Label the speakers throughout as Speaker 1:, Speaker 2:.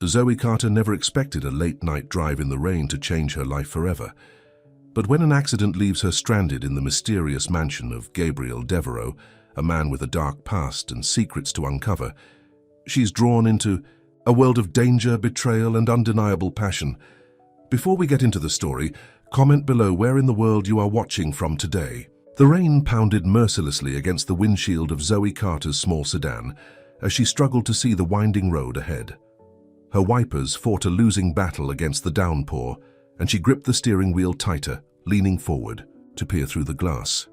Speaker 1: Zoe Carter never expected a late-night drive in the rain to change her life forever. But when an accident leaves her stranded in the mysterious mansion of Gabriel Devereaux, a man with a dark past and secrets to uncover, she's drawn into a world of danger, betrayal, and undeniable passion. Before we get into the story, comment below where in the world you are watching from today. The rain pounded mercilessly against the windshield of Zoe Carter's small sedan as she struggled to see the winding road ahead. Her wipers fought a losing battle against the downpour, and she gripped the steering wheel tighter, leaning forward to peer through the glass.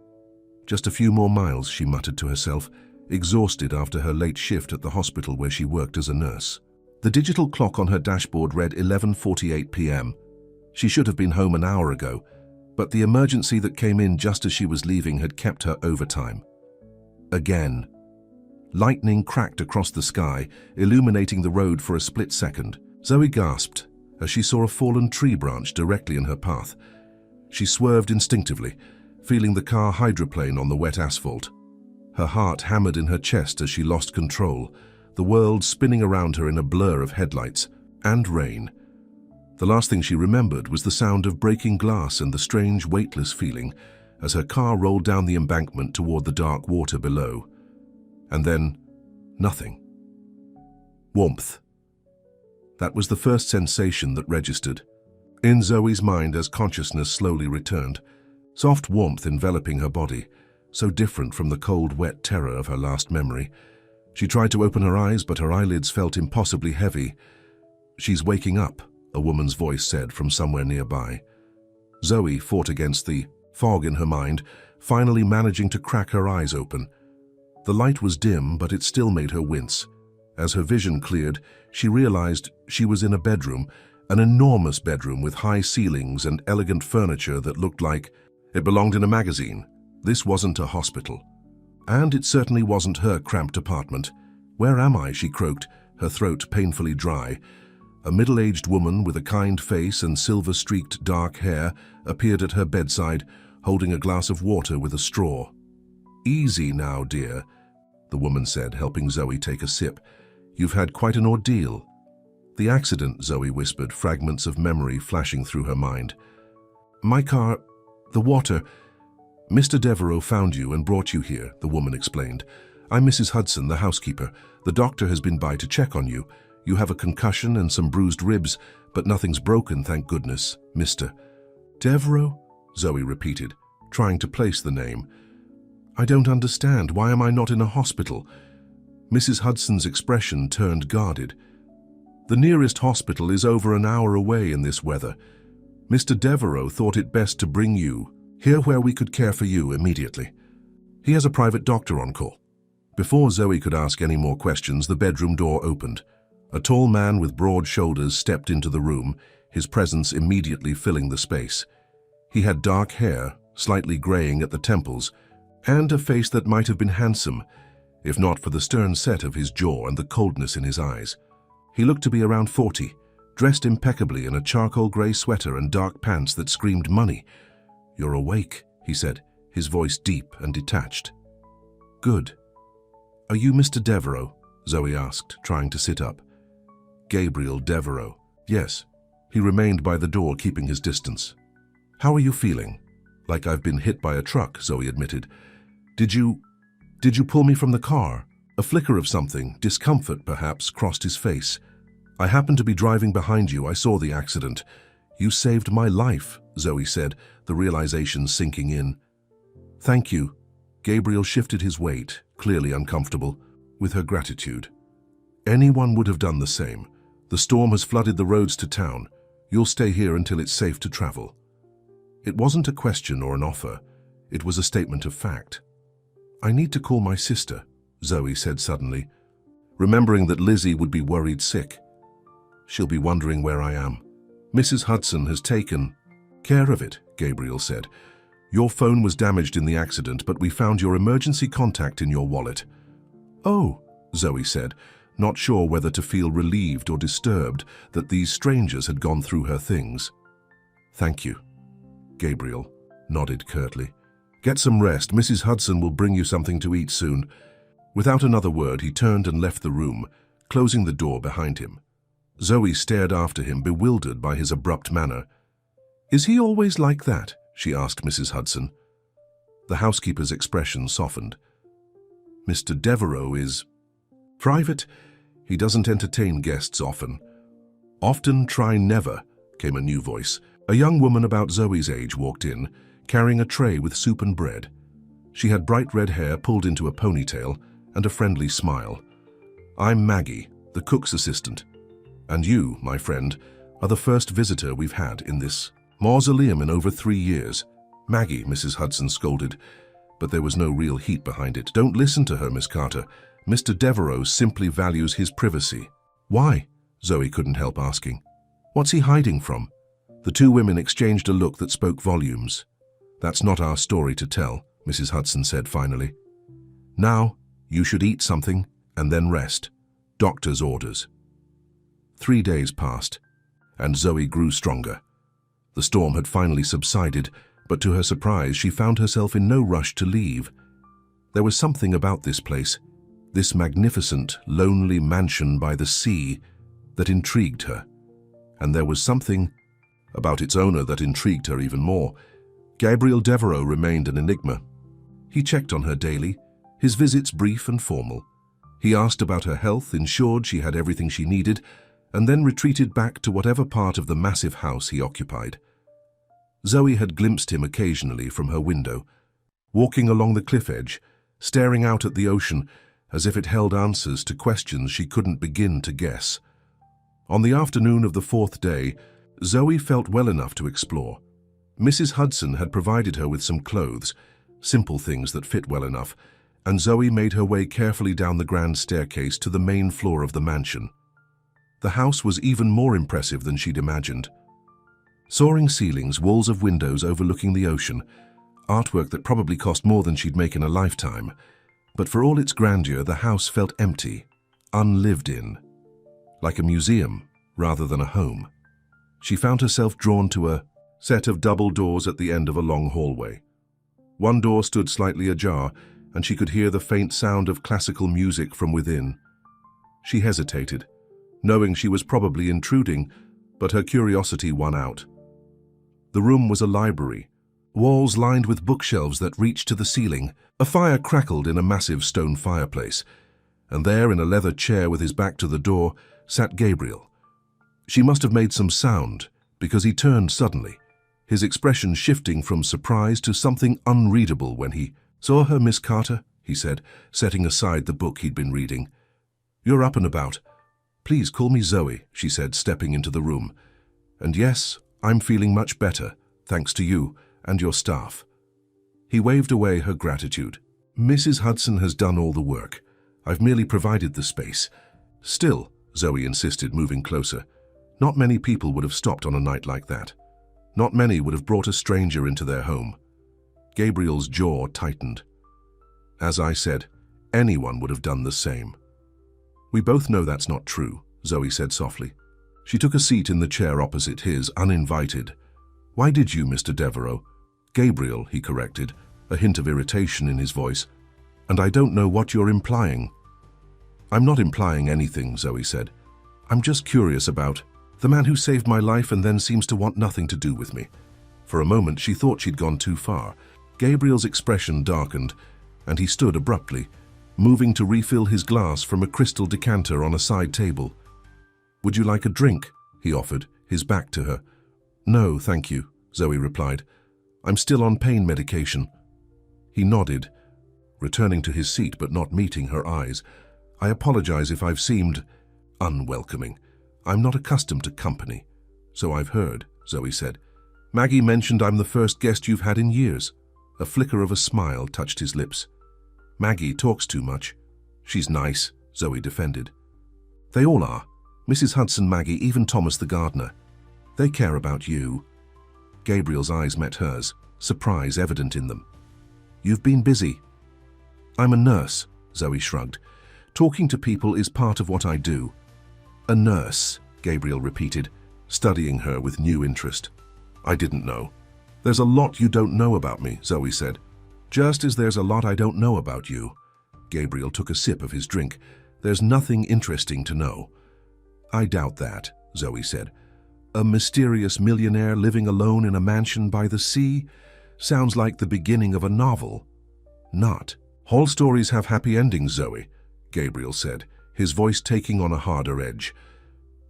Speaker 1: Just a few more miles, she muttered to herself, exhausted after her late shift at the hospital where she worked as a nurse. The digital clock on her dashboard read 11:48 p.m. She should have been home an hour ago, but the emergency that came in just as she was leaving had kept her overtime. Again. Lightning cracked across the sky, illuminating the road for a split second. Zoe gasped as she saw a fallen tree branch directly in her path. She swerved instinctively, feeling the car hydroplane on the wet asphalt. Her heart hammered in her chest as she lost control, the world spinning around her in a blur of headlights and rain. The last thing she remembered was the sound of breaking glass and the strange, weightless feeling as her car rolled down the embankment toward the dark water below. And then, nothing. Warmth. That was the first sensation that registered in Zoe's mind as consciousness slowly returned. Soft warmth enveloping her body, so different from the cold, wet terror of her last memory. She tried to open her eyes, but her eyelids felt impossibly heavy. "She's waking up," a woman's voice said from somewhere nearby. Zoe fought against the fog in her mind, finally managing to crack her eyes open. The light was dim, but it still made her wince. As her vision cleared, she realized she was in a bedroom, an enormous bedroom with high ceilings and elegant furniture that looked like it belonged in a magazine. This wasn't a hospital. And it certainly wasn't her cramped apartment. "Where am I?" she croaked, her throat painfully dry. A middle-aged woman with a kind face and silver-streaked dark hair appeared at her bedside, holding a glass of water with a straw. "Easy now, dear," the woman said, helping Zoe take a sip. "You've had quite an ordeal." "The accident," Zoe whispered, fragments of memory flashing through her mind. "My car, the water. Mr. Devereaux found you and brought you here," the woman explained. "I'm Mrs. Hudson, the housekeeper. The doctor has been by to check on you. You have a concussion and some bruised ribs, but nothing's broken, thank goodness, Mr. Devereaux?" Zoe repeated, trying to place the name. "I don't understand. Why am I not in a hospital?" Mrs. Hudson's expression turned guarded. "The nearest hospital is over an hour away in this weather. Mr. Devereaux thought it best to bring you here where we could care for you immediately. He has a private doctor on call." Before Zoe could ask any more questions, the bedroom door opened. A tall man with broad shoulders stepped into the room, his presence immediately filling the space. He had dark hair, slightly graying at the temples, and a face that might have been handsome, if not for the stern set of his jaw and the coldness in his eyes. He looked to be around 40, dressed impeccably in a charcoal gray sweater and dark pants that screamed money. "You're awake," he said, his voice deep and detached. "Good. Are you Mr. Devereaux?" Zoe asked, trying to sit up. "Gabriel Devereaux." "Yes." He remained by the door, keeping his distance. "How are you feeling?" "Like I've been hit by a truck," Zoe admitted. Did you pull me from the car?" A flicker of something, discomfort perhaps, crossed his face. "I happened to be driving behind you. I saw the accident." "You saved my life," Zoe said, the realization sinking in. "Thank you." Gabriel shifted his weight, clearly uncomfortable, with her gratitude. "Anyone would have done the same. The storm has flooded the roads to town. You'll stay here until it's safe to travel." It wasn't a question or an offer. It was a statement of fact. "I need to call my sister," Zoe said suddenly, remembering that Lizzie would be worried sick. "She'll be wondering where I am." "Mrs. Hudson has taken care of it," Gabriel said. "Your phone was damaged in the accident, but we found your emergency contact in your wallet." "Oh," Zoe said, not sure whether to feel relieved or disturbed that these strangers had gone through her things. "Thank you." Gabriel nodded curtly. "Get some rest. Mrs. Hudson will bring you something to eat soon." Without another word, he turned and left the room, closing the door behind him. Zoe stared after him, bewildered by his abrupt manner. "Is he always like that?" she asked Mrs. Hudson. The housekeeper's expression softened. "Mr. Devereux is private. He doesn't entertain guests often." "Often try never," came a new voice. A young woman about Zoe's age walked in, carrying a tray with soup and bread. She had bright red hair pulled into a ponytail and a friendly smile. "I'm Maggie, the cook's assistant. And you, my friend, are the first visitor we've had in this mausoleum in over 3 years." "Maggie," Mrs. Hudson scolded, but there was no real heat behind it. "Don't listen to her, Miss Carter. Mr. Devereux simply values his privacy." "Why?" Zoe couldn't help asking. "What's he hiding from?" The two women exchanged a look that spoke volumes. "That's not our story to tell," Mrs. Hudson said finally. "Now, you should eat something and then rest. Doctor's orders." 3 days passed, and Zoe grew stronger. The storm had finally subsided, but to her surprise, she found herself in no rush to leave. There was something about this place, this magnificent, lonely mansion by the sea, that intrigued her. And there was something about its owner that intrigued her even more. Gabriel Devereux remained an enigma. He checked on her daily, his visits brief and formal. He asked about her health, ensured she had everything she needed, and then retreated back to whatever part of the massive house he occupied. Zoe had glimpsed him occasionally from her window, walking along the cliff edge, staring out at the ocean as if it held answers to questions she couldn't begin to guess. On the afternoon of the 4th day, Zoe felt well enough to explore. Mrs. Hudson had provided her with some clothes, simple things that fit well enough, and Zoe made her way carefully down the grand staircase to the main floor of the mansion. The house was even more impressive than she'd imagined. Soaring ceilings, walls of windows overlooking the ocean, artwork that probably cost more than she'd make in a lifetime. But for all its grandeur, the house felt empty, unlived in, like a museum rather than a home. She found herself drawn to a set of double doors at the end of a long hallway. One door stood slightly ajar, and she could hear the faint sound of classical music from within. She hesitated, knowing she was probably intruding, but her curiosity won out. The room was a library, walls lined with bookshelves that reached to the ceiling. A fire crackled in a massive stone fireplace, and there, in a leather chair with his back to the door, sat Gabriel. She must have made some sound, because he turned suddenly, his expression shifting from surprise to something unreadable when he saw her. "Miss Carter," he said, setting aside the book he'd been reading. "You're up and about. Please call me Zoe," she said, stepping into the room. "And yes, I'm feeling much better, thanks to you and your staff." He waved away her gratitude. "Mrs. Hudson has done all the work. I've merely provided the space." "Still," Zoe insisted, moving closer, "not many people would have stopped on a night like that. Not many would have brought a stranger into their home." Gabriel's jaw tightened. "As I said, anyone would have done the same." "We both know that's not true," Zoe said softly. She took a seat in the chair opposite his, uninvited. "Why did you, Mr. Devereux?" "Gabriel," he corrected, a hint of irritation in his voice. "And I don't know what you're implying." "I'm not implying anything," Zoe said. "I'm just curious about the man who saved my life and then seems to want nothing to do with me." For a moment, she thought she'd gone too far. Gabriel's expression darkened, and he stood abruptly, moving to refill his glass from a crystal decanter on a side table. "Would you like a drink?" he offered, his back to her. "No, thank you," Zoe replied. "I'm still on pain medication." He nodded, returning to his seat but not meeting her eyes. "I apologize if I've seemed unwelcoming. I'm not accustomed to company." "So I've heard," Zoe said. "Maggie mentioned I'm the first guest you've had in years." A flicker of a smile touched his lips. "Maggie talks too much." "She's nice," Zoe defended. "They all are. Mrs. Hudson, Maggie, even Thomas the gardener. They care about you." Gabriel's eyes met hers, surprise evident in them. "You've been busy." "I'm a nurse," Zoe shrugged. "Talking to people is part of what I do." "A nurse," Gabriel repeated, studying her with new interest. "I didn't know." "There's a lot you don't know about me," Zoe said. "Just as there's a lot I don't know about you." Gabriel took a sip of his drink. "There's nothing interesting to know." "I doubt that," Zoe said. A mysterious millionaire living alone in a mansion by the sea? Sounds like the beginning of a novel. Not. All stories have happy endings, Zoe, Gabriel said, his voice taking on a harder edge.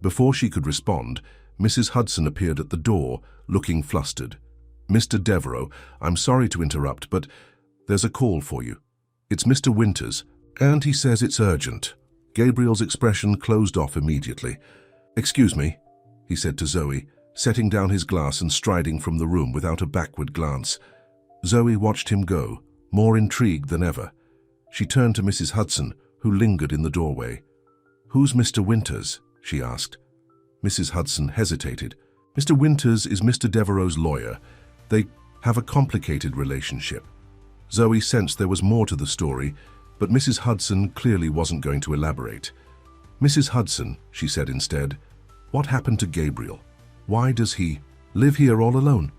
Speaker 1: Before she could respond, Mrs. Hudson appeared at the door, looking flustered. Mr. Devereux, I'm sorry to interrupt, but there's a call for you. It's Mr. Winters, and he says it's urgent. Gabriel's expression closed off immediately. Excuse me, he said to Zoe, setting down his glass and striding from the room without a backward glance. Zoe watched him go, more intrigued than ever. She turned to Mrs. Hudson, who lingered in the doorway. Who's Mr. Winters? She asked. Mrs. Hudson hesitated. Mr. Winters is Mr. Devereux's lawyer. They have a complicated relationship. Zoe sensed there was more to the story, but Mrs. Hudson clearly wasn't going to elaborate. Mrs. Hudson, she said instead, what happened to Gabriel? Why does he live here all alone?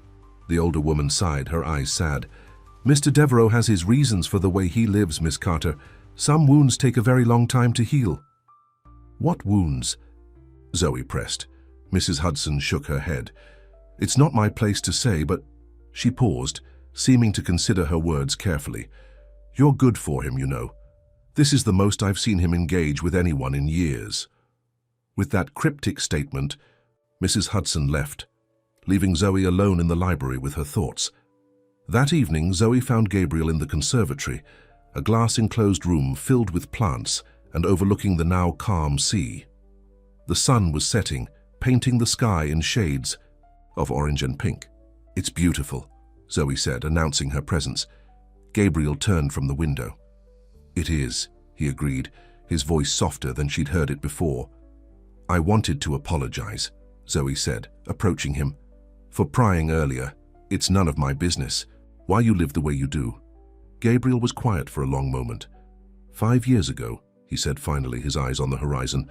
Speaker 1: The older woman sighed, her eyes sad. Mr. Devereux has his reasons for the way he lives, Miss Carter. Some wounds take a very long time to heal. What wounds? Zoe pressed. Mrs. Hudson shook her head. It's not my place to say, but she paused, seeming to consider her words carefully. You're good for him, you know. This is the most I've seen him engage with anyone in years. With that cryptic statement, Mrs. Hudson left, leaving Zoe alone in the library with her thoughts. That evening, Zoe found Gabriel in the conservatory, a glass-enclosed room filled with plants and overlooking the now calm sea. The sun was setting, painting the sky in shades of orange and pink. It's beautiful, Zoe said, announcing her presence. Gabriel turned from the window. It is, he agreed, his voice softer than she'd heard it before. I wanted to apologize, Zoe said, approaching him. For prying earlier. It's none of my business. Why you live the way you do. Gabriel was quiet for a long moment. 5 years ago, he said finally, his eyes on the horizon,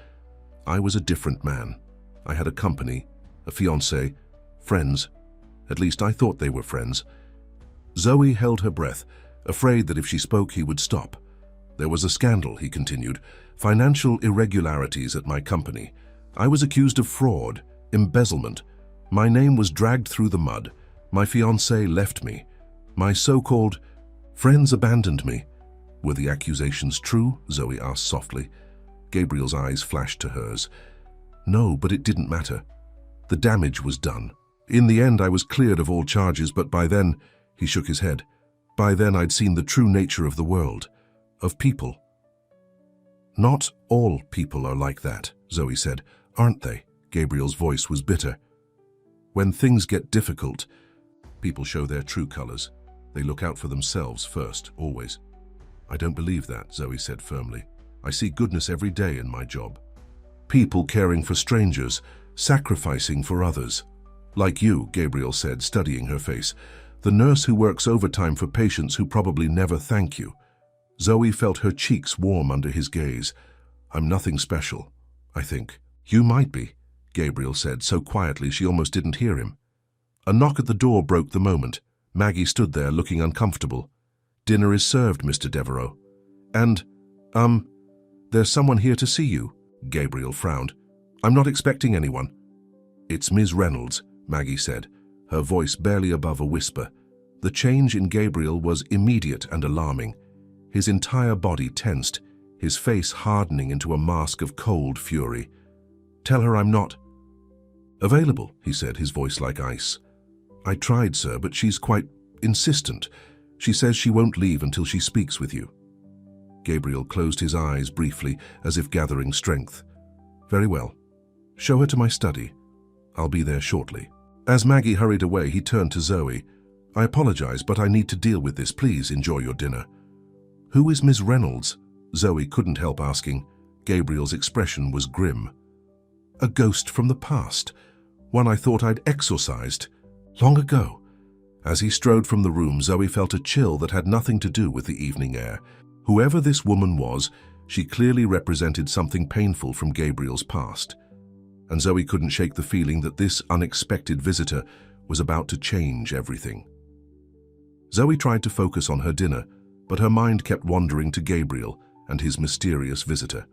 Speaker 1: I was a different man. I had a company, a fiancé, friends. At least I thought they were friends. Zoe held her breath, afraid that if she spoke he would stop. There was a scandal, he continued, financial irregularities at my company. I was accused of fraud, embezzlement. My name was dragged through the mud. My fiancé left me. My so-called friends abandoned me. Were the accusations true? Zoe asked softly. Gabriel's eyes flashed to hers. No, but it didn't matter. The damage was done. In the end, I was cleared of all charges, but by then, he shook his head. By then, I'd seen the true nature of the world, of people. Not all people are like that, Zoe said. Aren't they? Gabriel's voice was bitter. When things get difficult, people show their true colors. They look out for themselves first, always. I don't believe that, Zoe said firmly. I see goodness every day in my job. People caring for strangers, sacrificing for others. Like you, Gabriel said, studying her face. The nurse who works overtime for patients who probably never thank you. Zoe felt her cheeks warm under his gaze. I'm nothing special, I think. You might be, Gabriel said so quietly she almost didn't hear him. A knock at the door broke the moment. Maggie stood there looking uncomfortable. Dinner is served, Mr. Devereux. And, there's someone here to see you, Gabriel frowned. I'm not expecting anyone. It's Ms. Reynolds, Maggie said, her voice barely above a whisper. The change in Gabriel was immediate and alarming. His entire body tensed, his face hardening into a mask of cold fury. Tell her I'm not available, he said, his voice like ice. I tried, sir, but she's quite insistent. She says she won't leave until she speaks with you. Gabriel closed his eyes briefly, as if gathering strength. Very well. Show her to my study. I'll be there shortly. As Maggie hurried away, he turned to Zoe. I apologize, but I need to deal with this. Please enjoy your dinner. Who is Miss Reynolds? Zoe couldn't help asking. Gabriel's expression was grim. A ghost from the past. One I thought I'd exorcised. Long ago. As he strode from the room, Zoe felt a chill that had nothing to do with the evening air. Whoever this woman was, she clearly represented something painful from Gabriel's past. And Zoe couldn't shake the feeling that this unexpected visitor was about to change everything. Zoe tried to focus on her dinner, but her mind kept wandering to Gabriel and his mysterious visitor.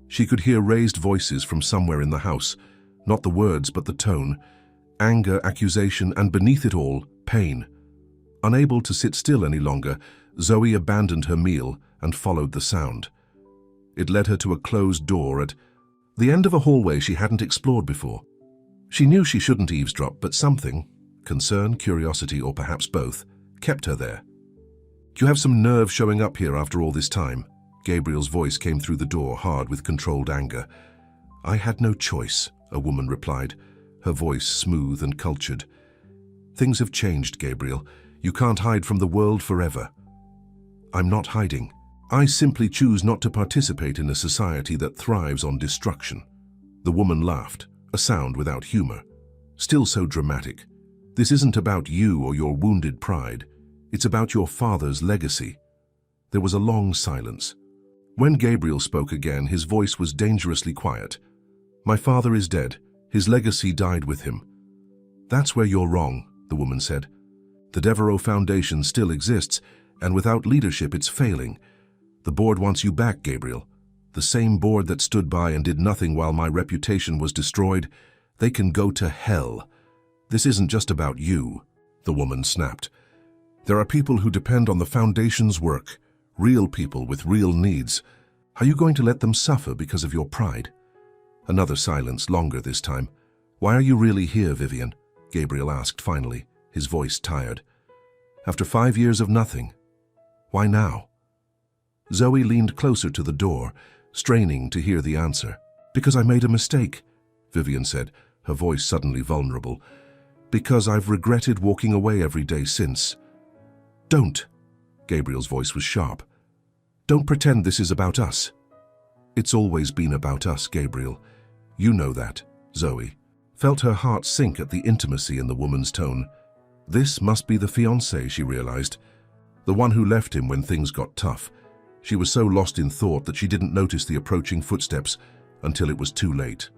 Speaker 1: She could hear raised voices from somewhere in the house, Not the words, but the tone. Anger, accusation, and beneath it all, pain. Unable to sit still any longer, Zoe abandoned her meal and followed the sound. It led her to a closed door at the end of a hallway she hadn't explored before. She knew she shouldn't eavesdrop, but something, concern, curiosity, or perhaps both, kept her there. "You have some nerve showing up here after all this time." Gabriel's voice came through the door, hard with controlled anger. "I had no choice," a woman replied, her voice smooth and cultured. "Things have changed, Gabriel. You can't hide from the world forever." "I'm not hiding. I simply choose not to participate in a society that thrives on destruction." The woman laughed, a sound without humor. Still so dramatic. "This isn't about you or your wounded pride. It's about your father's legacy." There was a long silence. When Gabriel spoke again, his voice was dangerously quiet. "My father is dead. His legacy died with him." "That's where you're wrong," the woman said. "The Devereaux Foundation still exists, and without leadership it's failing. The board wants you back, Gabriel. The same board that stood by and did nothing while my reputation was destroyed. They can go to hell. This isn't just about you," the woman snapped. "There are people who depend on the Foundation's work, real people with real needs. Are you going to let them suffer because of your pride?" Another silence, longer this time. "Why are you really here, Vivian?" Gabriel asked finally, his voice tired. "After 5 years of nothing. Why now?" Zoe leaned closer to the door, straining to hear the answer. "Because I made a mistake," Vivian said, her voice suddenly vulnerable. "Because I've regretted walking away every day since." "Don't." Gabriel's voice was sharp. "Don't pretend this is about us." "It's always been about us, Gabriel. You know that." Zoe felt her heart sink at the intimacy in the woman's tone. This must be the fiancé, she realized. The one who left him when things got tough. She was so lost in thought that she didn't notice the approaching footsteps until it was too late.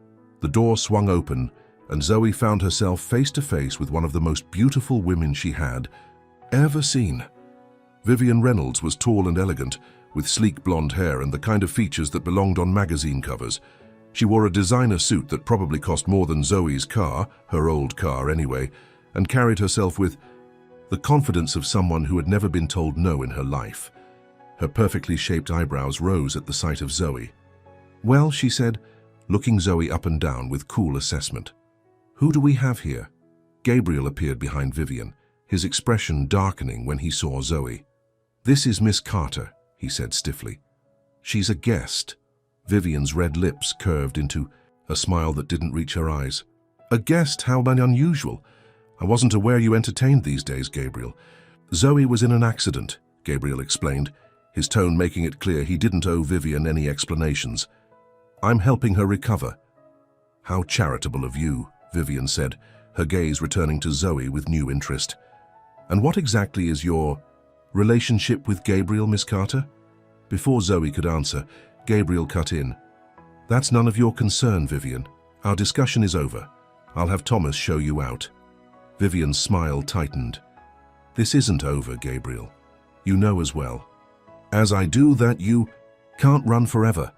Speaker 1: The door swung open, and Zoe found herself face to face with one of the most beautiful women she had ever seen. Vivian Reynolds was tall and elegant, with sleek blonde hair and the kind of features that belonged on magazine covers. She wore a designer suit that probably cost more than Zoe's car, her old car anyway, and carried herself with the confidence of someone who had never been told no in her life. Her perfectly shaped eyebrows rose at the sight of Zoe. "Well," she said, looking Zoe up and down with cool assessment. "Who do we have here?" Gabriel appeared behind Vivian, his expression darkening when he saw Zoe. "This is Miss Carter," he said stiffly. "She's a guest." Vivian's red lips curved into a smile that didn't reach her eyes. "A guest? How unusual. I wasn't aware you entertained these days, Gabriel." "Zoe was in an accident," Gabriel explained, his tone making it clear he didn't owe Vivian any explanations. "I'm helping her recover." "How charitable of you," Vivian said, her gaze returning to Zoe with new interest. "And what exactly is your relationship with Gabriel, Miss Carter?" Before Zoe could answer, Gabriel cut in. "That's none of your concern, Vivian. Our discussion is over. I'll have Thomas show you out." Vivian's smile tightened. "This isn't over, Gabriel. You know as well as I do that you can't run forever."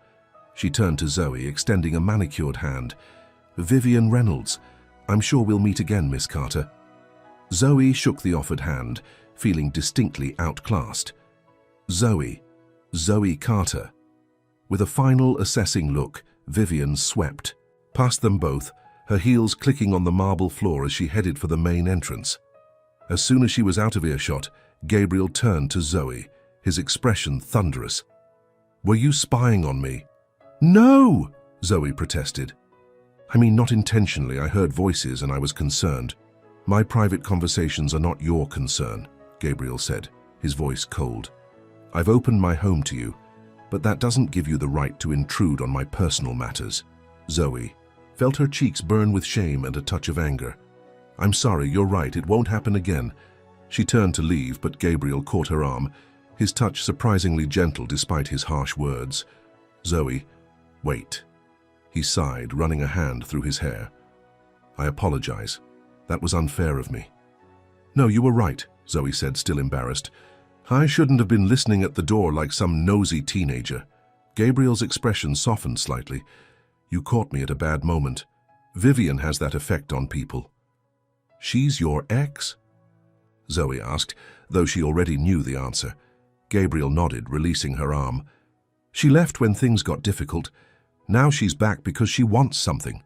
Speaker 1: She turned to Zoe, extending a manicured hand. "Vivian Reynolds. I'm sure we'll meet again, Miss Carter." Zoe shook the offered hand, feeling distinctly outclassed. Zoe Carter. With a final assessing look, Vivian swept past them both, her heels clicking on the marble floor as she headed for the main entrance. As soon as she was out of earshot, Gabriel turned to Zoe, his expression thunderous. "Were you spying on me?" "No!" Zoe protested. "I mean, not intentionally. I heard voices and I was concerned." "My private conversations are not your concern," Gabriel said, his voice cold. "I've opened my home to you, but that doesn't give you the right to intrude on my personal matters." Zoe felt her cheeks burn with shame and a touch of anger. "I'm sorry, you're right, it won't happen again." She turned to leave, but Gabriel caught her arm, his touch surprisingly gentle despite his harsh words. "Zoe, wait." He sighed, running a hand through his hair. "I apologize. That was unfair of me." "No, you were right," Zoe said, still embarrassed. "I shouldn't have been listening at the door like some nosy teenager." Gabriel's expression softened slightly. "You caught me at a bad moment. Vivian has that effect on people. She's your ex? Zoe asked, though she already knew the answer. Gabriel nodded, releasing her arm. She left when things got difficult. Now she's back because she wants something.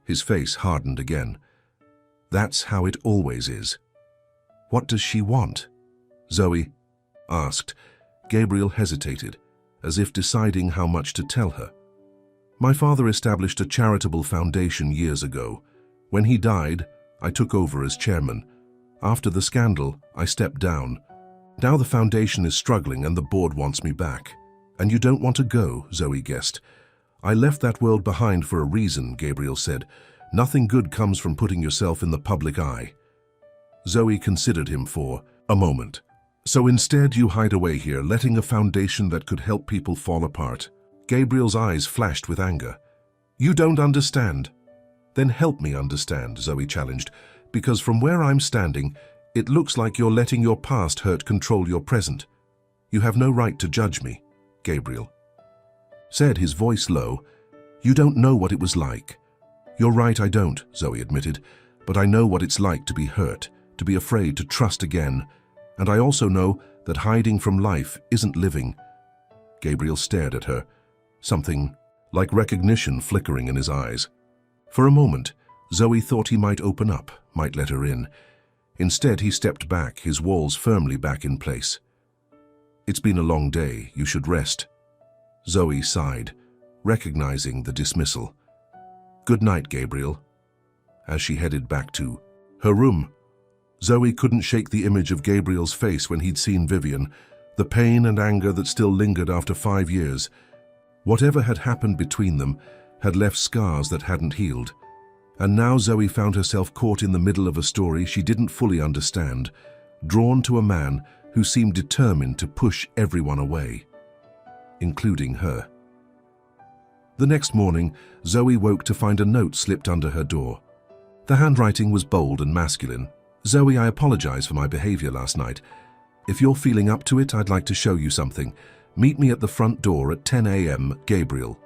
Speaker 1: His face hardened again. That's how it always is. What does she want? Zoe asked. Gabriel hesitated, as if deciding how much to tell her. My father established a charitable foundation years ago. When he died, I took over as chairman. After the scandal, I stepped down. Now the foundation is struggling and the board wants me back. And you don't want to go, Zoe guessed. I left that world behind for a reason, Gabriel said. Nothing good comes from putting yourself in the public eye. Zoe considered him for a moment. So instead you hide away here, letting a foundation that could help people fall apart. Gabriel's eyes flashed with anger. You don't understand. Then help me understand, Zoe challenged, because from where I'm standing, it looks like you're letting your past hurt control your present. You have no right to judge me, Gabriel said, his voice low. You don't know what it was like. You're right, I don't, Zoe admitted, but I know what it's like to be hurt, to be afraid to trust again, and I also know that hiding from life isn't living. Gabriel stared at her, something like recognition flickering in his eyes. For a moment, Zoe thought he might open up, might let her in. Instead, he stepped back, his walls firmly back in place. It's been a long day, you should rest. Zoe sighed, recognizing the dismissal. Good night, Gabriel. As she headed back to her room, Zoe couldn't shake the image of Gabriel's face when he'd seen Vivian, the pain and anger that still lingered after 5 years. Whatever had happened between them had left scars that hadn't healed. And now Zoe found herself caught in the middle of a story she didn't fully understand, drawn to a man who seemed determined to push everyone away, including her. The next morning, Zoe woke to find a note slipped under her door. The handwriting was bold and masculine. Zoe, I apologize for my behavior last night. If you're feeling up to it, I'd like to show you something. Meet me at the front door at 10 a.m., Gabriel.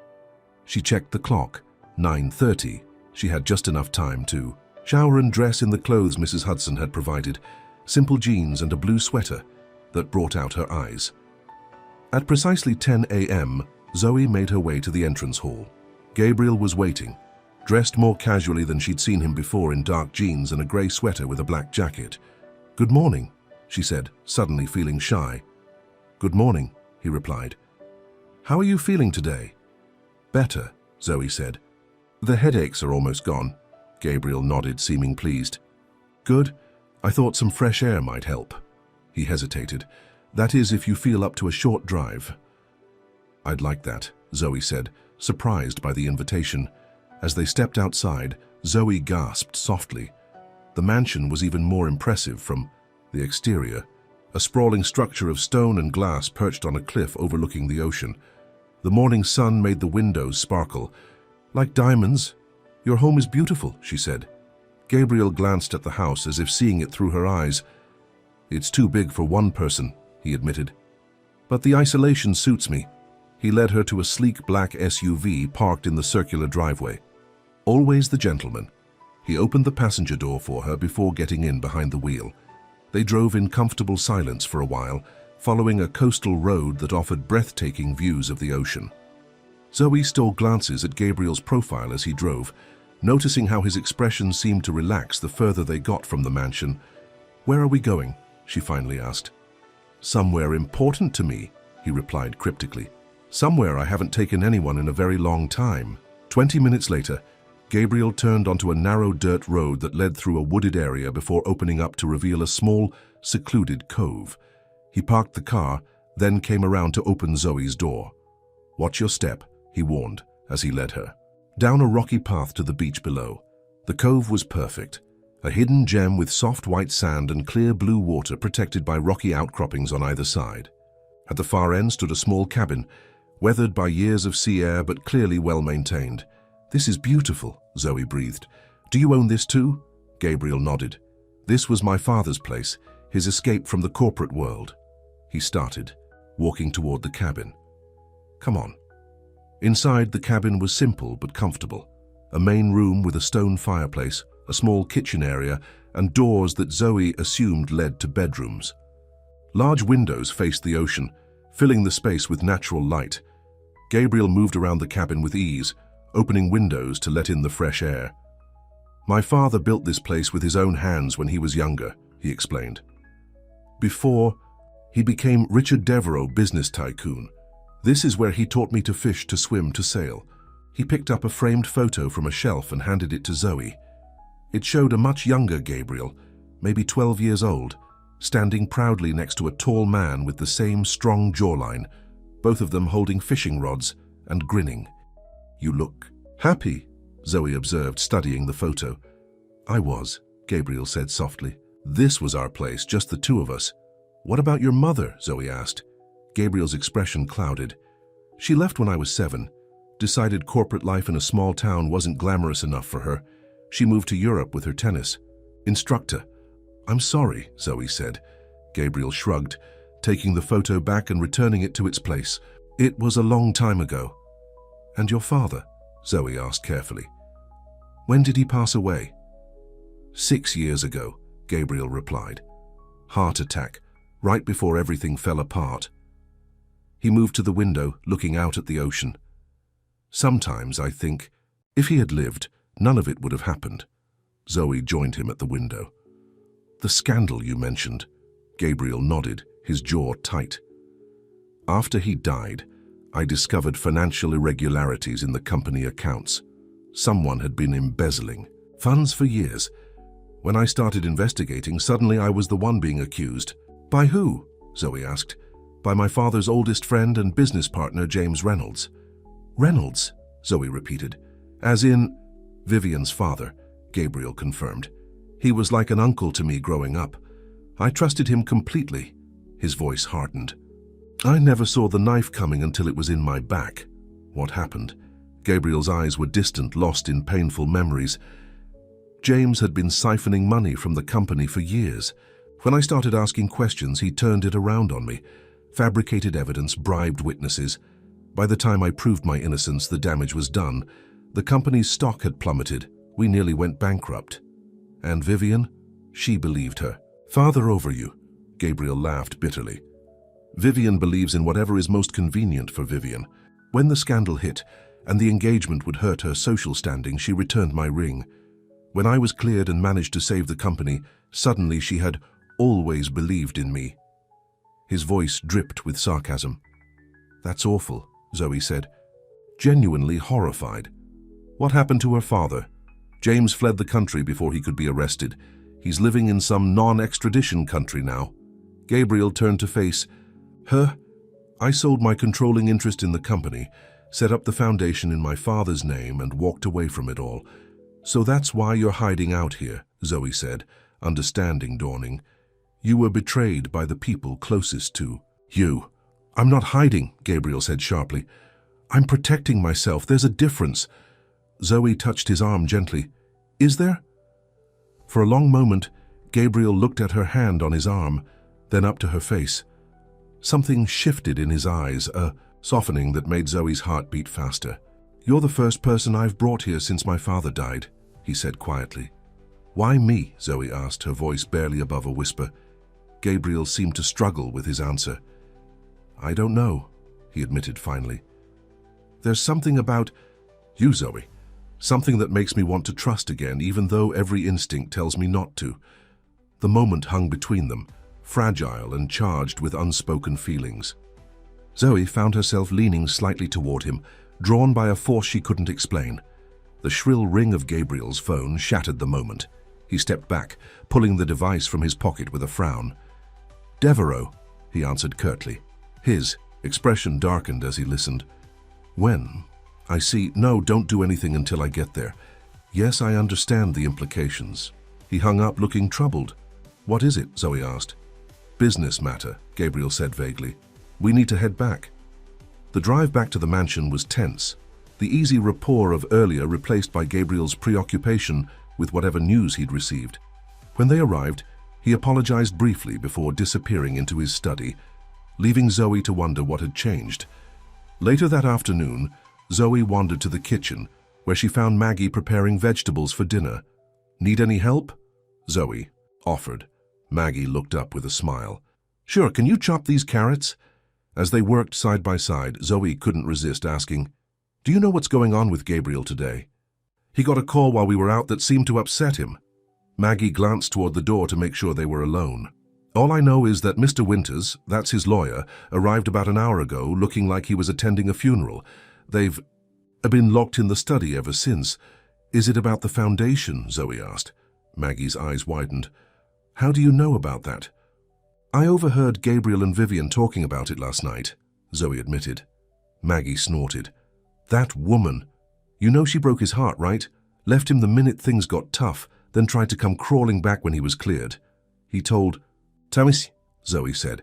Speaker 1: She checked the clock. 9:30. She had just enough time to shower and dress in the clothes Mrs. Hudson had provided, simple jeans and a blue sweater that brought out her eyes. At precisely 10 a.m., Zoe made her way to the entrance hall. Gabriel was waiting, dressed more casually than she'd seen him before in dark jeans and a grey sweater with a black jacket. Good morning, she said, suddenly feeling shy. Good morning, he replied. How are you feeling today? Better, Zoe said. The headaches are almost gone. Gabriel nodded, seeming pleased. Good. I thought some fresh air might help. He hesitated. That is, if you feel up to a short drive. I'd like that, Zoe said, surprised by the invitation. As they stepped outside, Zoe gasped softly. The mansion was even more impressive from the exterior, a sprawling structure of stone and glass perched on a cliff overlooking the ocean. The morning sun made the windows sparkle. Like diamonds. Your home is beautiful, she said. Gabriel glanced at the house as if seeing it through her eyes. It's too big for one person, he admitted. But the isolation suits me. He led her to a sleek black SUV parked in the circular driveway. Always the gentleman. He opened the passenger door for her before getting in behind the wheel. They drove in comfortable silence for a while, following a coastal road that offered breathtaking views of the ocean. Zoe stole glances at Gabriel's profile as he drove, noticing how his expression seemed to relax the further they got from the mansion. Where are we going? She finally asked. Somewhere important to me, he replied cryptically. Somewhere I haven't taken anyone in a very long time. 20 minutes later, Gabriel turned onto a narrow dirt road that led through a wooded area before opening up to reveal a small, secluded cove. He parked the car, then came around to open Zoe's door. Watch your step, he warned as he led her. Down a rocky path to the beach below. The cove was perfect, a hidden gem with soft white sand and clear blue water protected by rocky outcroppings on either side. At the far end stood a small cabin, weathered by years of sea air but clearly well maintained. This is beautiful, Zoe breathed. Do you own this too? Gabriel nodded. This was my father's place, his escape from the corporate world. He started, walking toward the cabin. Come on. Inside, the cabin was simple but comfortable. A main room with a stone fireplace, a small kitchen area, and doors that Zoe assumed led to bedrooms. Large windows faced the ocean, filling the space with natural light. Gabriel moved around the cabin with ease, opening windows to let in the fresh air. "My father built this place with his own hands when he was younger," he explained. "Before he became Richard Devereaux, business tycoon. This is where he taught me to fish, to swim, to sail." He picked up a framed photo from a shelf and handed it to Zoe. It showed a much younger Gabriel, maybe 12 years old, standing proudly next to a tall man with the same strong jawline, both of them holding fishing rods and grinning. "You look happy," Zoe observed, studying the photo. "I was," Gabriel said softly. "This was our place, just the two of us." "What about your mother?" Zoe asked. Gabriel's expression clouded. "She left when I was 7. Decided corporate life in a small town wasn't glamorous enough for her. She moved to Europe with her tennis instructor." "I'm sorry," Zoe said. Gabriel shrugged, taking the photo back and returning it to its place. "It was a long time ago." "And your father?" Zoe asked carefully. "When did he pass away?" 6 years ago, Gabriel replied. "Heart attack, right before everything fell apart." He moved to the window, looking out at the ocean. "Sometimes I think, if he had lived, none of it would have happened." Zoe joined him at the window. "The scandal you mentioned." Gabriel nodded, his jaw tight. "After he died, I discovered financial irregularities in the company accounts. Someone had been embezzling funds for years. When I started investigating, suddenly I was the one being accused." "By who?" Zoe asked. "By my father's oldest friend and business partner, James Reynolds." "Reynolds?" Zoe repeated. "As in Vivian's father," Gabriel confirmed. "He was like an uncle to me growing up. I trusted him completely." His voice hardened. "I never saw the knife coming until it was in my back." "What happened?" Gabriel's eyes were distant, lost in painful memories. "James had been siphoning money from the company for years. When I started asking questions, he turned it around on me, fabricated evidence, bribed witnesses. By the time I proved my innocence, the damage was done. The company's stock had plummeted. We nearly went bankrupt." "And Vivian?" "She believed her." "Father over you," Gabriel laughed bitterly. "Vivian believes in whatever is most convenient for Vivian. When the scandal hit, and the engagement would hurt her social standing, she returned my ring. When I was cleared and managed to save the company, suddenly she had always believed in me." His voice dripped with sarcasm. "That's awful," Zoe said, genuinely horrified. "What happened to her father?" "James fled the country before he could be arrested. He's living in some non-extradition country now." Gabriel turned to face her. "I sold my controlling interest in the company, set up the foundation in my father's name, and walked away from it all. So that's why you're hiding out here," Zoe said, understanding dawning. "You were betrayed by the people closest to you." "I'm not hiding," Gabriel said sharply. "I'm protecting myself. There's a difference." Zoe touched his arm gently. "Is there?" For a long moment, Gabriel looked at her hand on his arm, then up to her face. Something shifted in his eyes, a softening that made Zoe's heart beat faster. "You're the first person I've brought here since my father died," he said quietly. "Why me?" Zoe asked, her voice barely above a whisper. Gabriel seemed to struggle with his answer. "I don't know," he admitted finally. "There's something about you, Zoe. Something that makes me want to trust again, even though every instinct tells me not to." The moment hung between them, fragile and charged with unspoken feelings. Zoe found herself leaning slightly toward him, drawn by a force she couldn't explain. The shrill ring of Gabriel's phone shattered the moment. He stepped back, pulling the device from his pocket with a frown. "Devereaux," he answered curtly. His expression darkened as he listened. "When? I see. No, don't do anything until I get there. Yes, I understand the implications." He hung up, looking troubled. "What is it?" Zoe asked. "Business matter," Gabriel said vaguely. "We need to head back." The drive back to the mansion was tense, the easy rapport of earlier replaced by Gabriel's preoccupation with whatever news he'd received. When they arrived, he apologized briefly before disappearing into his study, leaving Zoe to wonder what had changed. Later that afternoon, Zoe wandered to the kitchen, where she found Maggie preparing vegetables for dinner. "Need any help?" Zoe offered. Maggie looked up with a smile. "Sure, can you chop these carrots?" As they worked side by side, Zoe couldn't resist asking, "Do you know what's going on with Gabriel today? He got a call while we were out that seemed to upset him." Maggie glanced toward the door to make sure they were alone. "All I know is that Mr. Winters, that's his lawyer, arrived about an hour ago looking like he was attending a funeral. They've been locked in the study ever since." "Is it about the foundation?" Zoe asked. Maggie's eyes widened. "How do you know about that?" "I overheard Gabriel and Vivian talking about it last night," Zoe admitted. Maggie snorted. "That woman. You know she broke his heart, right? Left him the minute things got tough, then tried to come crawling back when he was cleared. He told—" "Tamis," Zoe said.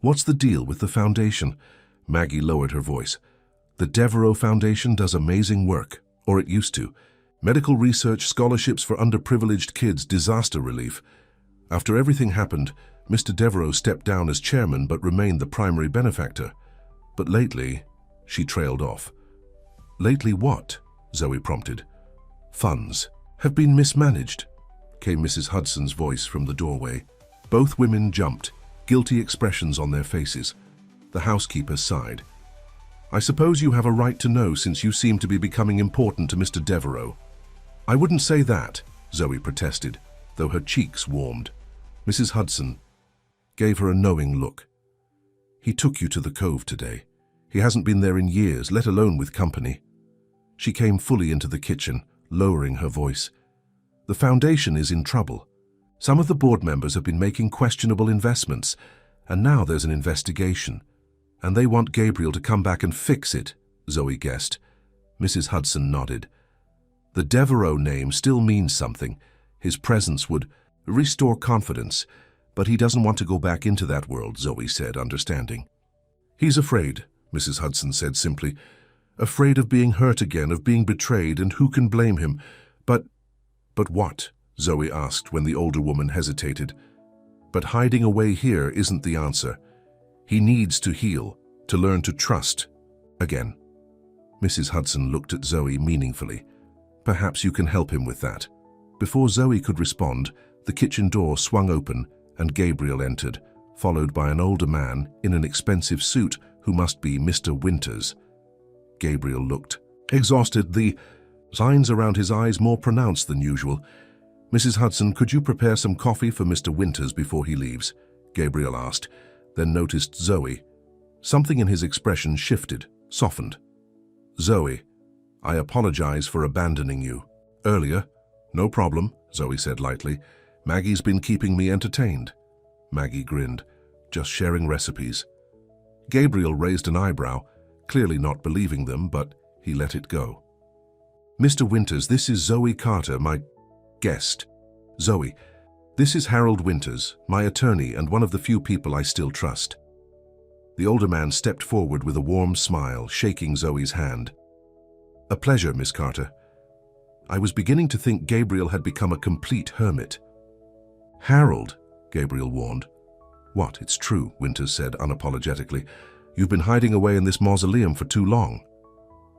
Speaker 1: "What's the deal with the foundation?" Maggie lowered her voice. "The Devereaux Foundation does amazing work, or it used to. Medical research, scholarships for underprivileged kids, disaster relief. After everything happened, Mr. Devereaux stepped down as chairman but remained the primary benefactor. But lately," she trailed off. "Lately what?" Zoe prompted. "Funds have been mismanaged," came Mrs. Hudson's voice from the doorway. Both women jumped, guilty expressions on their faces. The housekeeper sighed. "I suppose you have a right to know since you seem to be becoming important to Mr. Devereaux." "I wouldn't say that," Zoe protested, though her cheeks warmed. Mrs. Hudson gave her a knowing look. "He took you to the cove today. He hasn't been there in years, let alone with company." She came fully into the kitchen, lowering her voice. "The foundation is in trouble. Some of the board members have been making questionable investments, and now there's an investigation. And they want Gabriel to come back and fix it," Zoe guessed. Mrs. Hudson nodded. "The Devereaux name still means something. His presence would restore confidence, but he doesn't want to go back into that world," Zoe said, understanding. "He's afraid," Mrs. Hudson said simply. "Afraid of being hurt again, of being betrayed, and who can blame him? But what?" Zoe asked when the older woman hesitated. "But hiding away here isn't the answer. He needs to heal, to learn to trust again." Mrs. Hudson looked at Zoe meaningfully. "Perhaps you can help him with that." Before Zoe could respond, the kitchen door swung open and Gabriel entered, followed by an older man in an expensive suit who must be Mr. Winters. Gabriel looked exhausted, the signs around his eyes more pronounced than usual. "Mrs. Hudson, could you prepare some coffee for Mr. Winters before he leaves?" Gabriel asked, then noticed Zoe. Something in his expression shifted, softened. "Zoe, I apologize for abandoning you earlier." "No problem," Zoe said lightly. "Maggie's been keeping me entertained." Maggie grinned. "Just sharing recipes." Gabriel raised an eyebrow, clearly not believing them, but he let it go. "Mr. Winters, this is Zoe Carter, my guest." "Zoe, this is Harold Winters, my attorney and one of the few people I still trust." The older man stepped forward with a warm smile, shaking Zoe's hand. "A pleasure, Miss Carter. I was beginning to think Gabriel had become a complete hermit." "Harold," Gabriel warned. "What, it's true," Winters said unapologetically. "You've been hiding away in this mausoleum for too long."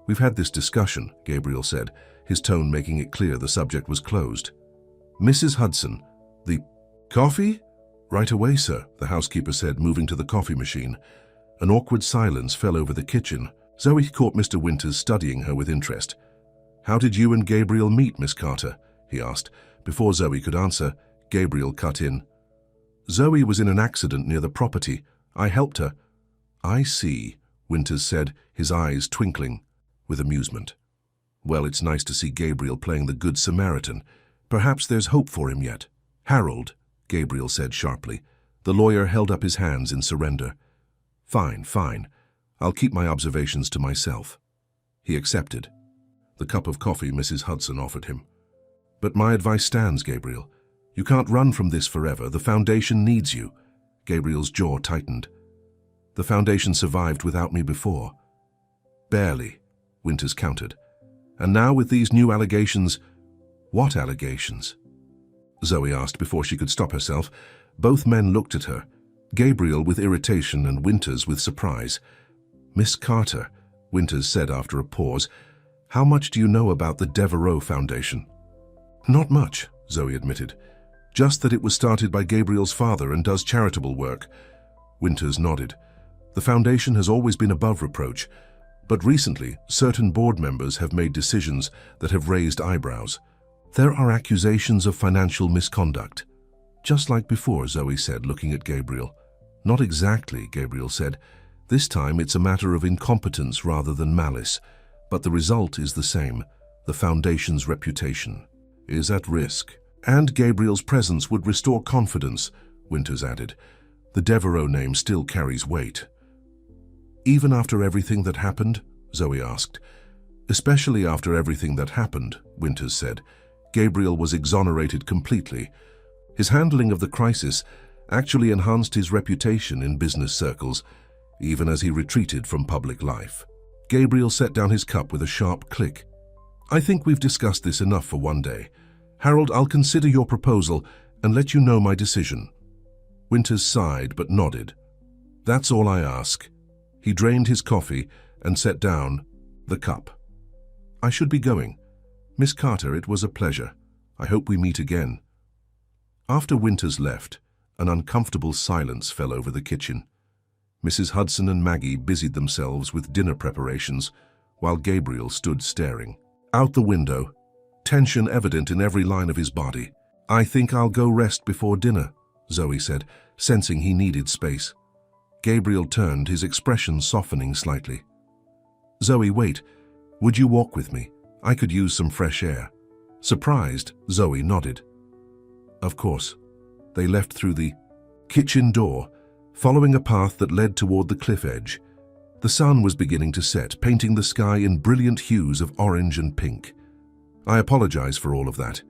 Speaker 1: "We've had this discussion," Gabriel said, his tone making it clear the subject was closed. "Mrs. Hudson, the coffee?" "Right away, sir," the housekeeper said, moving to the coffee machine. An awkward silence fell over the kitchen. Zoe caught Mr. Winters studying her with interest. "How did you and Gabriel meet, Miss Carter?" he asked. Before Zoe could answer, Gabriel cut in. "Zoe was in an accident near the property. I helped her." "I see," Winters said, his eyes twinkling with amusement. "Well, it's nice to see Gabriel playing the Good Samaritan. Perhaps there's hope for him yet." "Harold," Gabriel said sharply. The lawyer held up his hands in surrender. "Fine, fine. I'll keep my observations to myself." He accepted the cup of coffee Mrs. Hudson offered him. "But my advice stands, Gabriel. You can't run from this forever. The foundation needs you." Gabriel's jaw tightened. "The foundation survived without me before." "Barely," Winters countered. "And now with these new allegations—" "What allegations?" Zoe asked before she could stop herself. Both men looked at her, Gabriel with irritation and Winters with surprise. "Miss Carter," Winters said after a pause, How much do you know about the Devereaux Foundation? Not much, Zoe admitted. Just that it was started by Gabriel's father and does charitable work. Winters nodded. The foundation has always been above reproach, but recently certain board members have made decisions that have raised eyebrows. There are accusations of financial misconduct. Just like before, Zoe said, looking at Gabriel. Not exactly, Gabriel said. This time it's a matter of incompetence rather than malice, but the result is the same. The foundation's reputation is at risk. And Gabriel's presence would restore confidence, Winters added. The Devereaux name still carries weight. Even after everything that happened? Zoe asked. Especially after everything that happened, Winters said. Gabriel was exonerated completely. His handling of the crisis actually enhanced his reputation in business circles, even as he retreated from public life. Gabriel set down his cup with a sharp click. I think we've discussed this enough for one day. Harold, I'll consider your proposal and let you know my decision. Winters sighed but nodded. That's all I ask. He drained his coffee and set down the cup. I should be going. Miss Carter, it was a pleasure. I hope we meet again. After Winters left, an uncomfortable silence fell over the kitchen. Mrs. Hudson and Maggie busied themselves with dinner preparations, while Gabriel stood staring. Out the window, tension evident in every line of his body. I think I'll go rest before dinner, Zoe said, sensing he needed space. Gabriel turned, his expression softening slightly. Zoe, wait. Would you walk with me? I could use some fresh air. Surprised, Zoe nodded. Of course. They left through the kitchen door, following a path that led toward the cliff edge. The sun was beginning to set, painting the sky in brilliant hues of orange and pink. I apologize for all of that,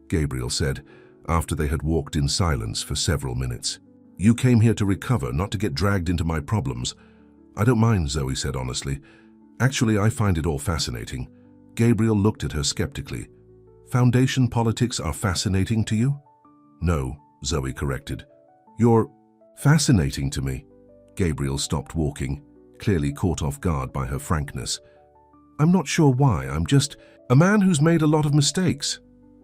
Speaker 1: Gabriel said, after they had walked in silence for several minutes. You came here to recover, not to get dragged into my problems. I don't mind, Zoe said honestly. Actually, I find it all fascinating. Gabriel looked at her skeptically. Foundation politics are fascinating to you? No, Zoe corrected. You're fascinating to me. Gabriel stopped walking, clearly caught off guard by her frankness. I'm not sure why, I'm just a man who's made a lot of mistakes.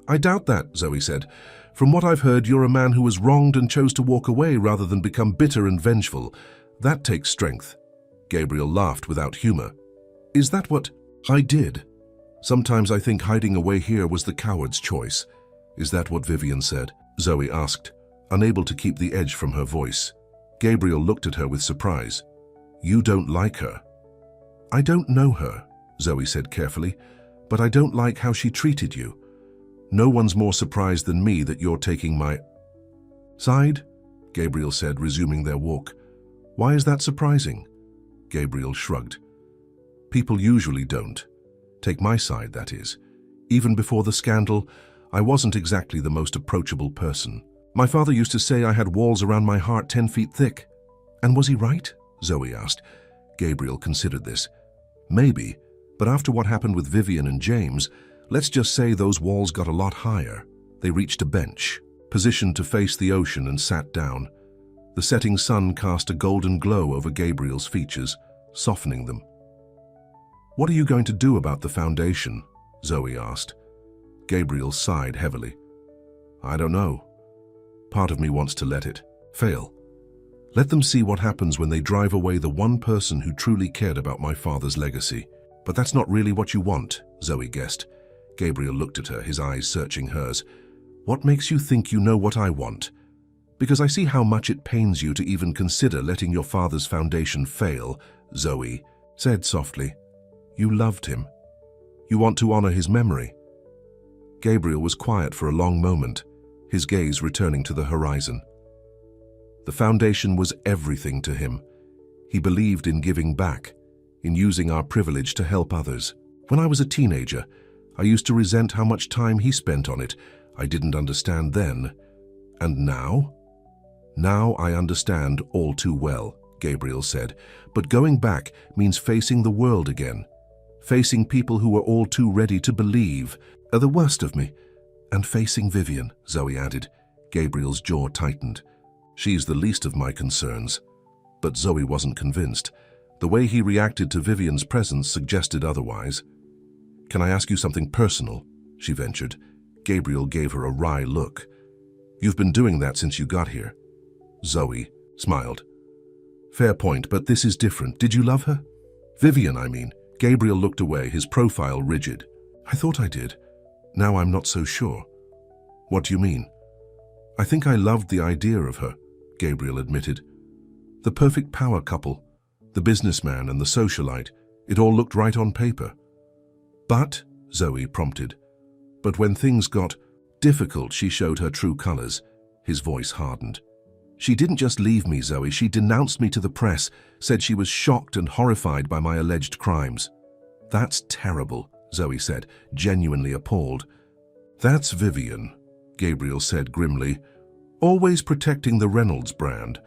Speaker 1: I doubt that, Zoe said. From what I've heard, you're a man who was wronged and chose to walk away rather than become bitter and vengeful. That takes strength. Gabriel laughed without humor. Is that what I did? Sometimes I think hiding away here was the coward's choice. Is that what Vivian said? Zoe asked, unable to keep the edge from her voice. Gabriel looked at her with surprise. You don't like her? I don't know her, Zoe said carefully, but I don't like how she treated you. No one's more surprised than me that you're taking my side, Gabriel said, resuming their walk. Why is that surprising? Gabriel shrugged. People usually don't. Take my side, that is. Even before the scandal, I wasn't exactly the most approachable person. My father used to say I had walls around my heart 10 feet thick. And was he right? Zoe asked. Gabriel considered this. Maybe, but after what happened with Vivian and James, let's just say those walls got a lot higher. They reached a bench, positioned to face the ocean, and sat down. The setting sun cast a golden glow over Gabriel's features, softening them. What are you going to do about the foundation? Zoe asked. Gabriel sighed heavily. I don't know. Part of me wants to let it fail. Let them see what happens when they drive away the one person who truly cared about my father's legacy. But that's not really what you want, Zoe guessed. Gabriel looked at her, his eyes searching hers. What makes you think you know what I want? Because I see how much it pains you to even consider letting your father's foundation fail, Zoe said softly. You loved him. You want to honor his memory. Gabriel was quiet for a long moment, his gaze returning to the horizon. The foundation was everything to him. He believed in giving back, in using our privilege to help others. When I was a teenager, I used to resent how much time he spent on it. I didn't understand then. And now? Now I understand all too well, Gabriel said. But going back means facing the world again. Facing people who are all too ready to believe are the worst of me. And facing Vivian, Zoe added. Gabriel's jaw tightened. She's the least of my concerns. But Zoe wasn't convinced. The way he reacted to Vivian's presence suggested otherwise. Can I ask you something personal? She ventured. Gabriel gave her a wry look. You've been doing that since you got here. Zoe smiled. Fair point, but this is different. Did you love her? Vivian, I mean. Gabriel looked away, his profile rigid. I thought I did. Now I'm not so sure. What do you mean? I think I loved the idea of her, Gabriel admitted. The perfect power couple, the businessman and the socialite, it all looked right on paper. But, Zoe prompted, but when things got difficult, she showed her true colors. His voice hardened. She didn't just leave me, Zoe, she denounced me to the press, said she was shocked and horrified by my alleged crimes. That's terrible, Zoe said, genuinely appalled. That's Vivian, Gabriel said grimly, always protecting the Reynolds brand.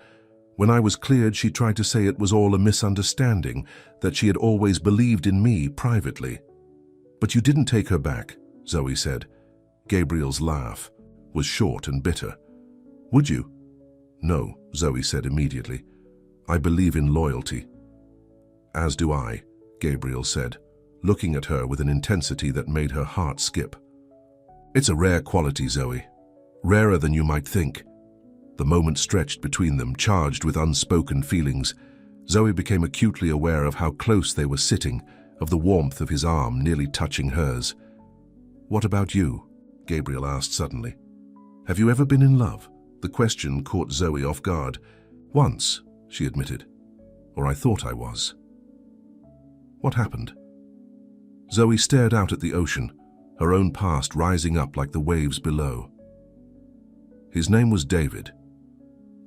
Speaker 1: When I was cleared, she tried to say it was all a misunderstanding, that she had always believed in me privately. But you didn't take her back, Zoe said. Gabriel's laugh was short and bitter. Would you? No, Zoe said immediately. I believe in loyalty. As do I, Gabriel said, looking at her with an intensity that made her heart skip. It's a rare quality, Zoe. Rarer than you might think. The moment stretched between them, charged with unspoken feelings. Zoe became acutely aware of how close they were sitting, of the warmth of his arm nearly touching hers. What about you? Gabriel asked suddenly. Have you ever been in love? The question caught Zoe off guard. Once, she admitted. Or I thought I was. What happened? Zoe stared out at the ocean, her own past rising up like the waves below. His name was David.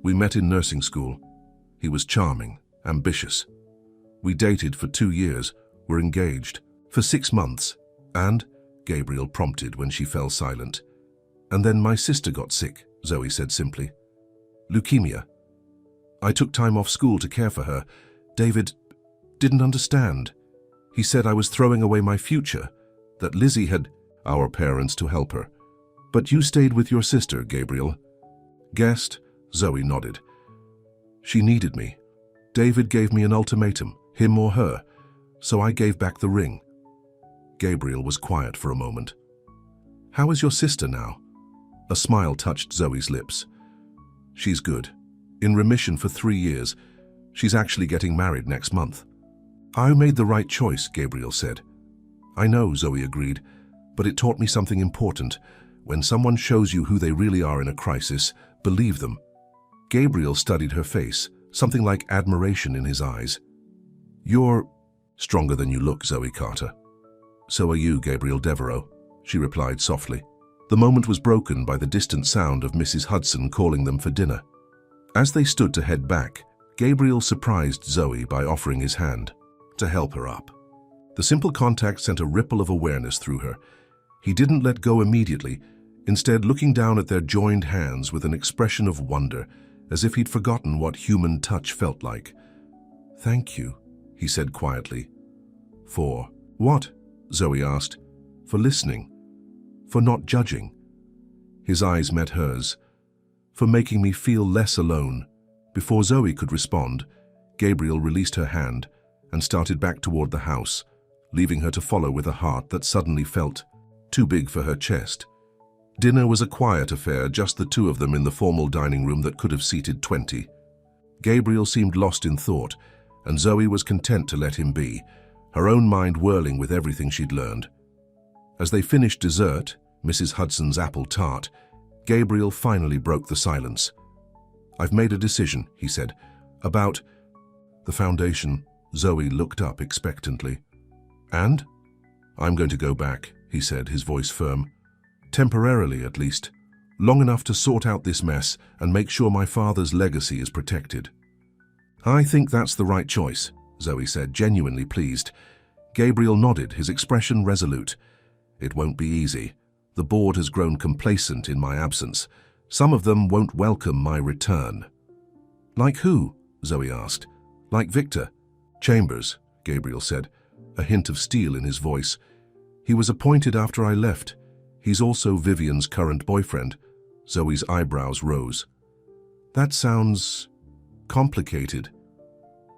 Speaker 1: We met in nursing school. He was charming, ambitious. We dated for 2 years, were engaged for 6 months, and, Gabriel prompted when she fell silent. And then my sister got sick, Zoe said simply. Leukemia. I took time off school to care for her. David didn't understand. He said I was throwing away my future, that Lizzie had our parents to help her. But you stayed with your sister, Gabriel. Guessed? Zoe nodded. She needed me. David gave me an ultimatum, him or her, so I gave back the ring. Gabriel was quiet for a moment. How is your sister now? A smile touched Zoe's lips. She's good. In remission for 3 years. She's actually getting married next month. I made the right choice, Gabriel said. I know, Zoe agreed, but it taught me something important. When someone shows you who they really are in a crisis, believe them. Gabriel studied her face, something like admiration in his eyes. You're stronger than you look, Zoe Carter. So are you, Gabriel Devereaux, she replied softly. The moment was broken by the distant sound of Mrs. Hudson calling them for dinner. As they stood to head back, Gabriel surprised Zoe by offering his hand to help her up. The simple contact sent a ripple of awareness through her. He didn't let go immediately, instead looking down at their joined hands with an expression of wonder, as if he'd forgotten what human touch felt like. Thank you, he said quietly. For what? Zoe asked. For listening. For not judging. His eyes met hers. For making me feel less alone. Before Zoe could respond, Gabriel released her hand and started back toward the house, leaving her to follow with a heart that suddenly felt too big for her chest. Dinner was a quiet affair, just the two of them in the formal dining room that could have seated 20. Gabriel seemed lost in thought, and Zoe was content to let him be, her own mind whirling with everything she'd learned. As they finished dessert, Mrs. Hudson's apple tart, Gabriel finally broke the silence. I've made a decision, he said, about the foundation. Zoe looked up expectantly. And? I'm going to go back, he said, his voice firm. Temporarily, at least. Long enough to sort out this mess and make sure my father's legacy is protected. I think that's the right choice, Zoe said, genuinely pleased. Gabriel nodded, his expression resolute. It won't be easy. The board has grown complacent in my absence. Some of them won't welcome my return. Like who? Zoe asked. Like Victor. Chambers, Gabriel said, a hint of steel in his voice. He was appointed after I left. He's also Vivian's current boyfriend. Zoe's eyebrows rose. That sounds complicated.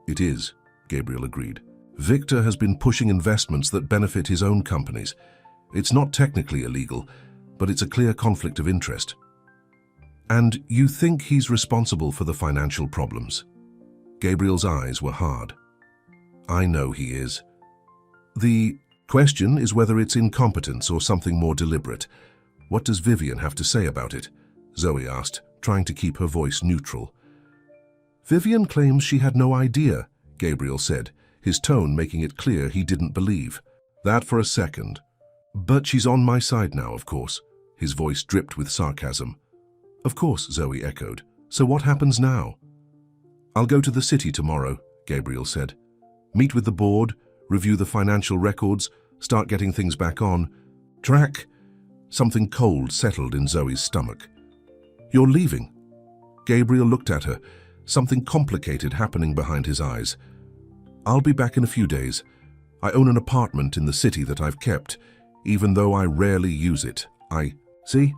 Speaker 1: It is, Gabriel agreed. Victor has been pushing investments that benefit his own companies. It's not technically illegal, but it's a clear conflict of interest. And you think he's responsible for the financial problems? Gabriel's eyes were hard. I know he is. The question is whether it's incompetence or something more deliberate. What does Vivian have to say about it? Zoe asked, trying to keep her voice neutral. Vivian claims she had no idea, Gabriel said, his tone making it clear he didn't believe. That for a second. But she's on my side now, of course. His voice dripped with sarcasm. Of course, Zoe echoed. So what happens now? I'll go to the city tomorrow, Gabriel said. Meet with the board, review the financial records, start getting things back on track. Something cold settled in Zoe's stomach. You're leaving? Gabriel looked at her, something complicated happening behind his eyes. I'll be back in a few days. I own an apartment in the city that I've kept, even though I rarely use it. See?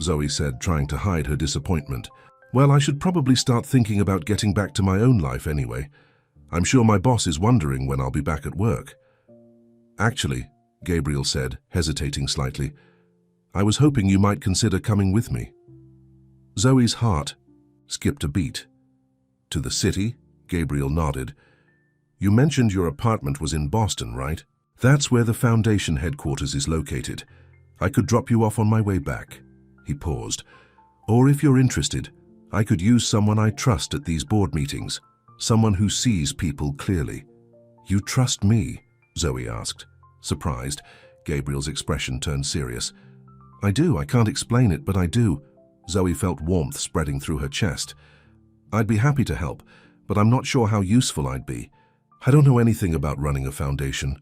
Speaker 1: Zoe said, trying to hide her disappointment. Well, I should probably start thinking about getting back to my own life anyway. I'm sure my boss is wondering when I'll be back at work. Actually, Gabriel said, hesitating slightly, I was hoping you might consider coming with me. Zoe's heart skipped a beat. To the city? Gabriel nodded. You mentioned your apartment was in Boston, right? That's where the foundation headquarters is located. I could drop you off on my way back. He paused. Or if you're interested, I could use someone I trust at these board meetings. Someone who sees people clearly. You trust me? Zoe asked. Surprised, Gabriel's expression turned serious. I do. I can't explain it, but I do. Zoe felt warmth spreading through her chest. I'd be happy to help, but I'm not sure how useful I'd be. I don't know anything about running a foundation.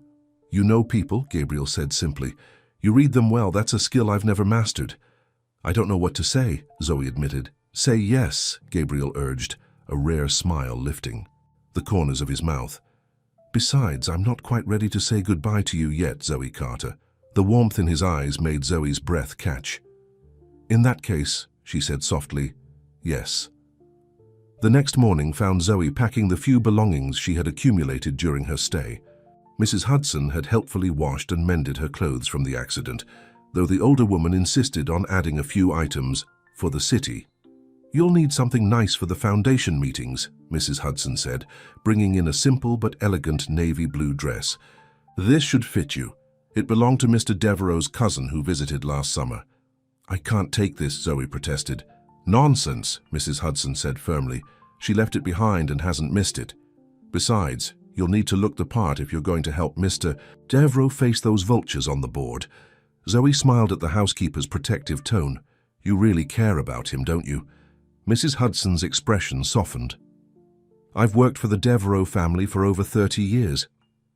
Speaker 1: You know people, Gabriel said simply. You read them well. That's a skill I've never mastered. I don't know what to say, Zoe admitted. Say yes, Gabriel urged, a rare smile lifting the corners of his mouth. Besides, I'm not quite ready to say goodbye to you yet, Zoe Carter. The warmth in his eyes made Zoe's breath catch. In that case, she said softly, yes. The next morning found Zoe packing the few belongings she had accumulated during her stay. Mrs. Hudson had helpfully washed and mended her clothes from the accident, though the older woman insisted on adding a few items for the city. You'll need something nice for the foundation meetings, Mrs. Hudson said, bringing in a simple but elegant navy blue dress. This should fit you. It belonged to Mr. Devereux's cousin who visited last summer. I can't take this, Zoe protested. Nonsense, Mrs. Hudson said firmly. She left it behind and hasn't missed it. Besides, you'll need to look the part if you're going to help Mr. Devereux face those vultures on the board. Zoe smiled at the housekeeper's protective tone. You really care about him, don't you? Mrs. Hudson's expression softened. I've worked for the Devereux family for over 30 years.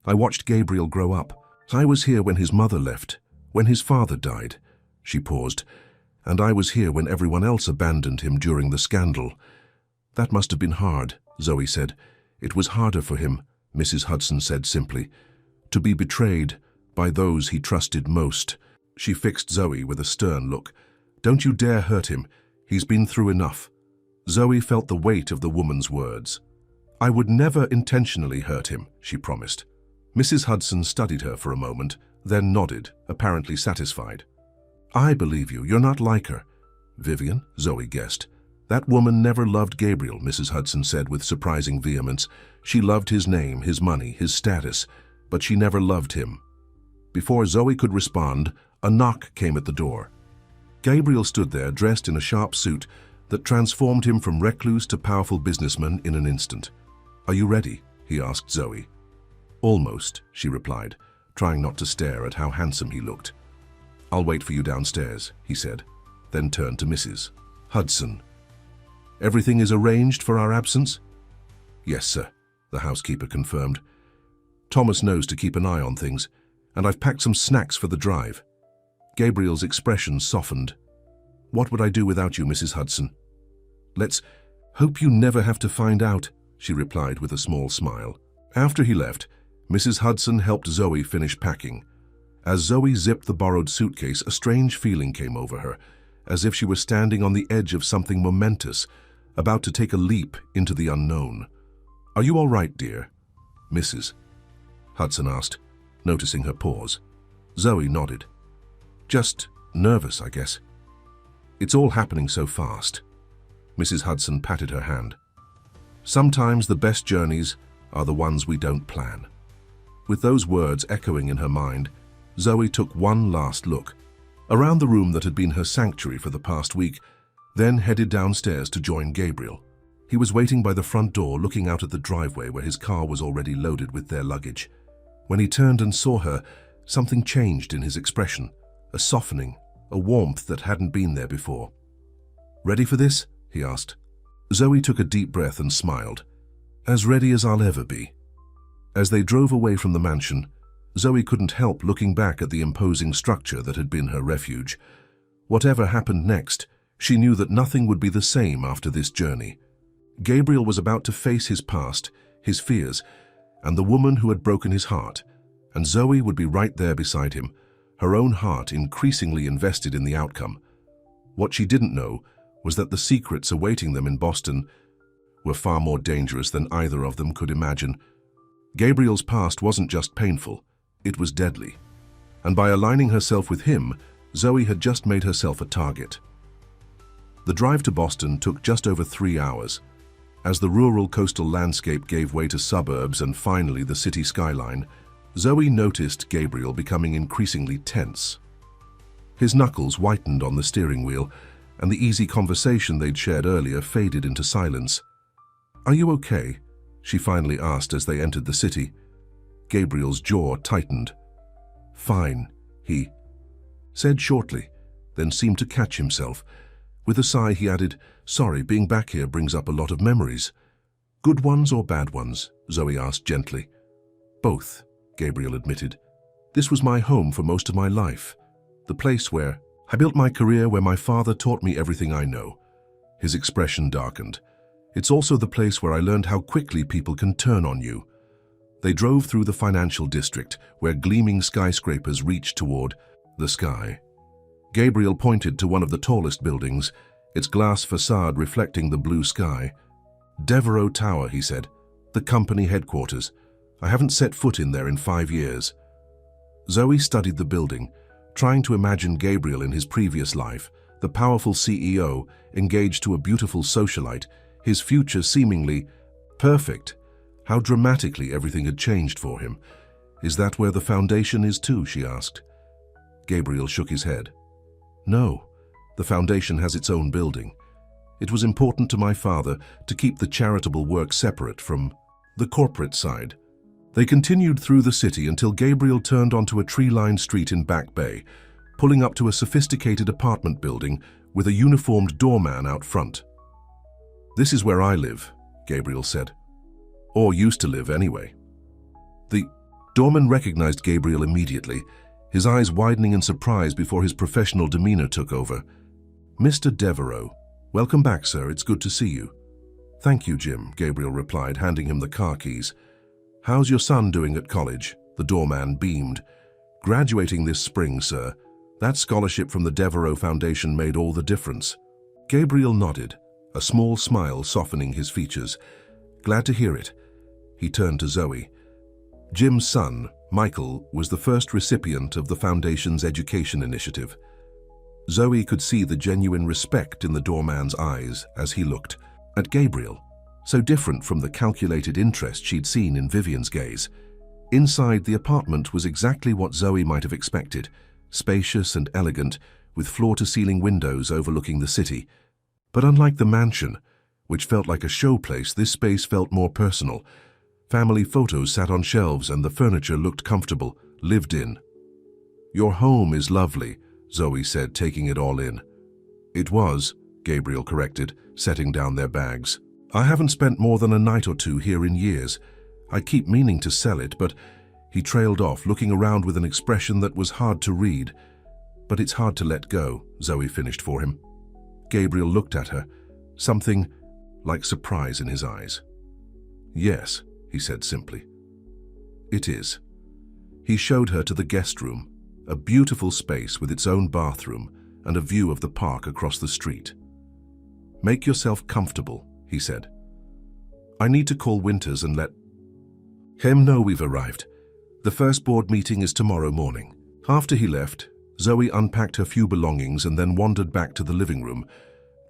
Speaker 1: I watched Gabriel grow up. I was here when his mother left, when his father died. She paused. And I was here when everyone else abandoned him during the scandal. That must have been hard, Zoe said. It was harder for him, Mrs. Hudson said simply, to be betrayed by those he trusted most. She fixed Zoe with a stern look. Don't you dare hurt him. He's been through enough. Zoe felt the weight of the woman's words. I would never intentionally hurt him, she promised. Mrs. Hudson studied her for a moment, then nodded, apparently satisfied. I believe you. You're not like her. Vivian, Zoe guessed. That woman never loved Gabriel, Mrs. Hudson said with surprising vehemence. She loved his name, his money, his status, but she never loved him. Before Zoe could respond, a knock came at the door. Gabriel stood there, dressed in a sharp suit that transformed him from recluse to powerful businessman in an instant. Are you ready? He asked Zoe. Almost, she replied, trying not to stare at how handsome he looked. I'll wait for you downstairs, he said, then turned to Mrs. Hudson. Everything is arranged for our absence? Yes, sir, the housekeeper confirmed. Thomas knows to keep an eye on things, and I've packed some snacks for the drive. Gabriel's expression softened. What would I do without you, Mrs. Hudson? Let's hope you never have to find out, she replied with a small smile. After he left, Mrs. Hudson helped Zoe finish packing. As Zoe zipped the borrowed suitcase, a strange feeling came over her, as if she were standing on the edge of something momentous, about to take a leap into the unknown. Are you all right, dear? Mrs. Hudson asked, noticing her pause. Zoe nodded. Just nervous, I guess. It's all happening so fast. Mrs. Hudson patted her hand. Sometimes the best journeys are the ones we don't plan. With those words echoing in her mind, Zoe took one last look around the room that had been her sanctuary for the past week, then headed downstairs to join Gabriel. He was waiting by the front door, looking out at the driveway where his car was already loaded with their luggage. When he turned and saw her, something changed in his expression, a softening, a warmth that hadn't been there before. "Ready for this?" he asked. Zoe took a deep breath and smiled. "As ready as I'll ever be." As they drove away from the mansion, Zoe couldn't help looking back at the imposing structure that had been her refuge. Whatever happened next, she knew that nothing would be the same after this journey. Gabriel was about to face his past, his fears, and the woman who had broken his heart, and Zoe would be right there beside him, her own heart increasingly invested in the outcome. What she didn't know was that the secrets awaiting them in Boston were far more dangerous than either of them could imagine. Gabriel's past wasn't just painful, it was deadly. And by aligning herself with him, Zoe had just made herself a target. The drive to Boston took just over 3 hours. As the rural coastal landscape gave way to suburbs and finally the city skyline, Zoe noticed Gabriel becoming increasingly tense. His knuckles whitened on the steering wheel, and the easy conversation they'd shared earlier faded into silence. "Are you okay?" she finally asked as they entered the city. Gabriel's jaw tightened. "Fine," he said shortly, then seemed to catch himself. With a sigh, he added, "Sorry, being back here brings up a lot of memories." "Good ones or bad ones?" Zoe asked gently. "Both," Gabriel admitted. "This was my home for most of my life. The place where I built my career, where my father taught me everything I know." His expression darkened. "It's also the place where I learned how quickly people can turn on you." They drove through the financial district, where gleaming skyscrapers reached toward the sky. Gabriel pointed to one of the tallest buildings, its glass facade reflecting the blue sky. "Devereaux Tower," he said. "The company headquarters. I haven't set foot in there in 5 years." Zoe studied the building, trying to imagine Gabriel in his previous life, the powerful CEO, engaged to a beautiful socialite, his future seemingly perfect. How dramatically everything had changed for him. "Is that where the foundation is too?" she asked. Gabriel shook his head. "No, the foundation has its own building. It was important to my father to keep the charitable work separate from the corporate side." They continued through the city until Gabriel turned onto a tree-lined street in Back Bay, pulling up to a sophisticated apartment building with a uniformed doorman out front. "This is where I live," Gabriel said. "Or used to live anyway." The doorman recognized Gabriel immediately, his eyes widening in surprise before his professional demeanor took over. "Mr. Devereaux, welcome back, sir. It's good to see you." "Thank you, Jim," Gabriel replied, handing him the car keys. "How's your son doing at college?" The doorman beamed. "Graduating this spring, sir. That scholarship from the Devereaux Foundation made all the difference." Gabriel nodded, a small smile softening his features. "Glad to hear it." He turned to Zoe. Jim's son, Michael, was the first recipient of the Foundation's education initiative. Zoe could see the genuine respect in the doorman's eyes as he looked at Gabriel, so different from the calculated interest she'd seen in Vivian's gaze. Inside, the apartment was exactly what Zoe might have expected, spacious and elegant, with floor-to-ceiling windows overlooking the city. But unlike the mansion, which felt like a showplace, this space felt more personal. Family photos sat on shelves and the furniture looked comfortable, lived in. "Your home is lovely," Zoe said, taking it all in. "It was," Gabriel corrected, setting down their bags. "I haven't spent more than a night or two here in years. I keep meaning to sell it, but..." He trailed off, looking around with an expression that was hard to read. "But it's hard to let go," Zoe finished for him. Gabriel looked at her, something like surprise in his eyes. "Yes," he said simply. "It is." He showed her to the guest room, a beautiful space with its own bathroom and a view of the park across the street. "Make yourself comfortable," he said. "I need to call Winters and let him know we've arrived." The first board meeting is tomorrow morning. After he left, Zoe unpacked her few belongings and then wandered back to the living room,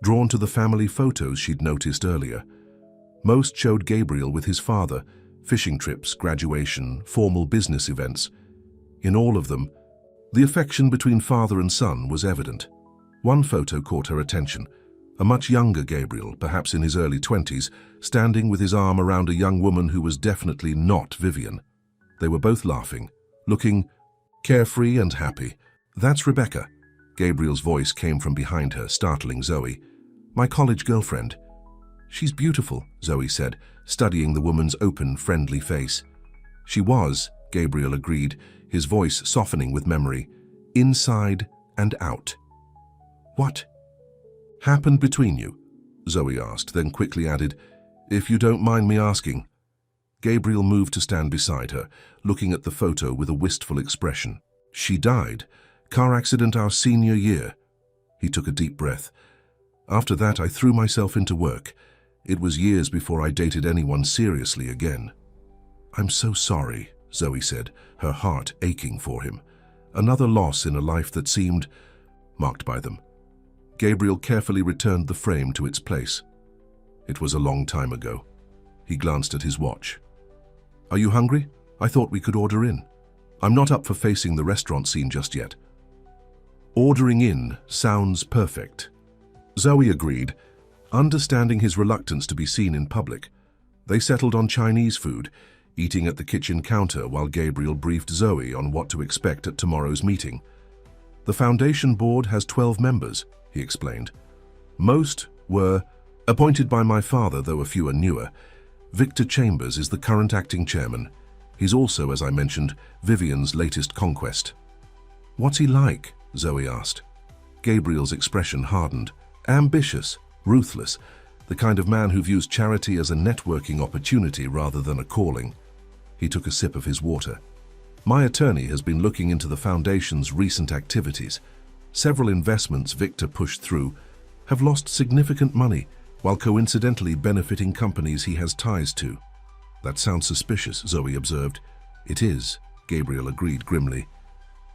Speaker 1: drawn to the family photos she'd noticed earlier. Most showed Gabriel with his father, fishing trips, graduation, formal business events. In all of them, the affection between father and son was evident. One photo caught her attention. A much younger Gabriel, perhaps in his early 20s, standing with his arm around a young woman who was definitely not Vivian. They were both laughing, looking carefree and happy. "That's Rebecca." Gabriel's voice came from behind her, startling Zoe. "My college girlfriend." "She's beautiful," Zoe said, studying the woman's open, friendly face. "She was," Gabriel agreed, his voice softening with memory. "Inside and out." "What happened between you?" Zoe asked, then quickly added, "If you don't mind me asking." Gabriel moved to stand beside her, looking at the photo with a wistful expression. "She died. Car accident our senior year." He took a deep breath. "After that, I threw myself into work. It was years before I dated anyone seriously again." "I'm so sorry," Zoe said, her heart aching for him. Another loss in a life that seemed marked by them. Gabriel carefully returned the frame to its place. It was a long time ago. He glanced at his watch. "Are you hungry? I thought we could order in. I'm not up for facing the restaurant scene just yet." "Ordering in sounds perfect," Zoe agreed, understanding his reluctance to be seen in public. They settled on Chinese food, eating at the kitchen counter while Gabriel briefed Zoe on what to expect at tomorrow's meeting. "The foundation board has 12 members," he explained. "Most were appointed by my father, though a few are newer. Victor Chambers is the current acting chairman. He's also, as I mentioned, Vivian's latest conquest." "What's he like?" Zoe asked. Gabriel's expression hardened. "Ambitious, ruthless, the kind of man who views charity as a networking opportunity rather than a calling." He took a sip of his water. "My attorney has been looking into the foundation's recent activities. Several investments Victor pushed through have lost significant money, while coincidentally benefiting companies he has ties to." "That sounds suspicious," Zoe observed. "It is," Gabriel agreed grimly.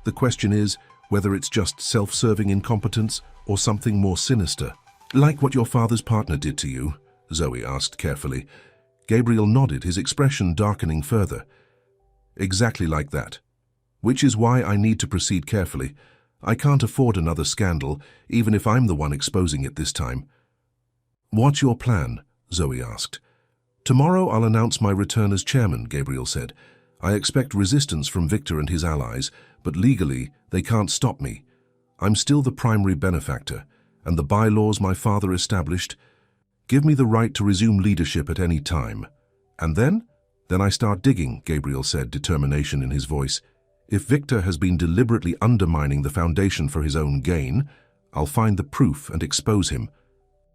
Speaker 1: "The question is whether it's just self-serving incompetence or something more sinister." "Like what your father's partner did to you?" Zoe asked carefully. Gabriel nodded, his expression darkening further. "Exactly like that. Which is why I need to proceed carefully. I can't afford another scandal, even if I'm the one exposing it this time." "What's your plan?" Zoe asked. "Tomorrow I'll announce my return as chairman," Gabriel said. "I expect resistance from Victor and his allies, but legally they can't stop me. I'm still the primary benefactor, and the bylaws my father established give me the right to resume leadership at any time. And then I start digging," Gabriel said, determination in his voice. "If Victor has been deliberately undermining the foundation for his own gain, I'll find the proof and expose him."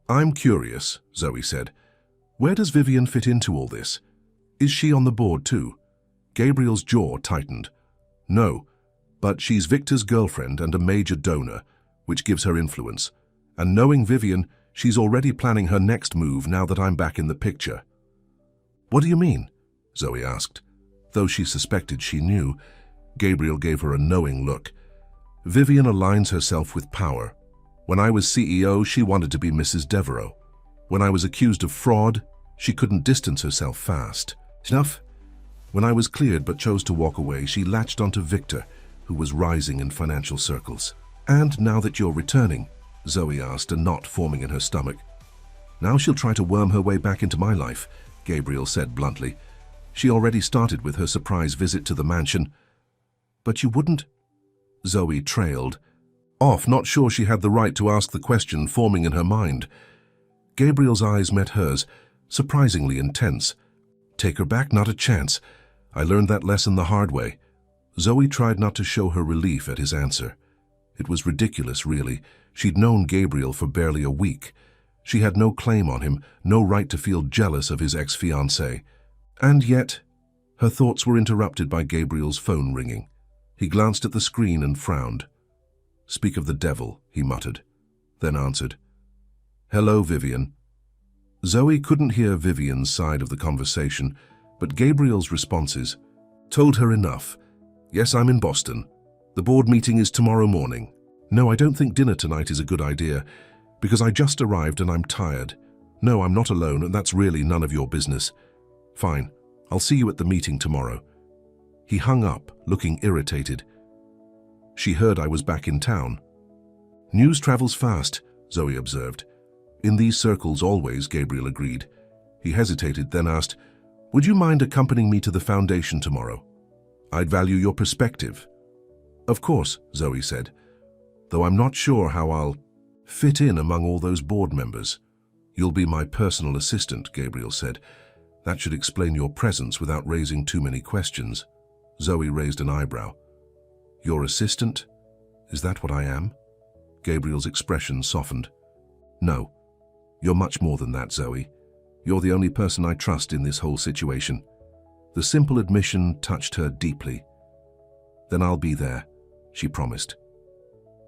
Speaker 1: "I'm curious," Zoe said. "Where does Vivian fit into all this? Is she on the board too?" Gabriel's jaw tightened. "No, but she's Victor's girlfriend and a major donor, which gives her influence. And knowing Vivian, she's already planning her next move now that I'm back in the picture." "What do you mean?" Zoe asked. Though she suspected she knew, Gabriel gave her a knowing look. "Vivian aligns herself with power. When I was CEO, she wanted to be Mrs. Devereaux. When I was accused of fraud, she couldn't distance herself fast enough. When I was cleared but chose to walk away, she latched onto Victor, who was rising in financial circles." "And now that you're returning?" Zoe asked, a knot forming in her stomach. "Now she'll try to worm her way back into my life," Gabriel said bluntly. "She already started with her surprise visit to the mansion." "But you wouldn't?" Zoe trailed off, not sure she had the right to ask the question forming in her mind. Gabriel's eyes met hers, surprisingly intense. "Take her back? Not a chance. I learned that lesson the hard way." Zoe tried not to show her relief at his answer. It was ridiculous, really. She'd known Gabriel for barely a week. She had no claim on him, no right to feel jealous of his ex-fiancée. And yet, her thoughts were interrupted by Gabriel's phone ringing. He glanced at the screen and frowned. "Speak of the devil," he muttered, then answered. "Hello, Vivian." Zoe couldn't hear Vivian's side of the conversation, but Gabriel's responses. Told her enough. Yes, I'm in Boston. The board meeting is tomorrow morning. No, I don't think dinner tonight is a good idea, because I just arrived and I'm tired. No, I'm not alone, and that's really none of your business. Fine, I'll see you at the meeting tomorrow. He hung up, looking irritated. She heard I was back in town. News travels fast, Zoe observed. In these circles always, Gabriel agreed. He hesitated, then asked, would you mind accompanying me to the foundation tomorrow? I'd value your perspective. Of course, Zoe said, though I'm not sure how I'll fit in among all those board members. You'll be my personal assistant, Gabriel said. That should explain your presence without raising too many questions. Zoe raised an eyebrow. Your assistant? Is that what I am? Gabriel's expression softened. No, you're much more than that, Zoe. You're the only person I trust in this whole situation. The simple admission touched her deeply. Then I'll be there, she promised.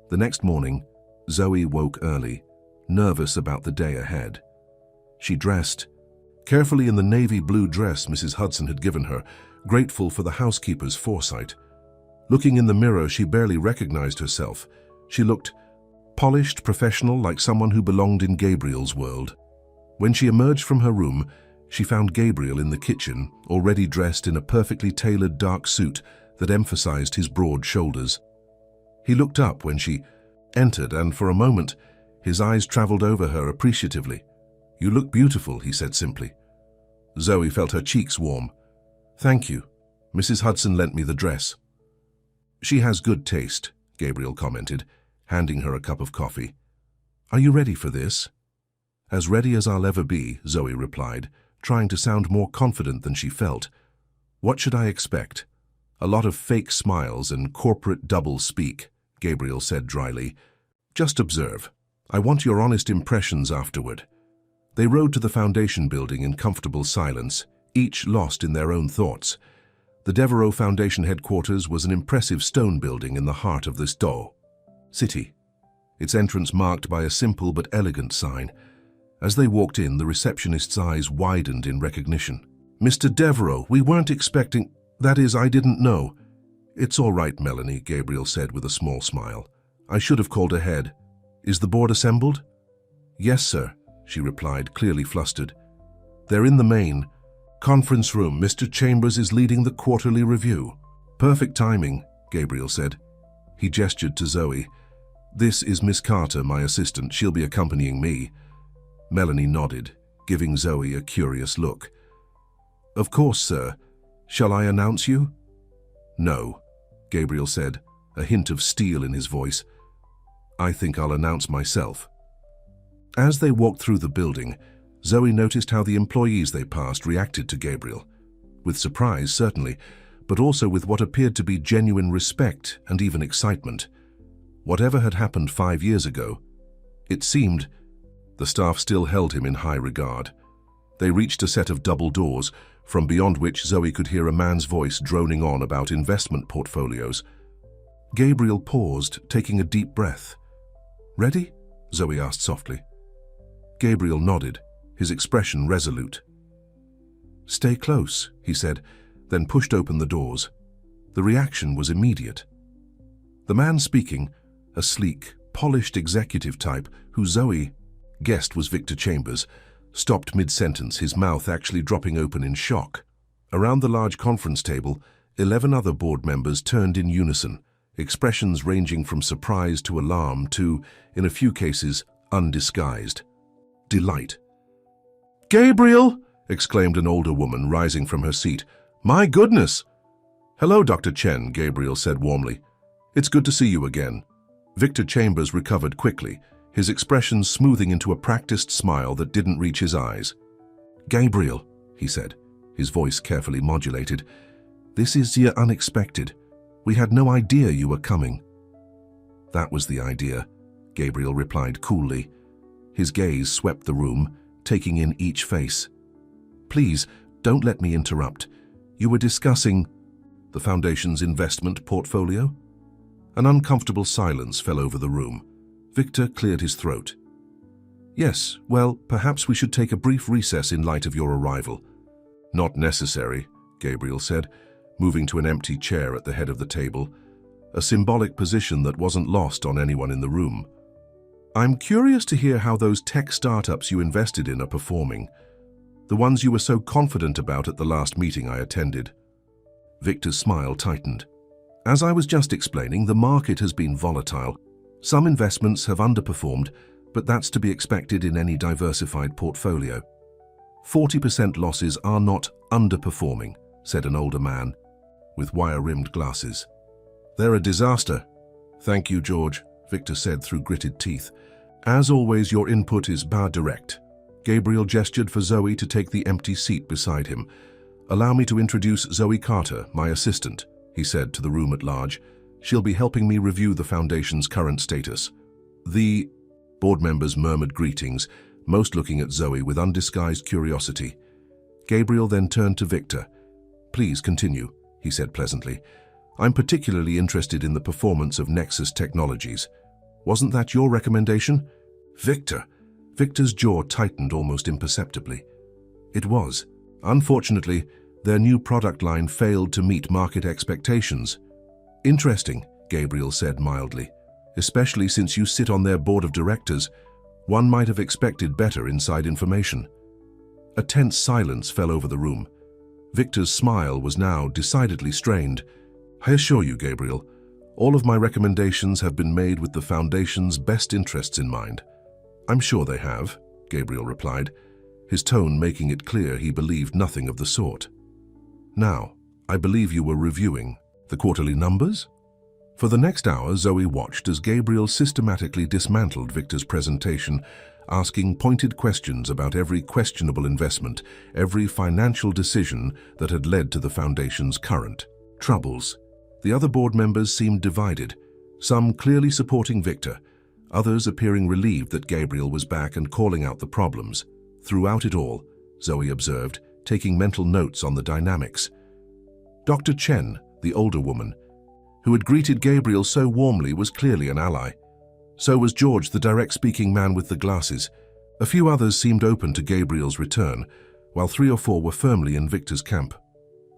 Speaker 1: The next morning, Zoe woke early, nervous about the day ahead. She dressed, carefully in the navy blue dress Mrs. Hudson had given her, grateful for the housekeeper's foresight. Looking in the mirror, she barely recognized herself. She looked polished, professional, like someone who belonged in Gabriel's world. When she emerged from her room, she found Gabriel in the kitchen, already dressed in a perfectly tailored dark suit that emphasized his broad shoulders. He looked up when she entered, and for a moment, his eyes traveled over her appreciatively. You look beautiful, he said simply. Zoe felt her cheeks warm. Thank you. Mrs. Hudson lent me the dress. She has good taste, Gabriel commented, handing her a cup of coffee. Are you ready for this? As ready as I'll ever be, Zoe replied, trying to sound more confident than she felt. What should I expect? A lot of fake smiles and corporate double-speak, Gabriel said dryly. Just observe. I want your honest impressions afterward. They rode to the foundation building in comfortable silence, each lost in their own thoughts. The Devereaux Foundation headquarters was an impressive stone building in the heart of this city, its entrance marked by a simple but elegant sign. As they walked in, the receptionist's eyes widened in recognition. Mr. Devereaux, we weren't expecting— That is, I didn't know. It's all right, Melanie, Gabriel said with a small smile. I should have called ahead. Is the board assembled? Yes, sir, she replied, clearly flustered. They're in the main conference room. Mr. Chambers is leading the quarterly review. Perfect timing, Gabriel said. He gestured to Zoe. This is Miss Carter, my assistant. She'll be accompanying me. Melanie nodded, giving Zoe a curious look. Of course, sir. Shall I announce you? No, Gabriel said, a hint of steel in his voice. I think I'll announce myself. As they walked through the building, Zoe noticed how the employees they passed reacted to Gabriel. With surprise, certainly, but also with what appeared to be genuine respect and even excitement. Whatever had happened 5 years ago, it seemed the staff still held him in high regard. They reached a set of double doors, from beyond which Zoe could hear a man's voice droning on about investment portfolios. Gabriel paused, taking a deep breath. Ready? Zoe asked softly. Gabriel nodded, his expression resolute. Stay close, he said, then pushed open the doors. The reaction was immediate. The man speaking, a sleek, polished executive type who Zoe guessed was Victor Chambers, stopped mid-sentence, his mouth actually dropping open in shock. Around the large conference table, 11 other board members turned in unison, expressions ranging from surprise to alarm to, in a few cases, undisguised delight. Gabriel! Exclaimed an older woman, rising from her seat. My goodness! Hello, Dr. Chen, Gabriel said warmly. It's good to see you again. Victor Chambers recovered quickly, his expression smoothing into a practiced smile that didn't reach his eyes. Gabriel, he said, his voice carefully modulated, this is unexpected. We had no idea you were coming. That was the idea, Gabriel replied coolly. His gaze swept the room, taking in each face. Please, don't let me interrupt. You were discussing the Foundation's investment portfolio? An uncomfortable silence fell over the room. Victor cleared his throat. Yes, well, perhaps we should take a brief recess in light of your arrival. Not necessary, Gabriel said, moving to an empty chair at the head of the table, a symbolic position that wasn't lost on anyone in the room. "I'm curious to hear how those tech startups you invested in are performing. The ones you were so confident about at the last meeting I attended." Victor's smile tightened. "As I was just explaining, the market has been volatile. Some investments have underperformed, but that's to be expected in any diversified portfolio. 40% losses are not underperforming," said an older man with wire-rimmed glasses. "They're a disaster." "Thank you, George," Victor said through gritted teeth. "As always, your input is direct." Gabriel gestured for Zoe to take the empty seat beside him. "Allow me to introduce Zoe Carter, my assistant," he said to the room at large. "She'll be helping me review the Foundation's current status." The board members murmured greetings, most looking at Zoe with undisguised curiosity. Gabriel then turned to Victor. "Please continue," he said pleasantly. "I'm particularly interested in the performance of Nexus Technologies. Wasn't that your recommendation?" "Victor." Victor's jaw tightened almost imperceptibly. "It was. Unfortunately, their new product line failed to meet market expectations." "Interesting," Gabriel said mildly. "Especially since you sit on their board of directors. One might have expected better inside information." A tense silence fell over the room. Victor's smile was now decidedly strained. "I assure you, Gabriel, all of my recommendations have been made with the Foundation's best interests in mind." "I'm sure they have," Gabriel replied, his tone making it clear he believed nothing of the sort. "Now, I believe you were reviewing the quarterly numbers?" For the next hour, Zoe watched as Gabriel systematically dismantled Victor's presentation, asking pointed questions about every questionable investment, every financial decision that had led to the Foundation's current troubles. The other board members seemed divided, some clearly supporting Victor, others appearing relieved that Gabriel was back and calling out the problems. Throughout it all, Zoe observed, taking mental notes on the dynamics. Dr. Chen, the older woman, who had greeted Gabriel so warmly, was clearly an ally. So was George, the direct-speaking man with the glasses. A few others seemed open to Gabriel's return, while 3 or 4 were firmly in Victor's camp,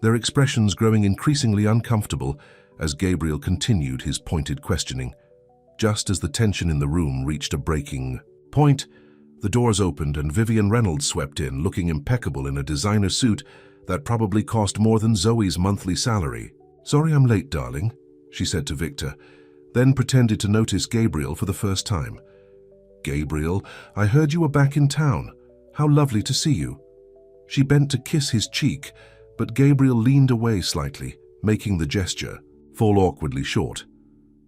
Speaker 1: their expressions growing increasingly uncomfortable as Gabriel continued his pointed questioning. Just as the tension in the room reached a breaking point, the doors opened and Vivian Reynolds swept in, looking impeccable in a designer suit that probably cost more than Zoe's monthly salary. "Sorry I'm late, darling," she said to Victor, then pretended to notice Gabriel for the first time. "Gabriel, I heard you were back in town. How lovely to see you." She bent to kiss his cheek, but Gabriel leaned away slightly, making the gesture fall awkwardly short.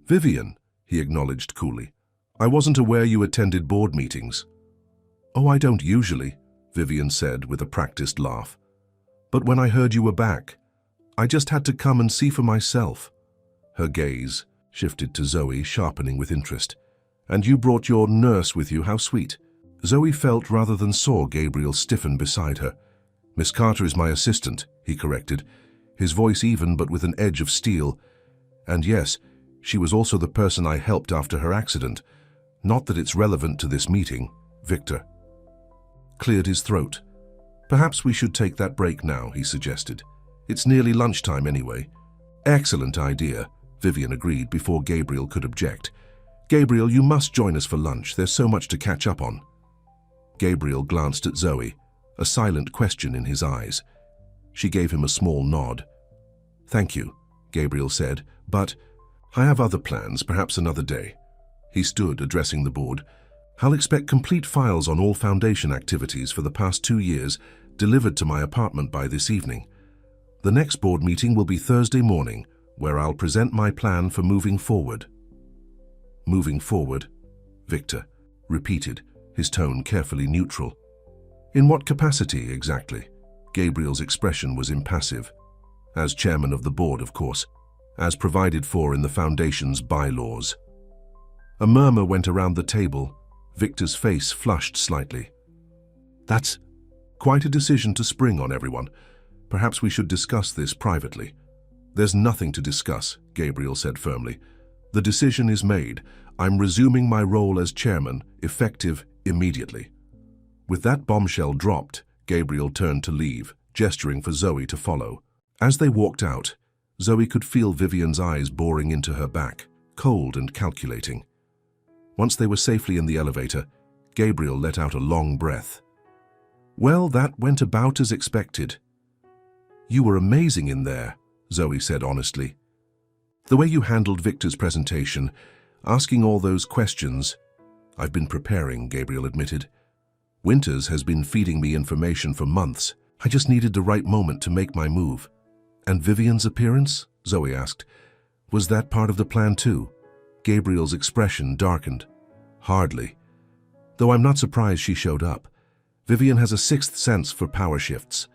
Speaker 1: "Vivian," he acknowledged coolly, "I wasn't aware you attended board meetings." "Oh, I don't usually," Vivian said with a practiced laugh. "But when I heard you were back, I just had to come and see for myself." Her gaze shifted to Zoe, sharpening with interest. "And you brought your nurse with you, how sweet." Zoe felt rather than saw Gabriel stiffen beside her. "Miss Carter is my assistant," he corrected, his voice even but with an edge of steel. "And yes, she was also the person I helped after her accident. Not that it's relevant to this meeting." Victor cleared his throat. "Perhaps we should take that break now," he suggested. "It's nearly lunchtime anyway." "Excellent idea," Vivian agreed before Gabriel could object. "Gabriel, you must join us for lunch. There's so much to catch up on." Gabriel glanced at Zoe, a silent question in his eyes. She gave him a small nod. "Thank you," Gabriel said, "but I have other plans, perhaps another day." He stood, addressing the board. "I'll expect complete files on all Foundation activities for the past 2 years delivered to my apartment by this evening. The next board meeting will be Thursday morning, where I'll present my plan for moving forward." "Moving forward," Victor repeated, his tone carefully neutral. "In what capacity, exactly?" Gabriel's expression was impassive. "As chairman of the board, of course, as provided for in the Foundation's bylaws." A murmur went around the table. Victor's face flushed slightly. "That's quite a decision to spring on everyone. Perhaps we should discuss this privately." "There's nothing to discuss," Gabriel said firmly. "The decision is made. I'm resuming my role as chairman, effective immediately." With that bombshell dropped, Gabriel turned to leave, gesturing for Zoe to follow. As they walked out, Zoe could feel Vivian's eyes boring into her back, cold and calculating. Once they were safely in the elevator, Gabriel let out a long breath. "Well, that went about as expected." "You were amazing in there," Zoe said honestly. "The way you handled Victor's presentation, asking all those questions—" "I've been preparing," Gabriel admitted. "Winters has been feeding me information for months. I just needed the right moment to make my move." "And Vivian's appearance?" Zoe asked. "Was that part of the plan too?" Gabriel's expression darkened. "Hardly. Though I'm not surprised she showed up. Vivian has a sixth sense for power shifts."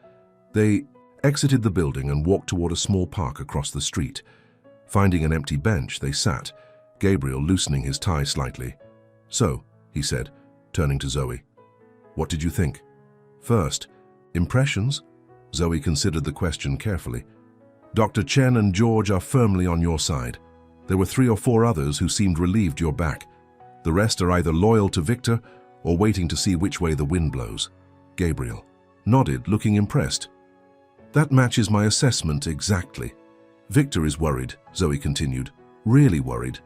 Speaker 1: They exited the building and walked toward a small park across the street. Finding an empty bench, they sat, Gabriel loosening his tie slightly. "So," he said, turning to Zoe, "what did you think?" "First, impressions?" Zoe considered the question carefully. "Dr. Chen and George are firmly on your side. There were 3 or 4 others who seemed relieved you're back. The rest are either loyal to Victor or waiting to see which way the wind blows." Gabriel nodded, looking impressed. "That matches my assessment exactly." "Victor is worried," Zoe continued. "Really worried.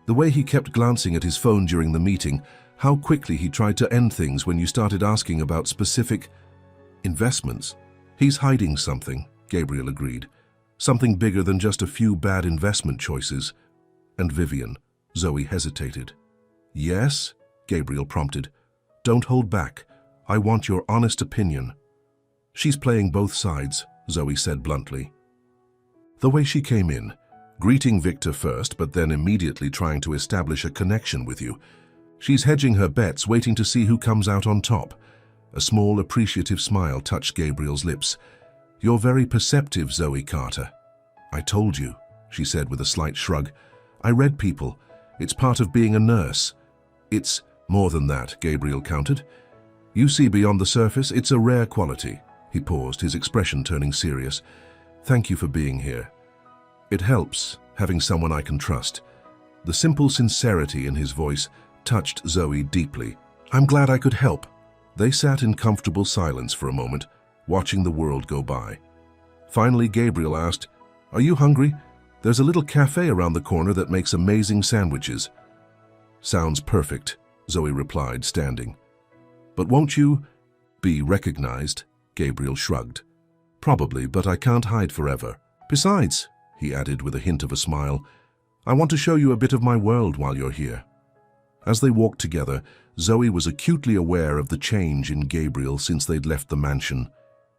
Speaker 1: The way he kept glancing at his phone during the meeting, how quickly he tried to end things when you started asking about specific investments. He's hiding something," Gabriel agreed. "Something bigger than just a few bad investment choices." "And Vivian?" Zoe hesitated. "Yes?" Gabriel prompted. "Don't hold back. I want your honest opinion." "She's playing both sides," Zoe said bluntly. "The way she came in, greeting Victor first, but then immediately trying to establish a connection with you. She's hedging her bets, waiting to see who comes out on top." A small, appreciative smile touched Gabriel's lips. "You're very perceptive, Zoe Carter." "I told you," she said with a slight shrug. "I read people. It's part of being a nurse." "It's more than that," Gabriel countered. "You see beyond the surface. It's a rare quality." He paused, his expression turning serious. "Thank you for being here. It helps, having someone I can trust." The simple sincerity in his voice touched Zoe deeply. "I'm glad I could help." They sat in comfortable silence for a moment, watching the world go by. Finally, Gabriel asked, "Are you hungry? There's a little cafe around the corner that makes amazing sandwiches." "Sounds perfect," Zoe replied, standing. "But won't you be recognized?" Gabriel shrugged. "Probably, but I can't hide forever. Besides," he added with a hint of a smile, "I want to show you a bit of my world while you're here." As they walked together, Zoe was acutely aware of the change in Gabriel since they'd left the mansion.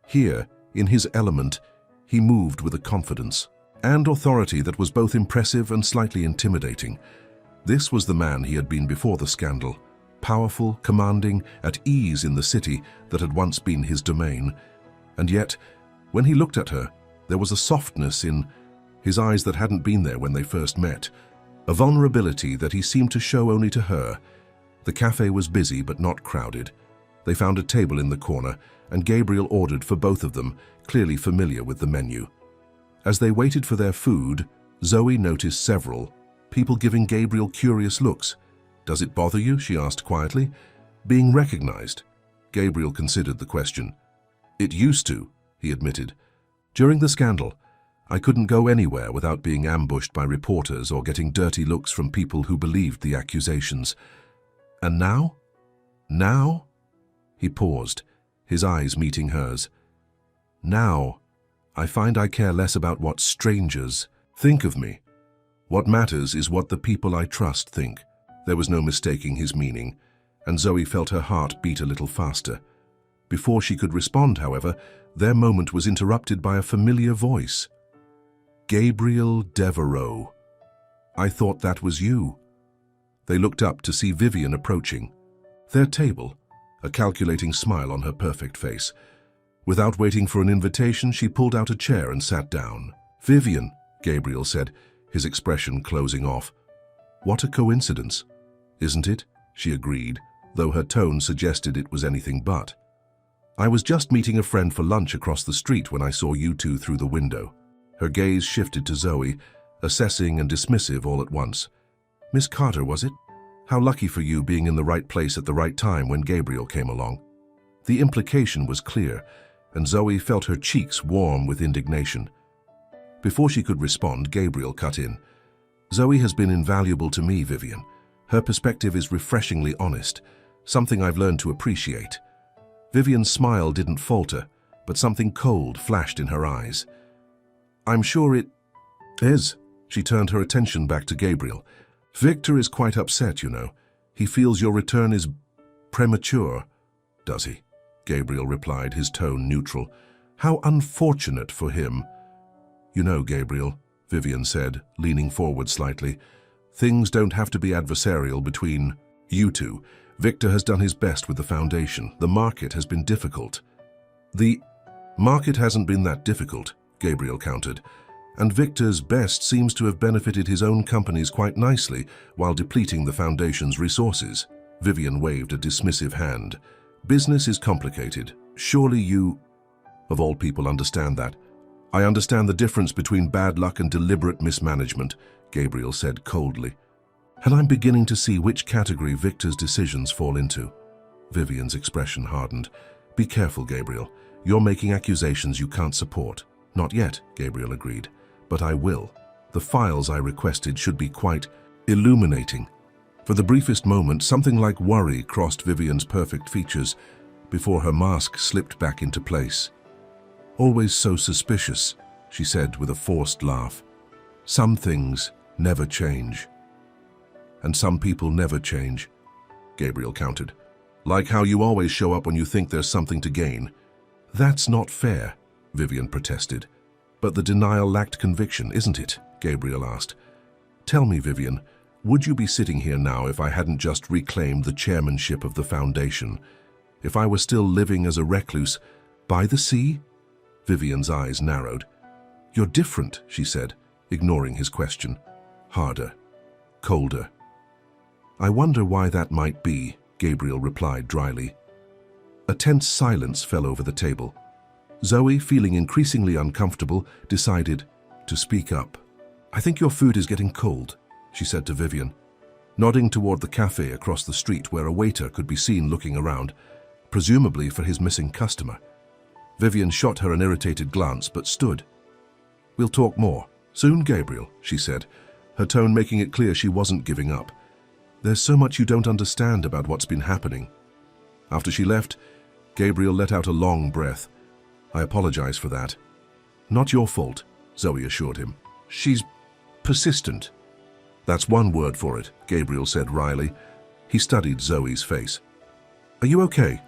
Speaker 1: Here, in his element, he moved with a confidence and authority that was both impressive and slightly intimidating. This was the man he had been before the scandal, powerful, commanding, at ease in the city that had once been his domain. And yet, when he looked at her, there was a softness in his eyes that hadn't been there when they first met, a vulnerability that he seemed to show only to her. The cafe was busy but not crowded. They found a table in the corner, and Gabriel ordered for both of them, clearly familiar with the menu. As they waited for their food, Zoe noticed several people giving Gabriel curious looks. "Does it bother you?" she asked quietly. "Being recognized?" Gabriel considered the question. "It used to," he admitted. "During the scandal, I couldn't go anywhere without being ambushed by reporters or getting dirty looks from people who believed the accusations. And now? Now?" He paused, his eyes meeting hers. "Now, I find I care less about what strangers think of me. What matters is what the people I trust think." There was no mistaking his meaning, and Zoe felt her heart beat a little faster. Before she could respond, however, their moment was interrupted by a familiar voice. "Gabriel Devereaux. I thought that was you." They looked up to see Vivian approaching. Their table, a calculating smile on her perfect face. Without waiting for an invitation, she pulled out a chair and sat down. "Vivian," Gabriel said, his expression closing off. "What a coincidence." "Isn't it?" she agreed, though her tone suggested it was anything but. "I was just meeting a friend for lunch across the street when I saw you two through the window." Her gaze shifted to Zoe, assessing and dismissive all at once. "Miss Carter, was it? How lucky for you being in the right place at the right time when Gabriel came along." The implication was clear, and Zoe felt her cheeks warm with indignation. Before she could respond, Gabriel cut in. Zoe has been invaluable to me, Vivian. Her perspective is refreshingly honest, something I've learned to appreciate. Vivian's smile didn't falter, but something cold flashed in her eyes. I'm sure it is. She turned her attention back to Gabriel. Victor is quite upset, you know. He feels your return is premature. Does he? Gabriel replied, his tone neutral. How unfortunate for him. You know, Gabriel, Vivian said, leaning forward slightly, things don't have to be adversarial between you two. Victor has done his best with the foundation. The market has been difficult. The market hasn't been that difficult, Gabriel countered, and Victor's best seems to have benefited his own companies quite nicely while depleting the foundation's resources. Vivian waved a dismissive hand. Business is complicated. Surely you, of all people, understand that. I understand the difference between bad luck and deliberate mismanagement, Gabriel said coldly. And I'm beginning to see which category Victor's decisions fall into. Vivian's expression hardened. Be careful, Gabriel. You're making accusations you can't support. Not yet, Gabriel agreed. But I will. The files I requested should be quite illuminating. For the briefest moment, something like worry crossed Vivian's perfect features before her mask slipped back into place. Always so suspicious, she said with a forced laugh. Some things never change. And some people never change, Gabriel countered. Like how you always show up when you think there's something to gain. That's not fair, Vivian protested. But the denial lacked conviction, isn't it? Gabriel asked. Tell me, Vivian, would you be sitting here now if I hadn't just reclaimed the chairmanship of the foundation? If I were still living as a recluse by the sea? Vivian's eyes narrowed. You're different, she said, ignoring his question. Harder. Colder. I wonder why that might be, Gabriel replied dryly. A tense silence fell over the table. Zoe, feeling increasingly uncomfortable, decided to speak up. I think your food is getting cold, she said to Vivian, nodding toward the cafe across the street where a waiter could be seen looking around, presumably for his missing customer. Vivian shot her an irritated glance but stood. We'll talk more. Soon, Gabriel, she said, her tone making it clear she wasn't giving up. There's so much you don't understand about what's been happening. After she left, Gabriel let out a long breath. I apologize for that. Not your fault, Zoe assured him. She's persistent. That's one word for it, Gabriel said wryly. He studied Zoe's face. Are you okay?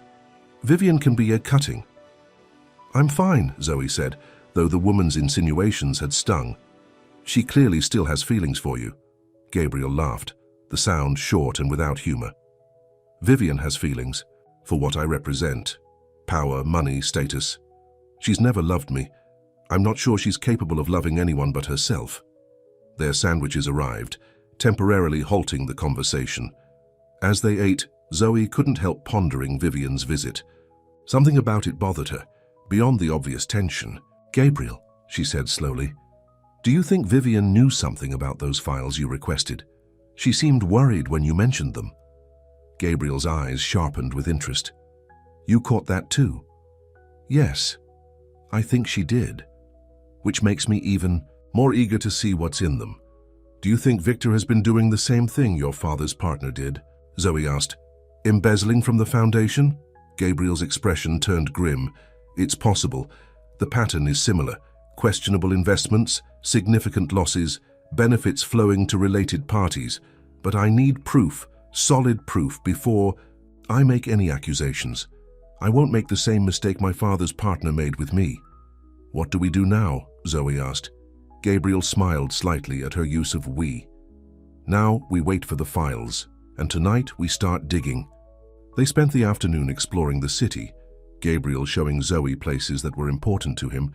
Speaker 1: Vivian can be cutting. I'm fine, Zoe said, though the woman's insinuations had stung. She clearly still has feelings for you. Gabriel laughed, the sound short and without humor. Vivian has feelings, for what I represent. Power, money, status. She's never loved me. I'm not sure she's capable of loving anyone but herself. Their sandwiches arrived, temporarily halting the conversation. As they ate, Zoe couldn't help pondering Vivian's visit. Something about it bothered her, beyond the obvious tension. Gabriel, she said slowly, do you think Vivian knew something about those files you requested? She seemed worried when you mentioned them. Gabriel's eyes sharpened with interest. You caught that too? Yes, I think she did, which makes me even more eager to see what's in them. Do you think Victor has been doing the same thing your father's partner did? Zoe asked. Embezzling from the foundation? Gabriel's expression turned grim. It's possible. The pattern is similar. Questionable investments, significant losses, benefits flowing to related parties. But I need proof, solid proof, before I make any accusations. I won't make the same mistake my father's partner made with me. What do we do now? Zoe asked. Gabriel smiled slightly at her use of we. Now we wait for the files, and tonight we start digging. They spent the afternoon exploring the city, Gabriel showing Zoe places that were important to him,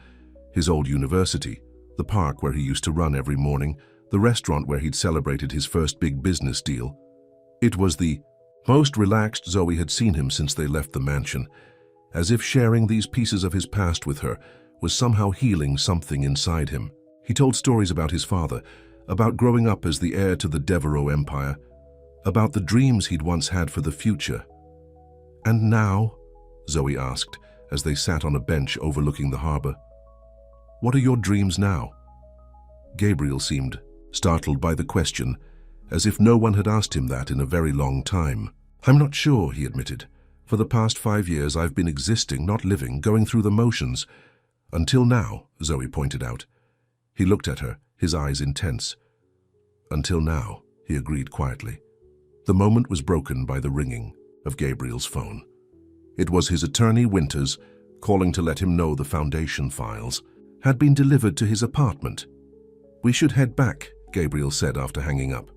Speaker 1: his old university, the park where he used to run every morning, the restaurant where he'd celebrated his first big business deal. It was the most relaxed Zoe had seen him since they left the mansion, as if sharing these pieces of his past with her was somehow healing something inside him. He told stories about his father, about growing up as the heir to the Devereaux Empire, about the dreams he'd once had for the future. And now? Zoe asked, as they sat on a bench overlooking the harbor. What are your dreams now? Gabriel seemed startled by the question, as if no one had asked him that in a very long time. "I'm not sure," he admitted. "For the past 5 years I've been existing, not living, going through the motions." "Until now," Zoe pointed out. He looked at her, his eyes intense. "Until now," he agreed quietly. The moment was broken by the ringing of Gabriel's phone. It was his attorney, Winters, calling to let him know the foundation files had been delivered to his apartment. "We should head back," Gabriel said after hanging up.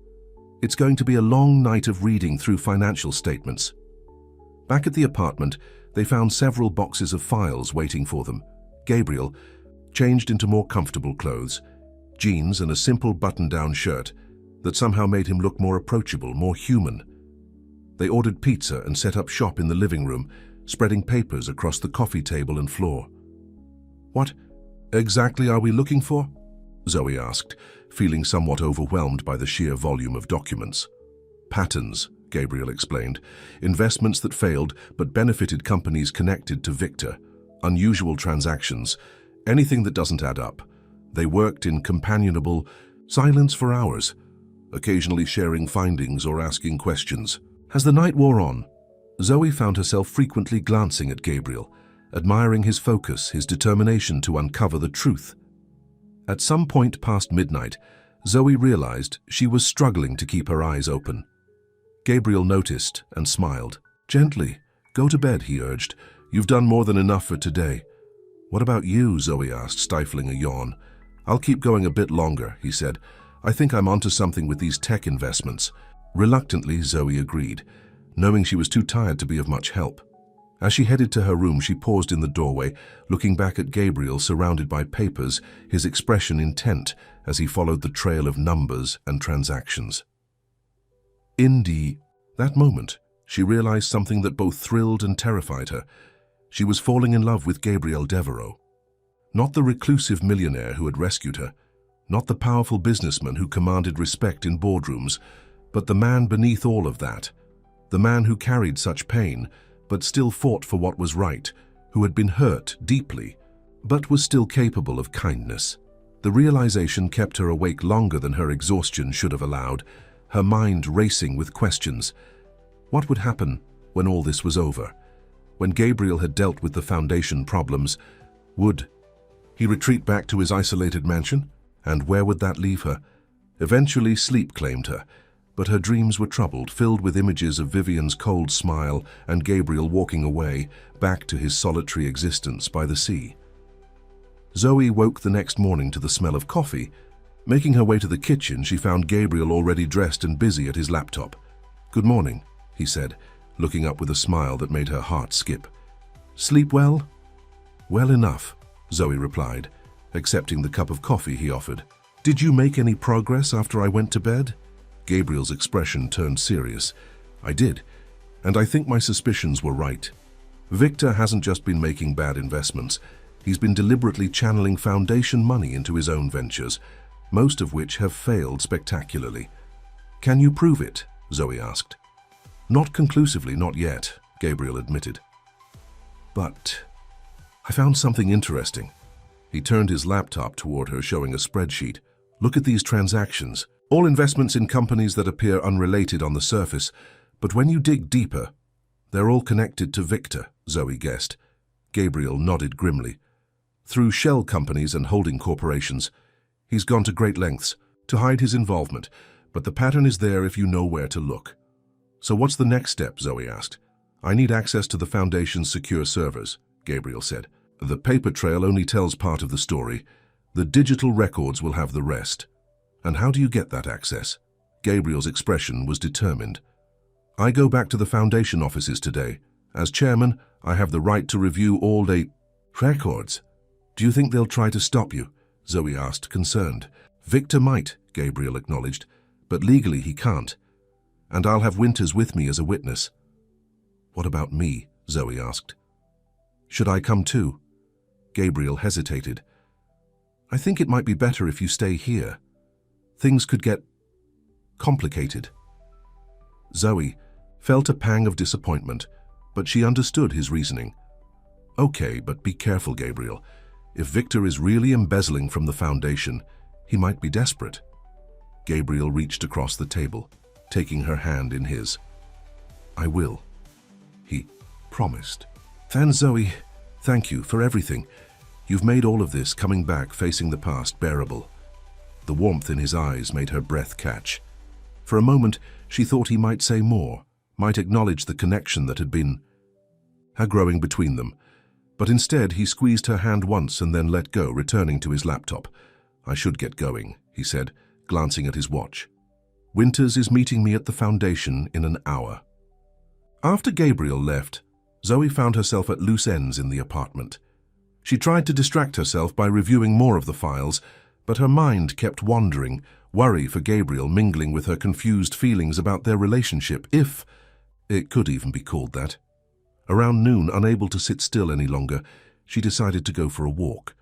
Speaker 1: "It's going to be a long night of reading through financial statements." Back at the apartment, they found several boxes of files waiting for them. Gabriel changed into more comfortable clothes, jeans and a simple button-down shirt that somehow made him look more approachable, more human. They ordered pizza and set up shop in the living room, spreading papers across the coffee table and floor. "What exactly are we looking for?" Zoe asked, feeling somewhat overwhelmed by the sheer volume of documents. "Patterns," Gabriel explained. "Investments that failed but benefited companies connected to Victor. Unusual transactions. Anything that doesn't add up." They worked in companionable silence for hours, occasionally sharing findings or asking questions. As the night wore on, Zoe found herself frequently glancing at Gabriel, admiring his focus, his determination to uncover the truth. At some point past midnight, Zoe realized she was struggling to keep her eyes open. Gabriel noticed and smiled. "Gently, go to bed," he urged. "You've done more than enough for today." "What about you?" Zoe asked, stifling a yawn. "I'll keep going a bit longer," he said. "I think I'm onto something with these tech investments." Reluctantly, Zoe agreed, knowing she was too tired to be of much help. As she headed to her room, she paused in the doorway, looking back at Gabriel surrounded by papers, his expression intent as he followed the trail of numbers and transactions. In that moment, she realized something that both thrilled and terrified her. She was falling in love with Gabriel Devereaux. Not the reclusive millionaire who had rescued her, not the powerful businessman who commanded respect in boardrooms, but the man beneath all of that, the man who carried such pain, but still fought for what was right, who had been hurt deeply, but was still capable of kindness. The realization kept her awake longer than her exhaustion should have allowed, her mind racing with questions. What would happen when all this was over? When Gabriel had dealt with the foundation problems, would he retreat back to his isolated mansion? And where would that leave her? Eventually, sleep claimed her, but her dreams were troubled, filled with images of Vivian's cold smile and Gabriel walking away, back to his solitary existence by the sea. Zoe woke the next morning to the smell of coffee. Making her way to the kitchen, she found Gabriel already dressed and busy at his laptop. "Good morning," he said, looking up with a smile that made her heart skip. "Sleep well?" "Well enough," Zoe replied, accepting the cup of coffee he offered. "Did you make any progress after I went to bed?" Gabriel's expression turned serious. "I did, and I think my suspicions were right. Victor hasn't just been making bad investments. He's been deliberately channeling foundation money into his own ventures, most of which have failed spectacularly." "Can you prove it?" Zoe asked. "Not conclusively, not yet," Gabriel admitted. "But I found something interesting." He turned his laptop toward her, showing a spreadsheet. "Look at these transactions. All investments in companies that appear unrelated on the surface, but when you dig deeper, they're all connected to Victor," Zoe guessed. Gabriel nodded grimly. "Through shell companies and holding corporations. He's gone to great lengths to hide his involvement, but the pattern is there if you know where to look." "So what's the next step?" Zoe asked. "I need access to the Foundation's secure servers," Gabriel said. "The paper trail only tells part of the story. The digital records will have the rest." "And how do you get that access?" Gabriel's expression was determined. "I go back to the Foundation offices today. As chairman, I have the right to review all the records." "Do you think they'll try to stop you?" Zoe asked, concerned. "Victor might," Gabriel acknowledged, "but legally he can't. And I'll have Winters with me as a witness." "What about me?" Zoe asked. "Should I come too?" Gabriel hesitated. "I think it might be better if you stay here. Things could get complicated." Zoe felt a pang of disappointment, but she understood his reasoning. "Okay, but be careful, Gabriel. If Victor is really embezzling from the Foundation, He might be desperate. Gabriel reached across the table, taking her hand in his. "I will," he promised. "Then Zoe, thank you for everything. You've made all of this, coming back, facing the past, bearable." The warmth in his eyes made her breath catch. For a moment, she thought he might say more, might acknowledge the connection that had been growing between them. But instead, he squeezed her hand once and then let go, returning to his laptop. "I should get going," he said, glancing at his watch. "Winters is meeting me at the foundation in an hour." After Gabriel left, Zoe found herself at loose ends in the apartment. She tried to distract herself by reviewing more of the files, but her mind kept wandering, worry for Gabriel mingling with her confused feelings about their relationship, if it could even be called that. Around noon, unable to sit still any longer, she decided to go for a walk.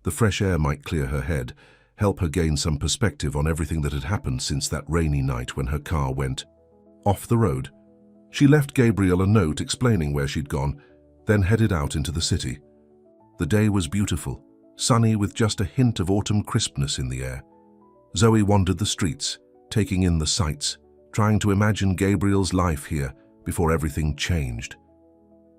Speaker 1: The fresh air might clear her head, help her gain some perspective on everything that had happened since that rainy night when her car went off the road. She left Gabriel a note explaining where she'd gone, then headed out into the city. The day was beautiful, sunny with just a hint of autumn crispness in the air. Zoe wandered the streets, taking in the sights, trying to imagine Gabriel's life here before everything changed.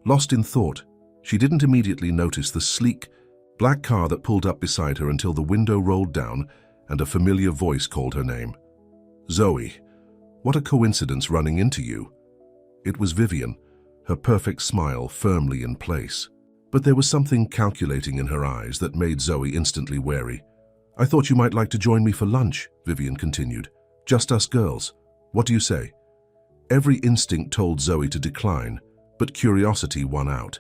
Speaker 1: Lost in thought, she didn't immediately notice the sleek, black car that pulled up beside her until the window rolled down and a familiar voice called her name. "Zoe, what a coincidence running into you." It was Vivian, her perfect smile firmly in place. But there was something calculating in her eyes that made Zoe instantly wary. "I thought you might like to join me for lunch," Vivian continued. "Just us girls. What do you say?" Every instinct told Zoe to decline, but curiosity won out.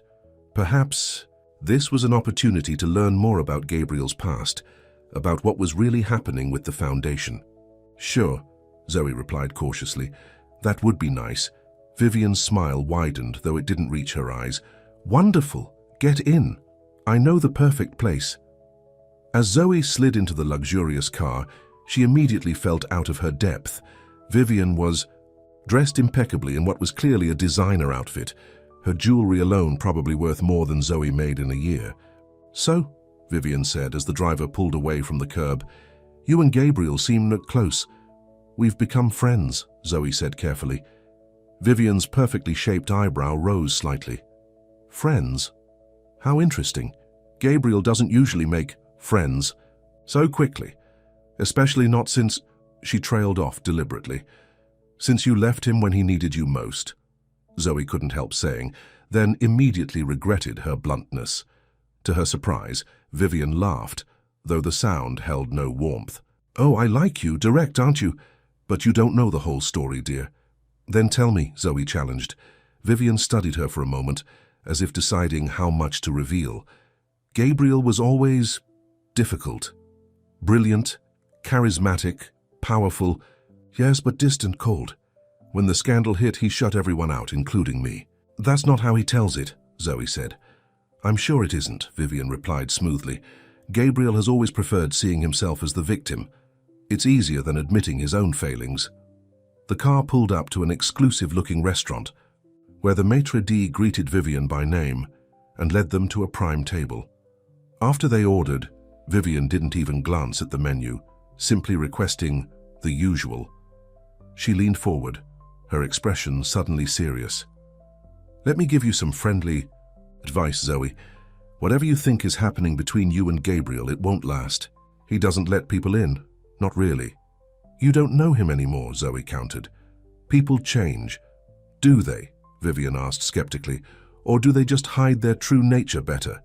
Speaker 1: Perhaps this was an opportunity to learn more about Gabriel's past, about what was really happening with the foundation. "Sure," Zoe replied cautiously. "That would be nice." Vivian's smile widened, though it didn't reach her eyes. "Wonderful. Get in. I know the perfect place." As Zoe slid into the luxurious car, she immediately felt out of her depth. Vivian was dressed impeccably in what was clearly a designer outfit, her jewelry alone probably worth more than Zoe made in a year. "So," Vivian said as the driver pulled away from the curb, "you and Gabriel seem close." "We've become friends," Zoe said carefully. Vivian's perfectly shaped eyebrow rose slightly. "Friends? How interesting. Gabriel doesn't usually make friends so quickly, especially not since—" She trailed off deliberately. "Since you left him when he needed you most," Zoe couldn't help saying, then immediately regretted her bluntness. To her surprise, Vivian laughed, though the sound held no warmth. "Oh, I like you, direct, aren't you? But you don't know the whole story, dear." "Then tell me," Zoe challenged. Vivian studied her for a moment, as if deciding how much to reveal. Gabriel was always difficult. Brilliant, charismatic, powerful, yes, but distant cold. When the scandal hit, he shut everyone out, including me. "That's not how he tells it," Zoe said. "I'm sure it isn't," Vivian replied smoothly. "Gabriel has always preferred seeing himself as the victim. It's easier than admitting his own failings." The car pulled up to an exclusive-looking restaurant, where the maitre d' greeted Vivian by name and led them to a prime table. After they ordered, Vivian didn't even glance at the menu, simply requesting the usual. She leaned forward, her expression suddenly serious. "Let me give you some friendly advice, Zoe. Whatever you think is happening between you and Gabriel, it won't last. He doesn't let people in, not really." "You don't know him anymore," Zoe countered. "People change. Do they?" Vivian asked skeptically. "Or do they just hide their true nature better?"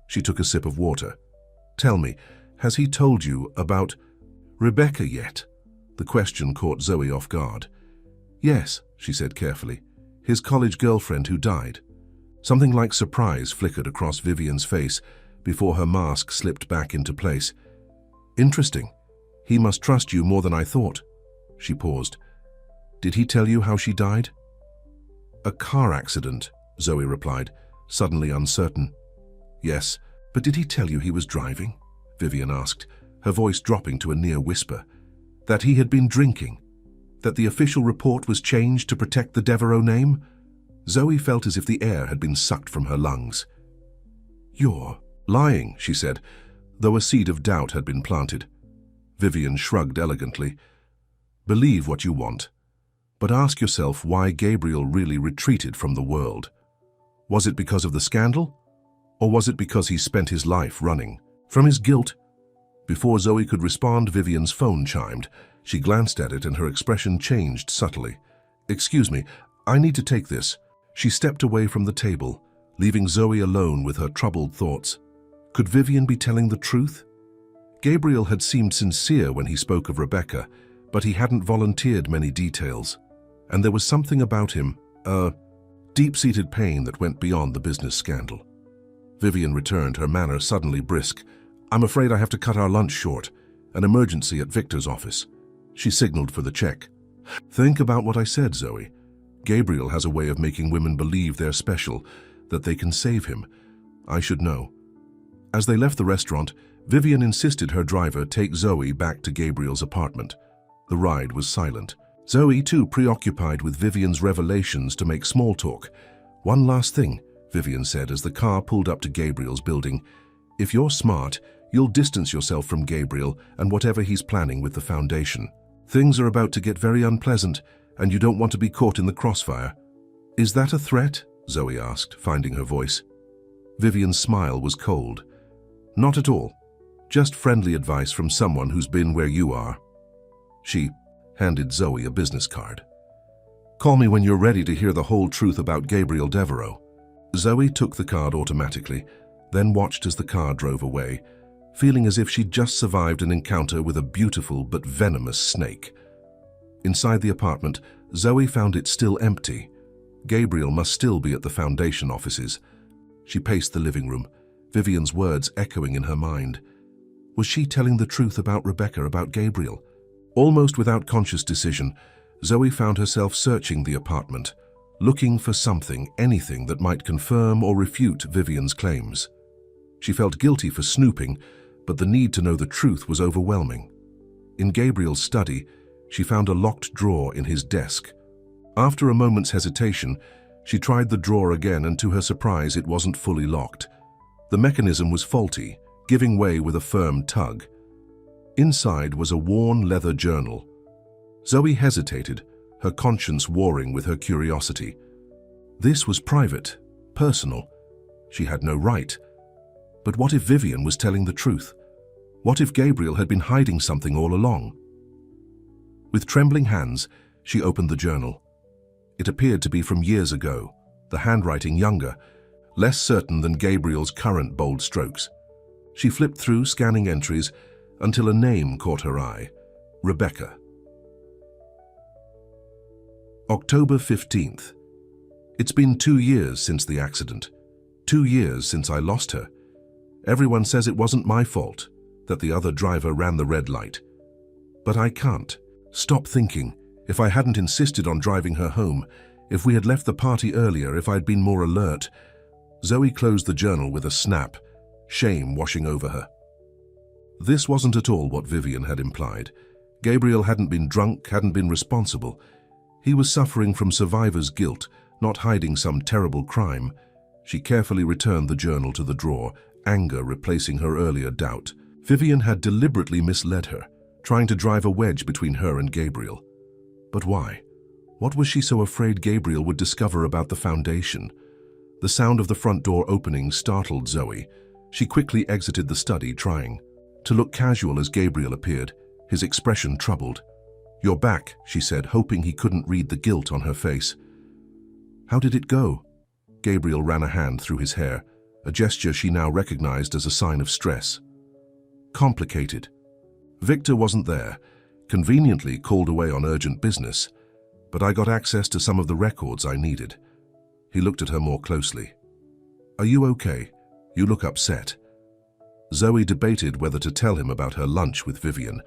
Speaker 1: She took a sip of water. "Tell me, has he told you about Rebecca yet?" The question caught Zoe off guard. "Yes," she said carefully. "His college girlfriend who died." Something like surprise flickered across Vivian's face before her mask slipped back into place. "Interesting. He must trust you more than I thought." She paused. "Did he tell you how she died?" "A car accident," Zoe replied, suddenly uncertain. "Yes, but did he tell you he was driving?" Vivian asked, her voice dropping to a near whisper. "That he had been drinking? That the official report was changed to protect the Devereaux name?" Zoe felt as if the air had been sucked from her lungs. "You're lying," she said, though a seed of doubt had been planted. Vivian shrugged elegantly. Believe what you want, but ask yourself why Gabriel really retreated from the world. Was it because of the scandal? Or was it because he spent his life running from his guilt? Before Zoe could respond, Vivian's phone chimed. She glanced at it and her expression changed subtly. Excuse me, I need to take this. She stepped away from the table, leaving Zoe alone with her troubled thoughts. Could Vivian be telling the truth? Gabriel had seemed sincere when he spoke of Rebecca, but he hadn't volunteered many details. And there was something about him, a deep-seated pain that went beyond the business scandal. Vivian returned, her manner suddenly brisk. I'm afraid I have to cut our lunch short. An emergency at Victor's office. She signaled for the check. Think about what I said, Zoe. Gabriel has a way of making women believe they're special, that they can save him. I should know. As they left the restaurant, Vivian insisted her driver take Zoe back to Gabriel's apartment. The ride was silent. Zoe, too, preoccupied with Vivian's revelations to make small talk. One last thing, Vivian said as the car pulled up to Gabriel's building. If you're smart, you'll distance yourself from Gabriel and whatever he's planning with the foundation. Things are about to get very unpleasant, and you don't want to be caught in the crossfire. Is that a threat? Zoe asked, finding her voice. Vivian's smile was cold. Not at all. Just friendly advice from someone who's been where you are. She handed Zoe a business card. Call me when you're ready to hear the whole truth about Gabriel Devereaux. Zoe took the card automatically, then watched as the car drove away, feeling as if she'd just survived an encounter with a beautiful but venomous snake. Inside the apartment, Zoe found it still empty. Gabriel must still be at the foundation offices. She paced the living room, Vivian's words echoing in her mind. Was she telling the truth about Rebecca, about Gabriel? Almost without conscious decision, Zoe found herself searching the apartment, looking for something, anything that might confirm or refute Vivian's claims. She felt guilty for snooping, but the need to know the truth was overwhelming. In Gabriel's study, she found a locked drawer in his desk. After a moment's hesitation, she tried the drawer again, and to her surprise, it wasn't fully locked. The mechanism was faulty, giving way with a firm tug. Inside was a worn leather journal. Zoe hesitated, her conscience warring with her curiosity. This was private, personal. She had no right. But what if Vivian was telling the truth? What if Gabriel had been hiding something all along? With trembling hands, she opened the journal. It appeared to be from years ago, the handwriting younger, less certain than Gabriel's current bold strokes. She flipped through, scanning entries, until a name caught her eye: Rebecca. October 15th. It's been 2 years since the accident. 2 years since I lost her. Everyone says it wasn't my fault, that the other driver ran the red light. But I can't stop thinking, if I hadn't insisted on driving her home, if we had left the party earlier, if I'd been more alert. Zoe closed the journal with a snap, shame washing over her. This wasn't at all what Vivian had implied. Gabriel hadn't been drunk, hadn't been responsible. He was suffering from survivor's guilt, not hiding some terrible crime. She carefully returned the journal to the drawer, anger replacing her earlier doubt. Vivian had deliberately misled her, trying to drive a wedge between her and Gabriel. But why? What was she so afraid Gabriel would discover about the foundation? The sound of the front door opening startled Zoe. She quickly exited the study, trying to look casual as Gabriel appeared, his expression troubled. "You're back," she said, hoping he couldn't read the guilt on her face. "How did it go?" Gabriel ran a hand through his hair, a gesture she now recognized as a sign of stress. "Complicated. Victor wasn't there, conveniently called away on urgent business, but I got access to some of the records I needed." He looked at her more closely. "Are you okay? You look upset." Zoe debated whether to tell him about her lunch with Vivian,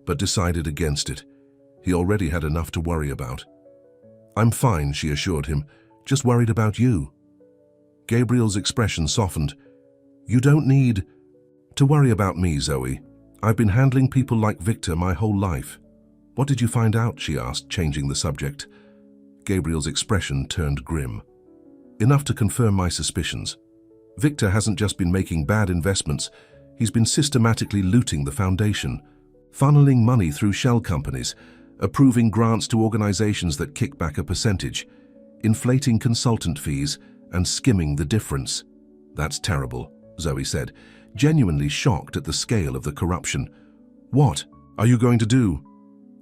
Speaker 1: but decided against it. He already had enough to worry about. "I'm fine," she assured him, "just worried about you." Gabriel's expression softened. "You don't need to worry about me, Zoe. I've been handling people like Victor my whole life." "What did you find out?" she asked, changing the subject. Gabriel's expression turned grim. "Enough to confirm my suspicions. Victor hasn't just been making bad investments, he's been systematically looting the foundation. funneling money through shell companies, approving grants to organizations that kick back a percentage, inflating consultant fees, and skimming the difference. That's terrible, Zoe said, genuinely shocked at the scale of the corruption. What are you going to do?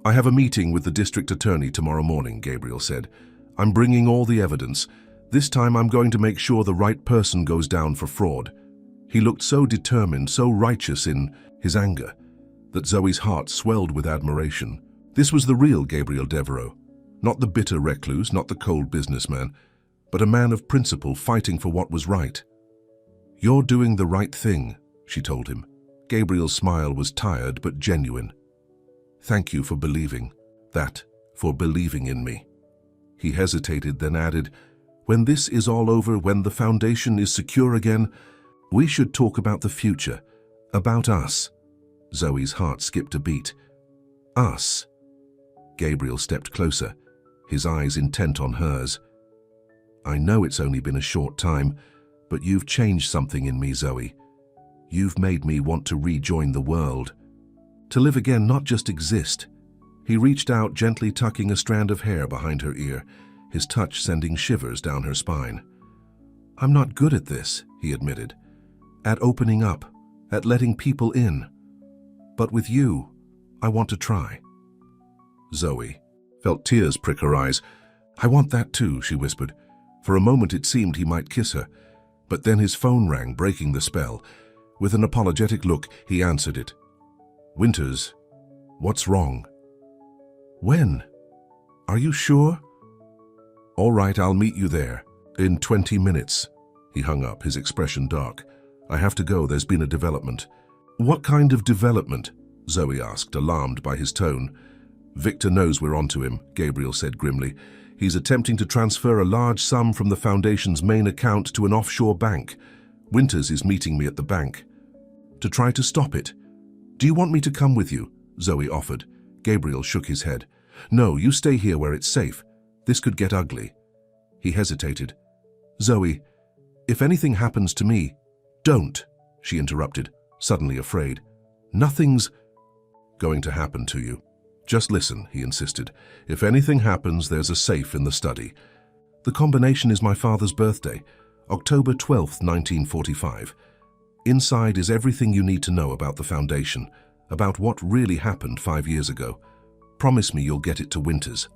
Speaker 1: I have a meeting with the district attorney tomorrow morning, Gabriel said. I'm bringing all the evidence. This time I'm going to make sure the right person goes down for fraud. He looked so determined, so righteous in his anger, that Zoe's heart swelled with admiration. This was the real Gabriel Devereux, not the bitter recluse, not the cold businessman, but a man of principle fighting for what was right. You're doing the right thing, she told him. Gabriel's smile was tired but genuine. Thank you for believing that, for believing in me. He hesitated, then added, when this is all over, when the foundation is secure again, we should talk about the future, about us. Zoe's heart skipped a beat. Us. Gabriel stepped closer, his eyes intent on hers. I know it's only been a short time, but you've changed something in me, Zoe. You've made me want to rejoin the world. To live again, not just exist. He reached out, gently tucking a strand of hair behind her ear, his touch sending shivers down her spine. I'm not good at this, he admitted. At opening up, at letting people in. But with you, I want to try. Zoe felt tears prick her eyes. I want that too, she whispered. For a moment it seemed he might kiss her, but then his phone rang, breaking the spell. With an apologetic look, he answered it. Winters, what's wrong? When? Are you sure? All right, I'll meet you there. In 20 minutes. He hung up, his expression dark. I have to go, there's been a development. What kind of development? Zoe asked, alarmed by his tone. Victor knows we're onto him, Gabriel said grimly. He's attempting to transfer a large sum from the Foundation's main account to an offshore bank. Winters is meeting me at the bank. To try to stop it. Do you want me to come with you? Zoe offered. Gabriel shook his head. No, you stay here where it's safe. This could get ugly. He hesitated. Zoe, if anything happens to me, don't, she interrupted, suddenly afraid. Nothing's going to happen to you. Just listen, he insisted. If anything happens, there's a safe in the study. The combination is my father's birthday, October 12th, 1945. Inside is everything you need to know about the Foundation, about what really happened 5 years ago. Promise me you'll get it to Winters.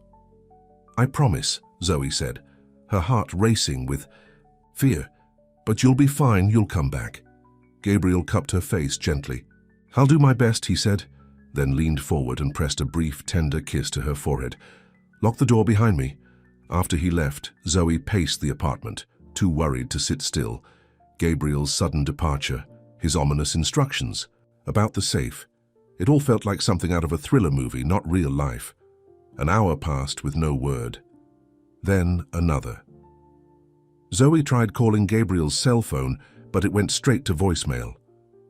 Speaker 1: I promise, Zoe said, her heart racing with fear. But you'll be fine, you'll come back. Gabriel cupped her face gently. I'll do my best, he said, then leaned forward and pressed a brief, tender kiss to her forehead. Lock the door behind me. After he left, Zoe paced the apartment, too worried to sit still. Gabriel's sudden departure, his ominous instructions, about the safe. It all felt like something out of a thriller movie, not real life. An hour passed with no word. Then another. Zoe tried calling Gabriel's cell phone, but it went straight to voicemail.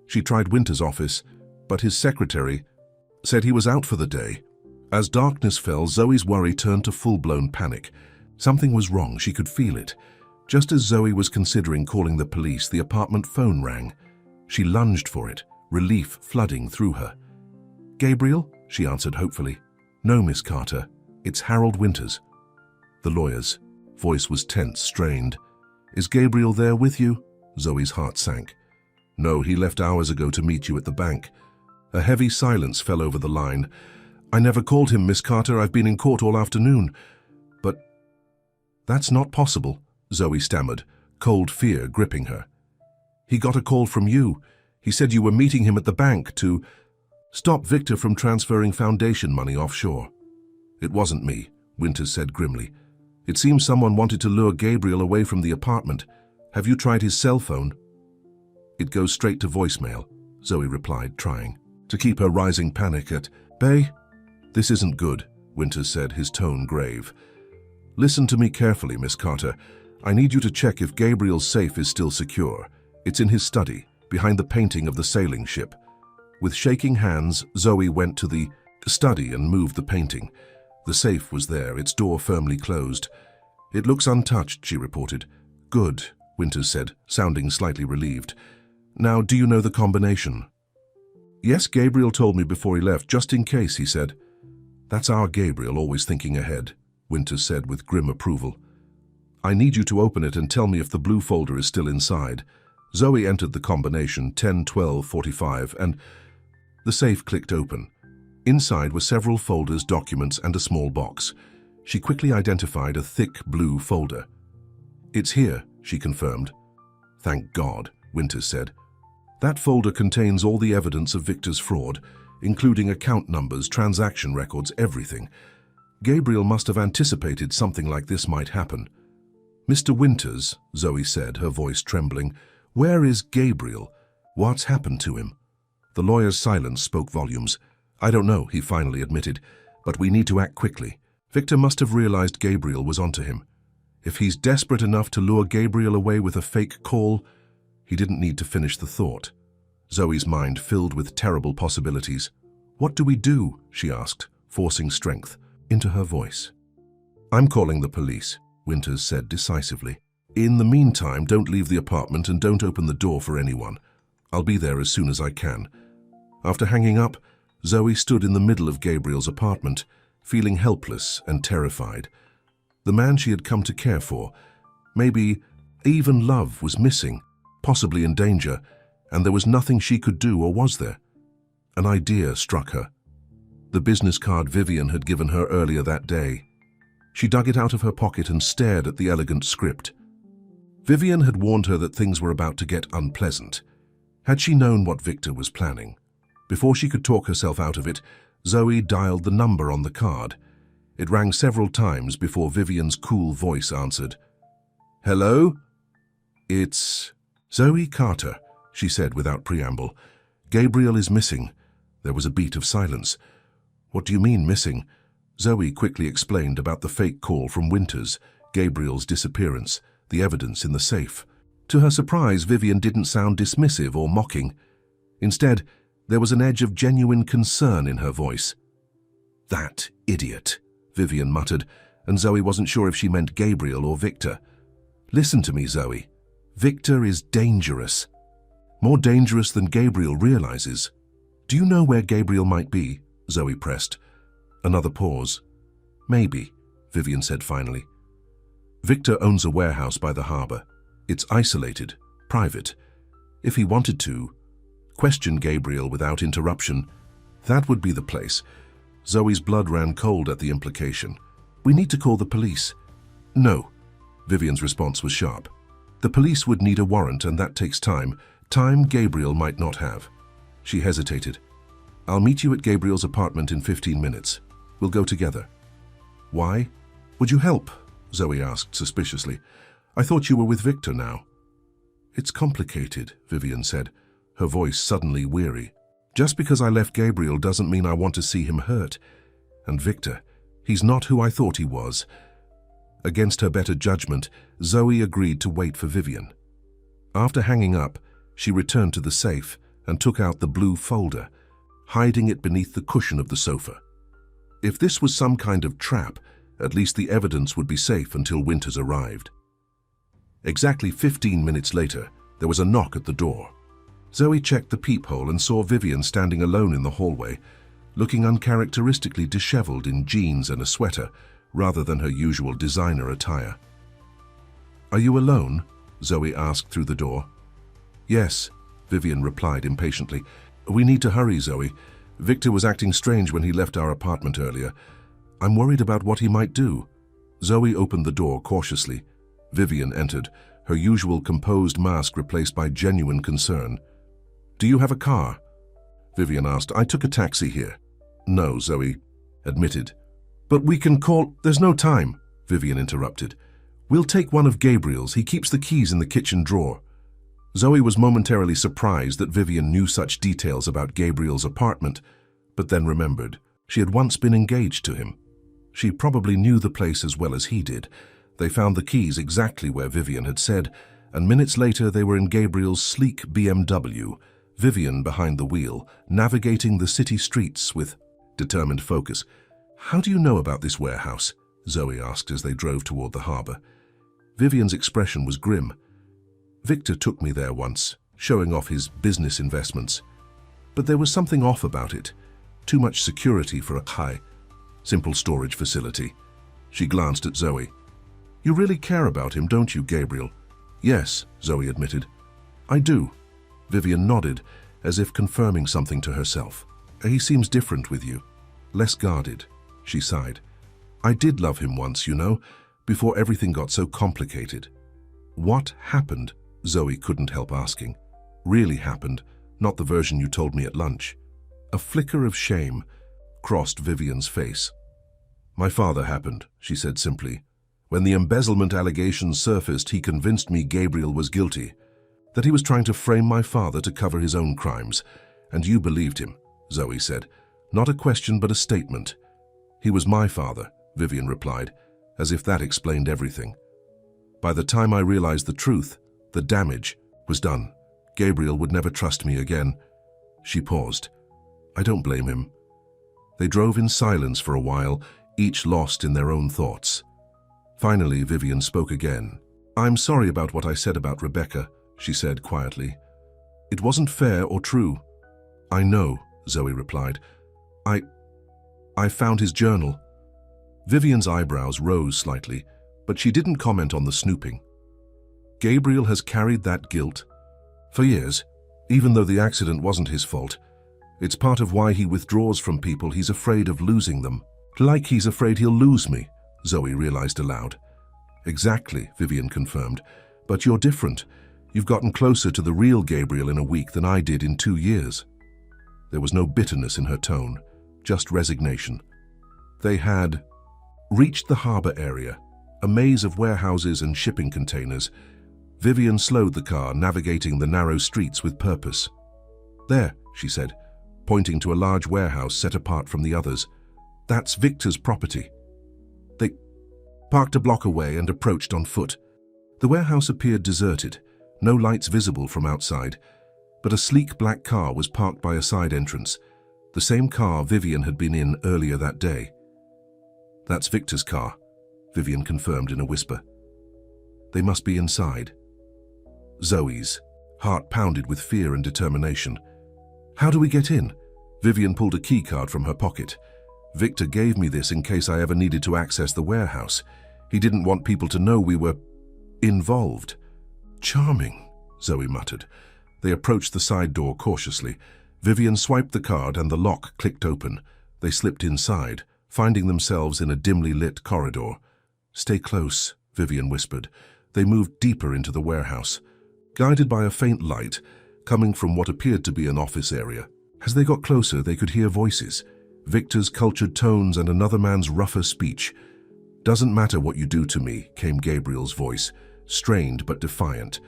Speaker 1: She tried Winter's office, but his secretary said he was out for the day. As darkness fell, Zoe's worry turned to full-blown panic. Something was wrong, she could feel it. Just as Zoe was considering calling the police, the apartment phone rang. She lunged for it, relief flooding through her. Gabriel? She answered hopefully. No, Miss Carter. It's Harold Winters. The lawyer's voice was tense, strained. Is Gabriel there with you? Zoe's heart sank. No, he left hours ago to meet you at the bank. A heavy silence fell over the line. I never called him, Miss Carter. I've been in court all afternoon. But that's not possible, Zoe stammered, cold fear gripping her. He got a call from you. He said you were meeting him at the bank to stop Victor from transferring Foundation money offshore. It wasn't me, Winters said grimly. It seems someone wanted to lure Gabriel away from the apartment. Have you tried his cell phone? It goes straight to voicemail, Zoe replied, trying to keep her rising panic at bay. This isn't good, Winters said, his tone grave. Listen to me carefully, Miss Carter. I need you to check if Gabriel's safe is still secure. It's in his study, behind the painting of the sailing ship. With shaking hands, Zoe went to the study and moved the painting. The safe was there, its door firmly closed. It looks untouched, she reported. Good, Winters said, sounding slightly relieved. Now, do you know the combination? Yes, Gabriel told me before he left, just in case, he said. That's our Gabriel, always thinking ahead, Winters said with grim approval. I need you to open it and tell me if the blue folder is still inside. Zoe entered the combination 10, 12, 45 and the safe clicked open. Inside were several folders, documents and a small box. She quickly identified a thick blue folder. It's here, she confirmed. Thank God, Winters said. That folder contains all the evidence of Victor's fraud, including account numbers, transaction records, everything. Gabriel must have anticipated something like this might happen. Mr. Winters, Zoe said, her voice trembling, where is Gabriel? What's happened to him? The lawyer's silence spoke volumes. I don't know, he finally admitted, but we need to act quickly. Victor must have realized Gabriel was onto him. If he's desperate enough to lure Gabriel away with a fake call, he didn't need to finish the thought. Zoe's mind filled with terrible possibilities. What do we do? She asked, forcing strength into her voice. I'm calling the police, Winters said decisively. In the meantime, don't leave the apartment and don't open the door for anyone. I'll be there as soon as I can. After hanging up, Zoe stood in the middle of Gabriel's apartment, feeling helpless and terrified. The man she had come to care for, maybe even love, was missing, possibly in danger, and there was nothing she could do, or was there? An idea struck her. The business card Vivian had given her earlier that day. She dug it out of her pocket and stared at the elegant script. Vivian had warned her that things were about to get unpleasant. Had she known what Victor was planning? Before she could talk herself out of it, Zoe dialed the number on the card. It rang several times before Vivian's cool voice answered. Hello? It's Zoe Carter, she said without preamble. Gabriel is missing. There was a beat of silence. What do you mean missing? Zoe quickly explained about the fake call from Winters, Gabriel's disappearance, the evidence in the safe. To her surprise, Vivian didn't sound dismissive or mocking. Instead, there was an edge of genuine concern in her voice. That idiot, Vivian muttered, and Zoe wasn't sure if she meant Gabriel or Victor. Listen to me, Zoe. Victor is dangerous. More dangerous than Gabriel realizes. Do you know where Gabriel might be? Zoe pressed. Another pause. Maybe, Vivian said finally. Victor owns a warehouse by the harbor. It's isolated, private. If he wanted to question Gabriel without interruption, that would be the place. Zoe's blood ran cold at the implication. We need to call the police. No, Vivian's response was sharp. The police would need a warrant, and that takes time. Time Gabriel might not have. She hesitated. I'll meet you at Gabriel's apartment in 15 minutes. We'll go together. Why? Would you help? Zoe asked suspiciously. I thought you were with Victor now. It's complicated, Vivian said, her voice suddenly weary. Just because I left Gabriel doesn't mean I want to see him hurt. And Victor, he's not who I thought he was. Against her better judgment, Zoe agreed to wait for Vivian. After hanging up, she returned to the safe and took out the blue folder, hiding it beneath the cushion of the sofa. If this was some kind of trap, at least the evidence would be safe until Winters arrived. Exactly 15 minutes later, there was a knock at the door. Zoe checked the peephole and saw Vivian standing alone in the hallway, looking uncharacteristically disheveled in jeans and a sweater, rather than her usual designer attire. Are you alone? Zoe asked through the door. Yes, Vivian replied impatiently. We need to hurry, Zoe. Victor was acting strange when he left our apartment earlier. I'm worried about what he might do. Zoe opened the door cautiously. Vivian entered, her usual composed mask replaced by genuine concern. Do you have a car? Vivian asked. I took a taxi here. No, Zoe admitted. But we can call— There's no time, Vivian interrupted. We'll take one of Gabriel's. He keeps the keys in the kitchen drawer. Zoe was momentarily surprised that Vivian knew such details about Gabriel's apartment, but then remembered. She had once been engaged to him. She probably knew the place as well as he did. They found the keys exactly where Vivian had said, and minutes later they were in Gabriel's sleek BMW, Vivian behind the wheel, navigating the city streets with determined focus. How do you know about this warehouse? Zoe asked as they drove toward the harbor. Vivian's expression was grim. Victor took me there once, showing off his business investments. But there was something off about it. Too much security for a high, simple storage facility. She glanced at Zoe. "You really care about him, don't you, Gabriel?" "Yes," Zoe admitted. "I do." Vivian nodded, as if confirming something to herself. "He seems different with you. Less guarded," she sighed. "I did love him once, you know, before everything got so complicated." "What happened?" Zoe couldn't help asking. "Really happened, not the version you told me at lunch." A flicker of shame crossed Vivian's face. "My father happened," she said simply. "When the embezzlement allegations surfaced, he convinced me Gabriel was guilty, that he was trying to frame my father to cover his own crimes. And you believed him," Zoe said. "Not a question, but a statement." "He was my father," Vivian replied, as if that explained everything. "By the time I realized the truth, the damage was done. Gabriel would never trust me again." She paused. "I don't blame him." They drove in silence for a while, each lost in their own thoughts. Finally, Vivian spoke again. "I'm sorry about what I said about Rebecca," she said quietly. "It wasn't fair or true." "I know," Zoe replied. I found his journal." Vivian's eyebrows rose slightly, but she didn't comment on the snooping. "Gabriel has carried that guilt for years, even though the accident wasn't his fault. It's part of why he withdraws from people. He's afraid of losing them. Like he's afraid he'll lose me," Zoe realized aloud. "Exactly," Vivian confirmed. "But you're different. You've gotten closer to the real Gabriel in a week than I did in 2 years." There was no bitterness in her tone, just resignation. They had reached the harbor area, a maze of warehouses and shipping containers. Vivian slowed the car, navigating the narrow streets with purpose. "There," she said, pointing to a large warehouse set apart from the others. "That's Victor's property." They parked a block away and approached on foot. The warehouse appeared deserted, no lights visible from outside, but a sleek black car was parked by a side entrance, the same car Vivian had been in earlier that day. "That's Victor's car," Vivian confirmed in a whisper. "They must be inside." Zoe's heart pounded with fear and determination. "How do we get in?" Vivian pulled a key card from her pocket. "Victor gave me this in case I ever needed to access the warehouse. He didn't want people to know we were involved." "Charming," Zoe muttered. They approached the side door cautiously. Vivian swiped the card and the lock clicked open. They slipped inside, finding themselves in a dimly lit corridor. "Stay close," Vivian whispered. They moved deeper into the warehouse, guided by a faint light coming from what appeared to be an office area. As they got closer, they could hear voices, Victor's cultured tones and another man's rougher speech. "Doesn't matter what you do to me," came Gabriel's voice, strained but defiant.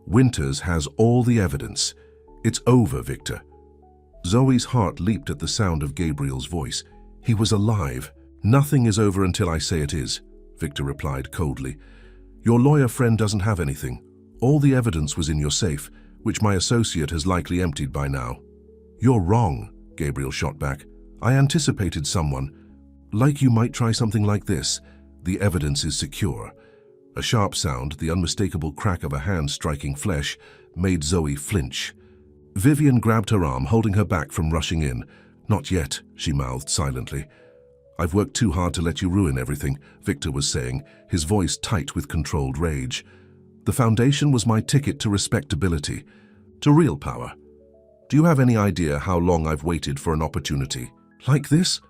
Speaker 1: "Winters has all the evidence. It's over, Victor." Zoe's heart leaped at the sound of Gabriel's voice. He was alive. "Nothing is over until I say it is," Victor replied coldly. "Your lawyer friend doesn't have anything. All the evidence was in your safe, which my associate has likely emptied by now." "You're wrong," Gabriel shot back. "I anticipated someone. Like you might try something like this. The evidence is secure." A sharp sound, the unmistakable crack of a hand striking flesh, made Zoe flinch. Vivian grabbed her arm, holding her back from rushing in. "Not yet," she mouthed silently. "I've worked too hard to let you ruin everything," Victor was saying, his voice tight with controlled rage. "The Foundation was my ticket to respectability, to real power. Do you have any idea how long I've waited for an opportunity like this?"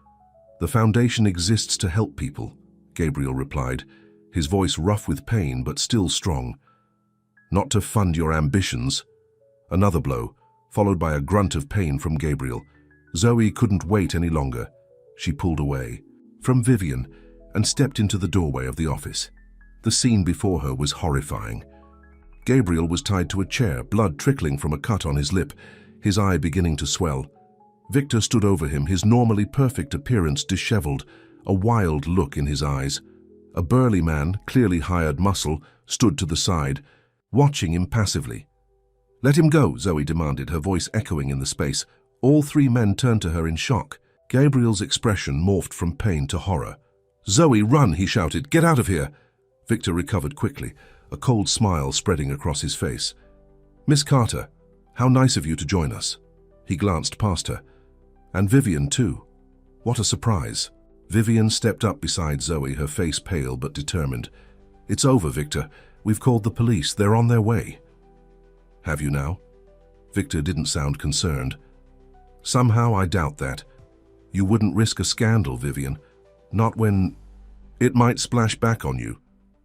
Speaker 1: "The Foundation exists to help people," Gabriel replied, his voice rough with pain but still strong. "Not to fund your ambitions." Another blow, followed by a grunt of pain from Gabriel. Zoe couldn't wait any longer. She pulled away from Vivian and stepped into the doorway of the office. The scene before her was horrifying. Gabriel was tied to a chair, blood trickling from a cut on his lip, his eye beginning to swell. Victor stood over him, his normally perfect appearance disheveled, a wild look in his eyes. A burly man, clearly hired muscle, stood to the side, watching impassively. "Let him go," Zoe demanded, her voice echoing in the space. All three men turned to her in shock. Gabriel's expression morphed from pain to horror. "Zoe, run!" he shouted. "Get out of here!" Victor recovered quickly, a cold smile spreading across his face. "Miss Carter, how nice of you to join us." He glanced past her. And Vivian too. What a surprise. Vivian stepped up beside Zoe, her face pale but determined. "It's over, Victor. We've called the police. They're on their way." "Have you now?" Victor didn't sound concerned. "Somehow I doubt that. You wouldn't risk a scandal, Vivian. Not when it might splash back on you."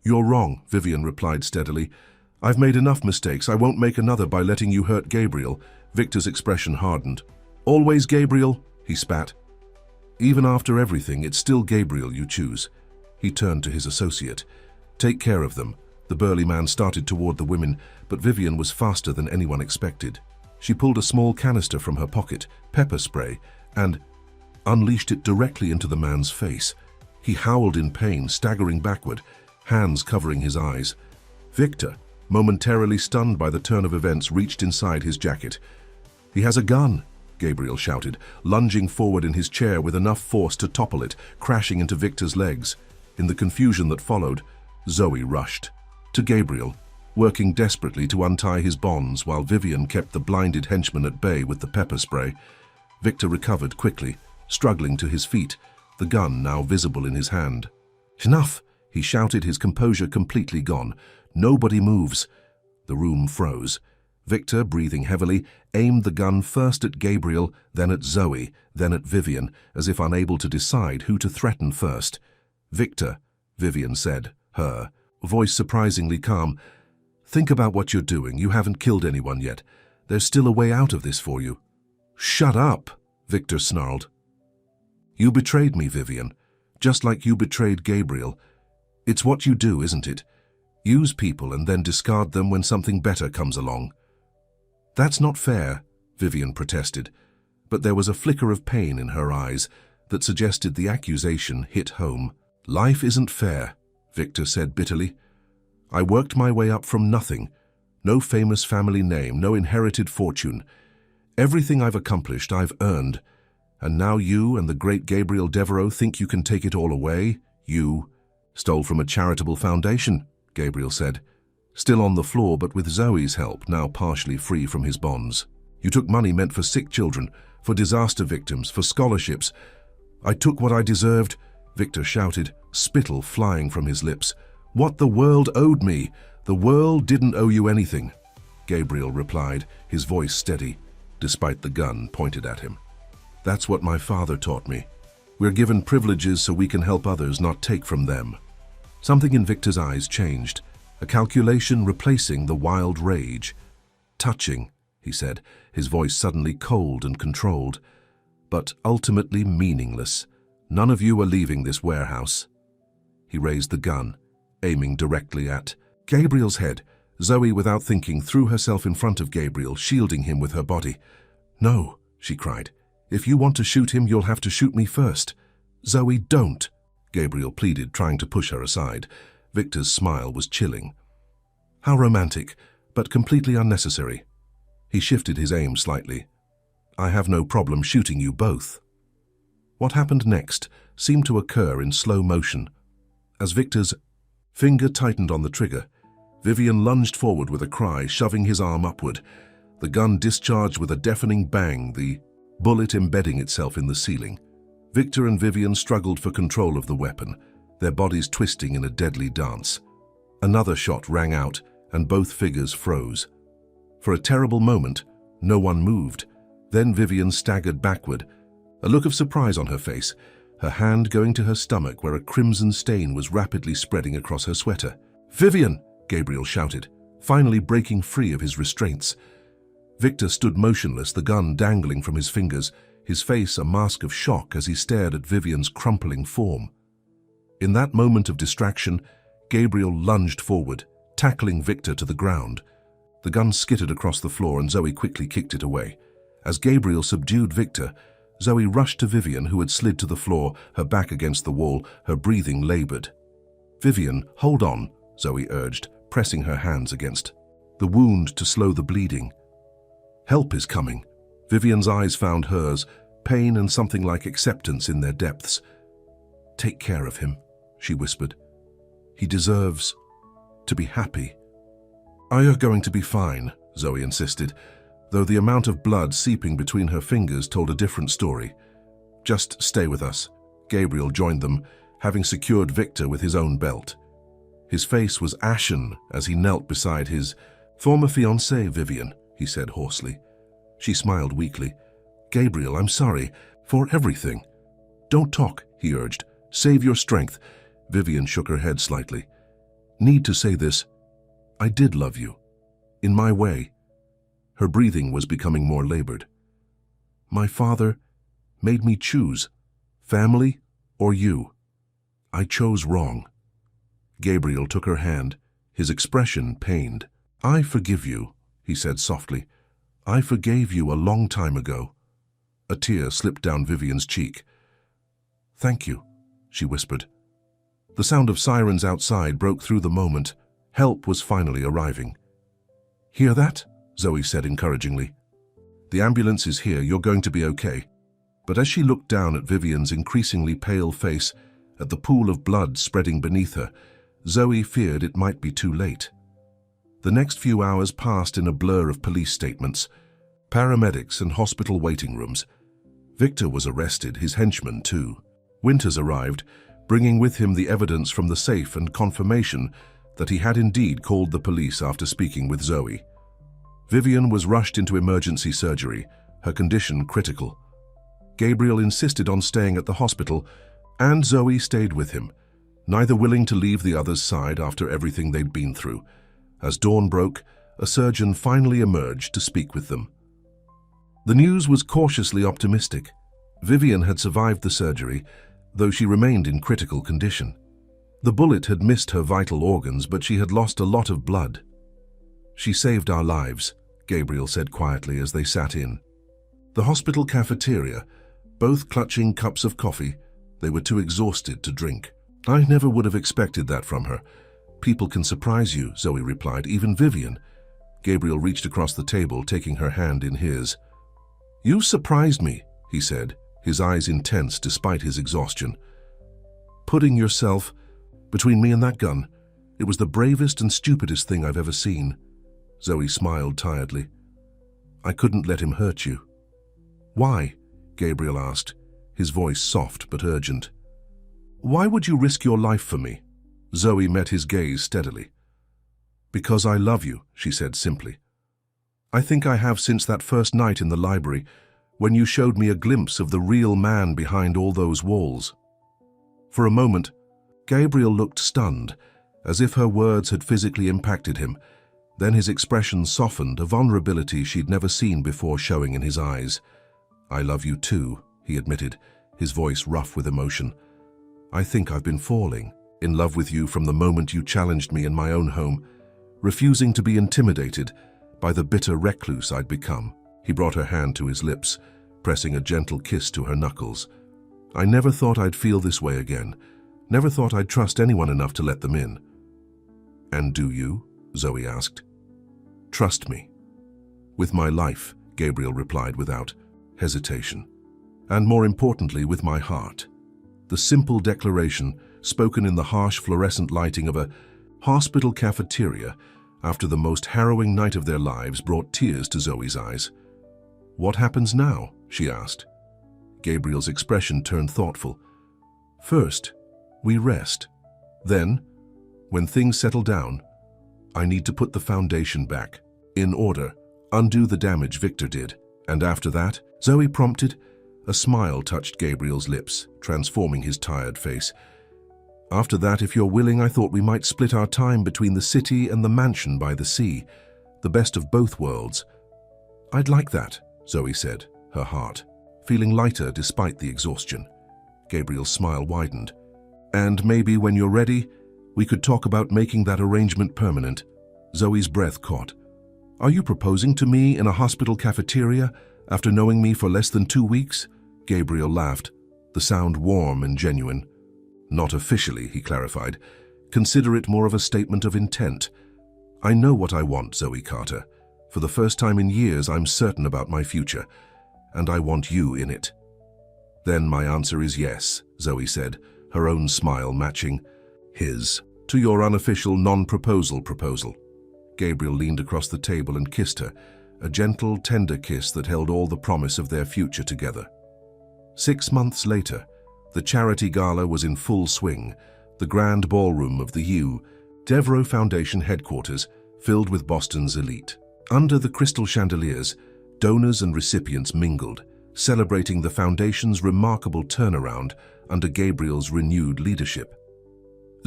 Speaker 1: "You're wrong," Vivian replied steadily. "I've made enough mistakes. I won't make another by letting you hurt Gabriel." Victor's expression hardened. "Always Gabriel?" he spat. "Even after everything, it's still Gabriel you choose." He turned to his associate. "Take care of them." The burly man started toward the women, but Vivian was faster than anyone expected. She pulled a small canister from her pocket, pepper spray, and unleashed it directly into the man's face. He howled in pain, staggering backward, hands covering his eyes. Victor, momentarily stunned by the turn of events, reached inside his jacket. "He has a gun!" Gabriel shouted, lunging forward in his chair with enough force to topple it, crashing into Victor's legs. In the confusion that followed, Zoe rushed to Gabriel, working desperately to untie his bonds while Vivian kept the blinded henchman at bay with the pepper spray. Victor recovered quickly, struggling to his feet, the gun now visible in his hand. "Enough!" he shouted, his composure completely gone. "Nobody moves." The room froze. Victor, breathing heavily, aimed the gun first at Gabriel, then at Zoe, then at Vivian, as if unable to decide who to threaten first. "Victor," Vivian said, her voice surprisingly calm, "think about what you're doing. You haven't killed anyone yet. There's still a way out of this for you." "Shut up," Victor snarled. "You betrayed me, Vivian, just like you betrayed Gabriel. It's what you do, isn't it? Use people and then discard them when something better comes along." "That's not fair," Vivian protested, but there was a flicker of pain in her eyes that suggested the accusation hit home. "Life isn't fair," Victor said bitterly. "I worked my way up from nothing. No famous family name, no inherited fortune. Everything I've accomplished, I've earned. And now you and the great Gabriel Devereaux think you can take it all away? You stole from a charitable foundation," Gabriel said, still on the floor but with Zoe's help, now partially free from his bonds. "You took money meant for sick children, for disaster victims, for scholarships. I took what I deserved," Victor shouted, spittle flying from his lips. "What the world owed me. The world didn't owe you anything," Gabriel replied, his voice steady, despite the gun pointed at him. "That's what my father taught me. We're given privileges so we can help others, not take from them." Something in Victor's eyes changed, a calculation replacing the wild rage. "Touching," he said, his voice suddenly cold and controlled, "but ultimately meaningless. None of you are leaving this warehouse." He raised the gun, aiming directly at Gabriel's head. Zoe, without thinking, threw herself in front of Gabriel, shielding him with her body. "No," she cried. "If you want to shoot him, you'll have to shoot me first." "Zoe, don't," Gabriel pleaded, trying to push her aside. Victor's smile was chilling. "How romantic, but completely unnecessary." He shifted his aim slightly. "I have no problem shooting you both." What happened next seemed to occur in slow motion. As Victor's finger tightened on the trigger, Vivian lunged forward with a cry, shoving his arm upward. The gun discharged with a deafening bang, the bullet embedding itself in the ceiling. Victor and Vivian struggled for control of the weapon, their bodies twisting in a deadly dance. Another shot rang out, and both figures froze. For a terrible moment, no one moved. Then Vivian staggered backward, a look of surprise on her face, her hand going to her stomach where a crimson stain was rapidly spreading across her sweater. "Vivian!" Gabriel shouted, finally breaking free of his restraints. Victor stood motionless, the gun dangling from his fingers, his face a mask of shock as he stared at Vivian's crumpling form. In that moment of distraction, Gabriel lunged forward, tackling Victor to the ground. The gun skittered across the floor and Zoe quickly kicked it away. As Gabriel subdued Victor, Zoe rushed to Vivian, who had slid to the floor, her back against the wall, her breathing labored. "Vivian, hold on," Zoe urged, pressing her hands against the wound to slow the bleeding. "Help is coming." Vivian's eyes found hers, pain and something like acceptance in their depths. "Take care of him," she whispered. "He deserves to be happy." "Are you going to be fine?" Zoe insisted. though the amount of blood seeping between her fingers told a different story. "Just stay with us." Gabriel joined them, having secured Victor with his own belt. His face was ashen as he knelt beside his former fiancée, Vivian, he said hoarsely. She smiled weakly. "Gabriel, I'm sorry for everything." "Don't talk," he urged. "Save your strength." Vivian shook her head slightly. "Need to say this. I did love you. In my way." Her breathing was becoming more labored. "My father made me choose, family or you. I chose wrong." Gabriel took her hand, his expression pained. "I forgive you," he said softly. "I forgave you a long time ago." A tear slipped down Vivian's cheek. "Thank you," she whispered. The sound of sirens outside broke through the moment. Help was finally arriving. "Hear that?" Zoe said encouragingly. "The ambulance is here. You're going to be okay." But as she looked down at Vivian's increasingly pale face, at the pool of blood spreading beneath her, Zoe feared it might be too late. The next few hours passed in a blur of police statements, paramedics and hospital waiting rooms. Victor was arrested, his henchman too. Winters arrived, bringing with him the evidence from the safe and confirmation that he had indeed called the police after speaking with Zoe. Vivian was rushed into emergency surgery, her condition critical. Gabriel insisted on staying at the hospital, and Zoe stayed with him, neither willing to leave the other's side after everything they'd been through. As dawn broke, a surgeon finally emerged to speak with them. The news was cautiously optimistic. Vivian had survived the surgery, though she remained in critical condition. The bullet had missed her vital organs, but she had lost a lot of blood. "She saved our lives," Gabriel said quietly as they sat in the hospital cafeteria, both clutching cups of coffee. They were too exhausted to drink. "I never would have expected that from her. People can surprise you," Zoe replied, "even Vivian." Gabriel reached across the table, taking her hand in his. "You surprised me," he said, his eyes intense despite his exhaustion. "Putting yourself between me and that gun, it was the bravest and stupidest thing I've ever seen." Zoe smiled tiredly. "I couldn't let him hurt you." "Why?" Gabriel asked, his voice soft but urgent. "Why would you risk your life for me?" Zoe met his gaze steadily. "Because I love you," she said simply. "I think I have since that first night in the library, when you showed me a glimpse of the real man behind all those walls." For a moment, Gabriel looked stunned, as if her words had physically impacted him. Then his expression softened, a vulnerability she'd never seen before showing in his eyes. "I love you too," he admitted, his voice rough with emotion. "I think I've been falling in love with you from the moment you challenged me in my own home, refusing to be intimidated by the bitter recluse I'd become." He brought her hand to his lips, pressing a gentle kiss to her knuckles. "I never thought I'd feel this way again. Never thought I'd trust anyone enough to let them in." "And do you?" Zoe asked. "Trust me." "With my life," Gabriel replied without hesitation. "And more importantly, with my heart." The simple declaration, spoken in the harsh fluorescent lighting of a hospital cafeteria after the most harrowing night of their lives, brought tears to Zoe's eyes. "What happens now?" she asked. Gabriel's expression turned thoughtful. "First, we rest. Then, when things settle down, I need to put the foundation back in order, undo the damage Victor did. And after that," Zoe prompted. A smile touched Gabriel's lips, transforming his tired face. "After that, if you're willing, I thought we might split our time between the city and the mansion by the sea, the best of both worlds." "I'd like that," Zoe said, her heart feeling lighter despite the exhaustion. Gabriel's smile widened. "And maybe when you're ready, we could talk about making that arrangement permanent." Zoe's breath caught. "Are you proposing to me in a hospital cafeteria after knowing me for less than 2 weeks?" Gabriel laughed, the sound warm and genuine. "Not officially," he clarified. "Consider it more of a statement of intent. I know what I want, Zoe Carter. For the first time in years, I'm certain about my future, and I want you in it." "Then my answer is yes," Zoe said, her own smile matching his. "To your unofficial non-proposal proposal." Gabriel leaned across the table and kissed her, a gentle, tender kiss that held all the promise of their future together. 6 months later, the charity gala was in full swing, the grand ballroom of the Hugh Devereux Foundation headquarters filled with Boston's elite. Under the crystal chandeliers, donors and recipients mingled, celebrating the foundation's remarkable turnaround under Gabriel's renewed leadership.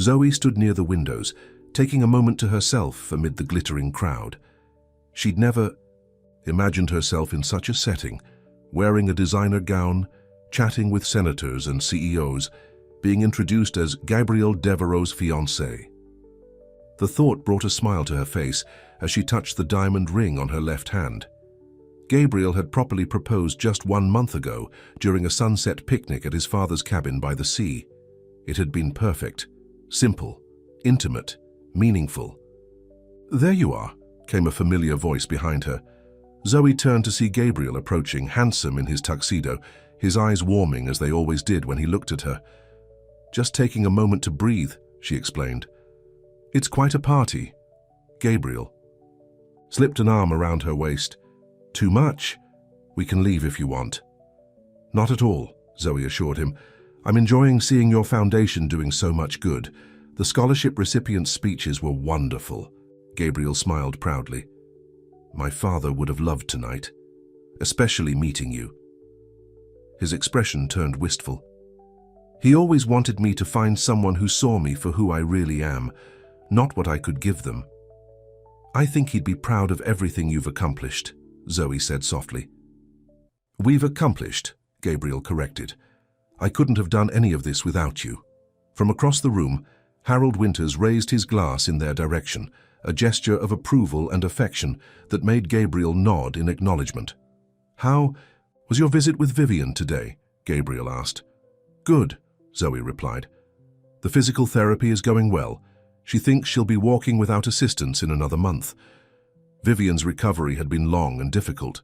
Speaker 1: Zoe stood near the windows, taking a moment to herself amid the glittering crowd. She'd never imagined herself in such a setting, wearing a designer gown, chatting with senators and CEOs, being introduced as Gabriel Devereux's fiancée. The thought brought a smile to her face as she touched the diamond ring on her left hand. Gabriel had properly proposed just 1 month ago during a sunset picnic at his father's cabin by the sea. It had been perfect, simple, intimate, meaningful. "There you are," came a familiar voice behind her. Zoe turned to see Gabriel approaching, handsome in his tuxedo, his eyes warming as they always did when he looked at her. "Just taking a moment to breathe," she explained. "It's quite a party." Gabriel slipped an arm around her waist. "Too much? We can leave if you want." "Not at all," Zoe assured him. "I'm enjoying seeing your foundation doing so much good. The scholarship recipients' speeches were wonderful." Gabriel smiled proudly. "My father would have loved tonight, especially meeting you." His expression turned wistful. "He always wanted me to find someone who saw me for who I really am, not what I could give them." "I think he'd be proud of everything you've accomplished," Zoe said softly. "We've accomplished," Gabriel corrected. "I couldn't have done any of this without you." From across the room, Harold Winters raised his glass in their direction, a gesture of approval and affection that made Gabriel nod in acknowledgement. "How was your visit with Vivian today?" Gabriel asked. "Good," Zoe replied. "The physical therapy is going well. She thinks she'll be walking without assistance in another month." Vivian's recovery had been long and difficult,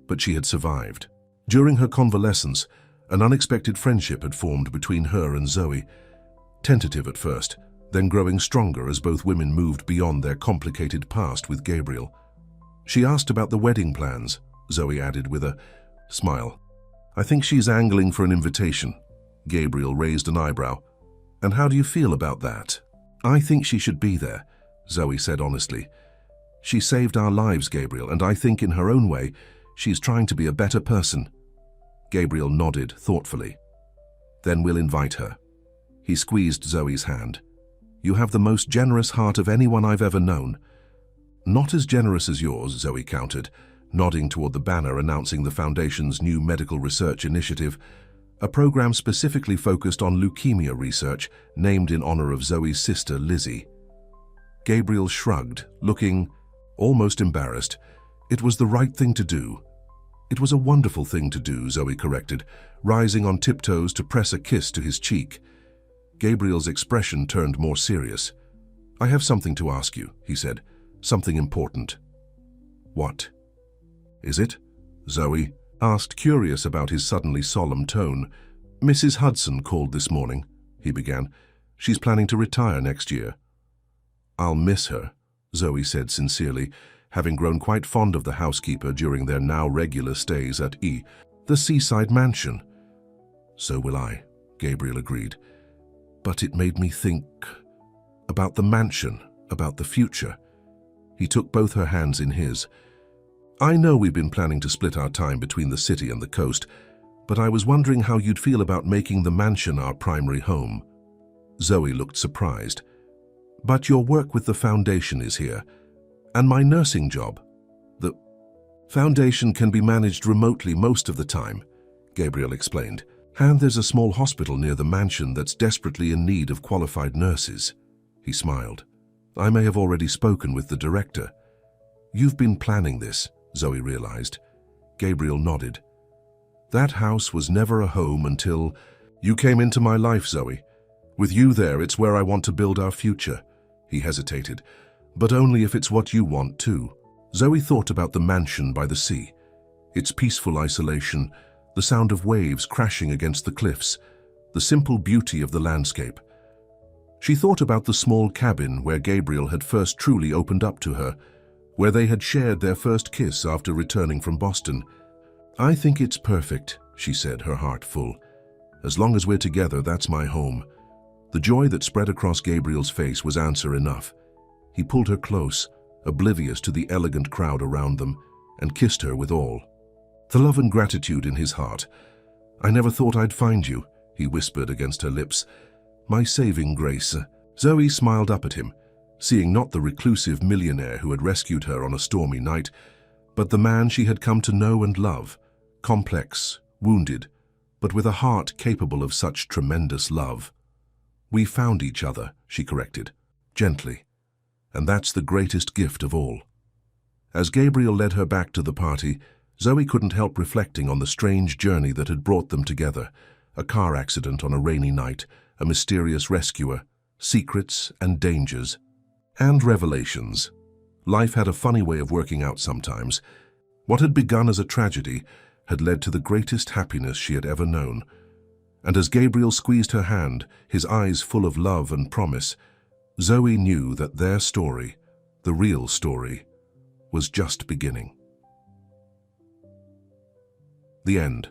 Speaker 1: but she had survived. During her convalescence, an unexpected friendship had formed between her and Zoe. Tentative at first, then growing stronger as both women moved beyond their complicated past with Gabriel. "She asked about the wedding plans," Zoe added with a smile. "I think she's angling for an invitation." Gabriel raised an eyebrow. "And how do you feel about that?" "I think she should be there," Zoe said honestly. "She saved our lives, Gabriel, and I think in her own way, she's trying to be a better person." Gabriel nodded thoughtfully. "Then we'll invite her." He squeezed Zoe's hand. "You have the most generous heart of anyone I've ever known." "Not as generous as yours," Zoe countered, nodding toward the banner announcing the Foundation's new medical research initiative, a program specifically focused on leukemia research named in honor of Zoe's sister Lizzie. Gabriel shrugged, looking almost embarrassed. "It was the right thing to do." "It was a wonderful thing to do," Zoe corrected, rising on tiptoes to press a kiss to his cheek. Gabriel's expression turned more serious. "I have something to ask you," he said. "Something important." "What is it?" Zoe asked, curious about his suddenly solemn tone. "Mrs. Hudson called this morning," he began. "She's planning to retire next year." "I'll miss her," Zoe said sincerely, having grown quite fond of the housekeeper during their now regular stays at the seaside mansion. "So will I," Gabriel agreed. "But it made me think about the mansion, about the future." He took both her hands in his. "I know we've been planning to split our time between the city and the coast, but I was wondering how you'd feel about making the mansion our primary home." Zoe looked surprised. "But your work with the Foundation is here, and my nursing job." "The Foundation can be managed remotely most of the time," Gabriel explained. "And there's a small hospital near the mansion that's desperately in need of qualified nurses." He smiled. "I may have already spoken with the director." "You've been planning this," Zoe realized. Gabriel nodded. "That house was never a home until you came into my life, Zoe. With you there, it's where I want to build our future." He hesitated. "But only if it's what you want too." Zoe thought about the mansion by the sea, its peaceful isolation, the sound of waves crashing against the cliffs, the simple beauty of the landscape. She thought about the small cabin where Gabriel had first truly opened up to her, where they had shared their first kiss after returning from Boston. "I think it's perfect," she said, her heart full. "As long as we're together, that's my home." The joy that spread across Gabriel's face was answer enough. He pulled her close, oblivious to the elegant crowd around them, and kissed her with all the love and gratitude in his heart. "I never thought I'd find you," he whispered against her lips. "My saving grace." Zoe smiled up at him, seeing not the reclusive millionaire who had rescued her on a stormy night, but the man she had come to know and love, complex, wounded, but with a heart capable of such tremendous love. "We found each other," she corrected, gently, "and that's the greatest gift of all." As Gabriel led her back to the party, Zoe couldn't help reflecting on the strange journey that had brought them together: a car accident on a rainy night, a mysterious rescuer, secrets and dangers, and revelations. Life had a funny way of working out sometimes. What had begun as a tragedy had led to the greatest happiness she had ever known. And as Gabriel squeezed her hand, his eyes full of love and promise, Zoe knew that their story, the real story, was just beginning. The end.